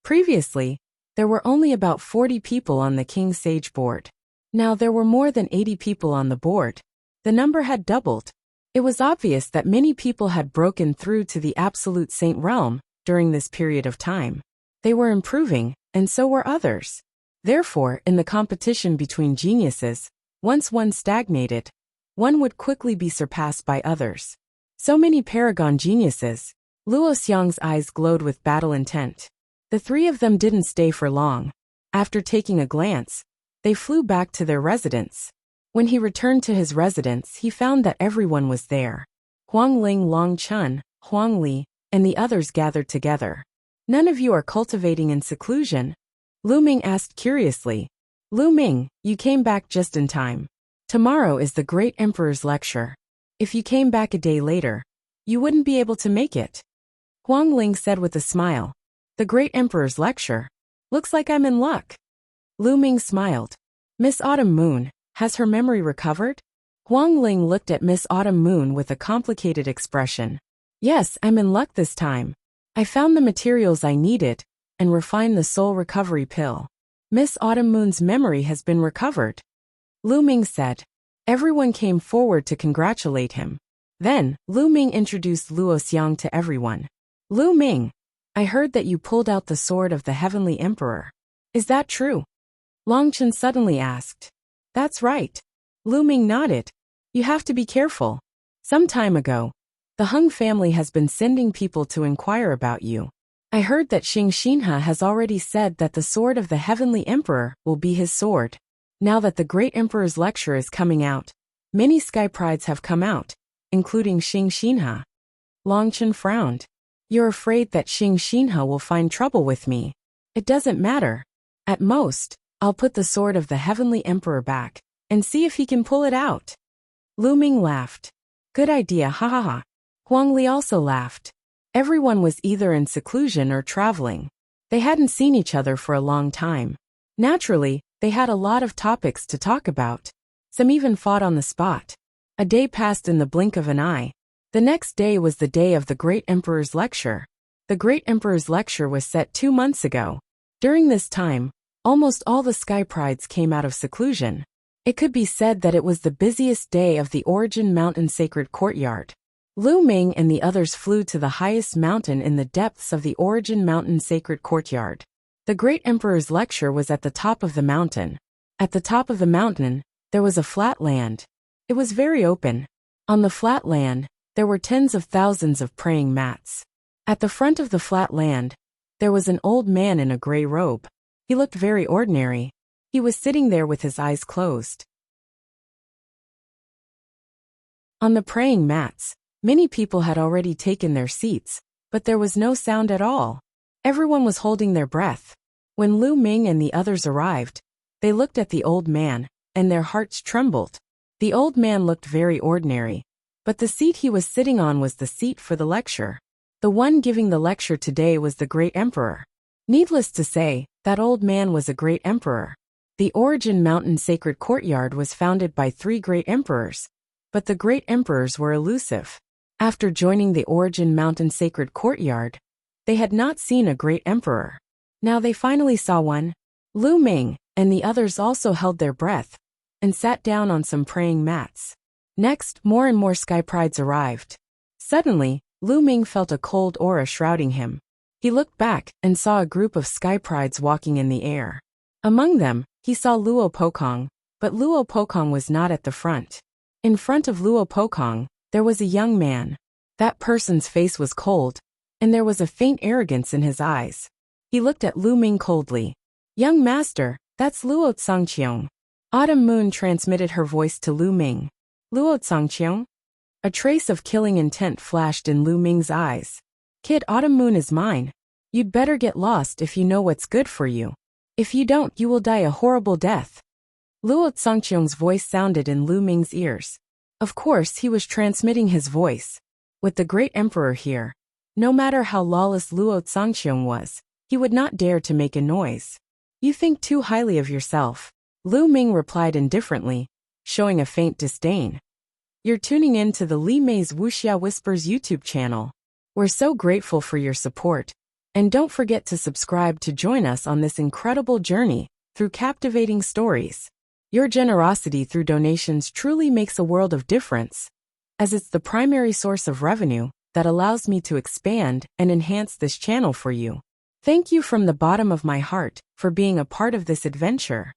Previously, there were only about 40 people on the King Sage Board. Now there were more than 80 people on the board. The number had doubled. It was obvious that many people had broken through to the Absolute Saint realm during this period of time. They were improving, and so were others. Therefore, in the competition between geniuses, once one stagnated, one would quickly be surpassed by others. So many paragon geniuses. Luo Xiang's eyes glowed with battle intent. The 3 of them didn't stay for long. After taking a glance, they flew back to their residence. When he returned to his residence, he found that everyone was there. Huang Ling, Long Chun, Huang Li, and the others gathered together. "None of you are cultivating in seclusion?" Lu Ming asked curiously. "Lu Ming, you came back just in time. Tomorrow is the Great Emperor's lecture. If you came back a day later, you wouldn't be able to make it." Huang Ling said with a smile. "The Great Emperor's lecture? Looks like I'm in luck." Lu Ming smiled. "Miss Autumn Moon, has her memory recovered?" Huang Ling looked at Miss Autumn Moon with a complicated expression. "Yes, I'm in luck this time. I found the materials I needed and refined the soul recovery pill. Miss Autumn Moon's memory has been recovered." Lu Ming said. Everyone came forward to congratulate him. Then, Lu Ming introduced Luo Xiang to everyone. "Lu Ming, I heard that you pulled out the sword of the Heavenly Emperor. Is that true?" Long Chen suddenly asked. "That's right." Lu Ming nodded. "You have to be careful. Some time ago, the Hung family has been sending people to inquire about you. I heard that Xing Xinhe has already said that the sword of the Heavenly Emperor will be his sword. Now that the Great Emperor's lecture is coming out, many sky prides have come out, including Xing Xinhe. Longchen frowned. You're afraid that Xing Xinhe will find trouble with me. It doesn't matter. At most, I'll put the sword of the Heavenly Emperor back, and see if he can pull it out. Lu Ming laughed. Good idea, ha ha ha. Huang Li also laughed. Everyone was either in seclusion or traveling. They hadn't seen each other for a long time. Naturally, they had a lot of topics to talk about. Some even fought on the spot. A day passed in the blink of an eye. The next day was the day of the Great Emperor's lecture. The Great Emperor's lecture was set 2 months ago. During this time, almost all the sky prides came out of seclusion. It could be said that it was the busiest day of the Origin Mountain Sacred Courtyard. Lu Ming and the others flew to the highest mountain in the depths of the Origin Mountain Sacred Courtyard. The Great Emperor's lecture was at the top of the mountain. At the top of the mountain, there was a flat land. It was very open. On the flat land, there were tens of thousands of praying mats. At the front of the flat land, there was an old man in a gray robe. He looked very ordinary. He was sitting there with his eyes closed. On the praying mats, many people had already taken their seats, but there was no sound at all. Everyone was holding their breath. When Lu Ming and the others arrived, they looked at the old man, and their hearts trembled. The old man looked very ordinary, but the seat he was sitting on was the seat for the lecture. The one giving the lecture today was the Great Emperor. Needless to say, that old man was a great emperor. The Origin Mountain Sacred Courtyard was founded by 3 great emperors, but the great emperors were elusive. After joining the Origin Mountain Sacred Courtyard, they had not seen a great emperor. Now they finally saw one. Lu Ming and the others also held their breath and sat down on some praying mats. Next, more and more sky prides arrived. Suddenly, Lu Ming felt a cold aura shrouding him. He looked back and saw a group of sky prides walking in the air. Among them, he saw Luo Pokong, but Luo Pokong was not at the front. In front of Luo Pokong, there was a young man. That person's face was cold, and there was a faint arrogance in his eyes. He looked at Lu Ming coldly. Young master, that's Luo Tsangqiong. Autumn Moon transmitted her voice to Lu Ming. Luo Tsangqiong? A trace of killing intent flashed in Lu Ming's eyes. Kid, Autumn Moon is mine. You'd better get lost if you know what's good for you. If you don't, you will die a horrible death. Luo Tsangqiong's voice sounded in Lu Ming's ears. Of course, he was transmitting his voice. With the great emperor here, no matter how lawless Luo Tsangqiong was, he would not dare to make a noise. You think too highly of yourself. Lu Ming replied indifferently, showing a faint disdain. You're tuning in to the Li Mei's Wuxia Whispers YouTube channel. We're so grateful for your support. And don't forget to subscribe to join us on this incredible journey through captivating stories. Your generosity through donations truly makes a world of difference, as it's the primary source of revenue that allows me to expand and enhance this channel for you. Thank you from the bottom of my heart for being a part of this adventure.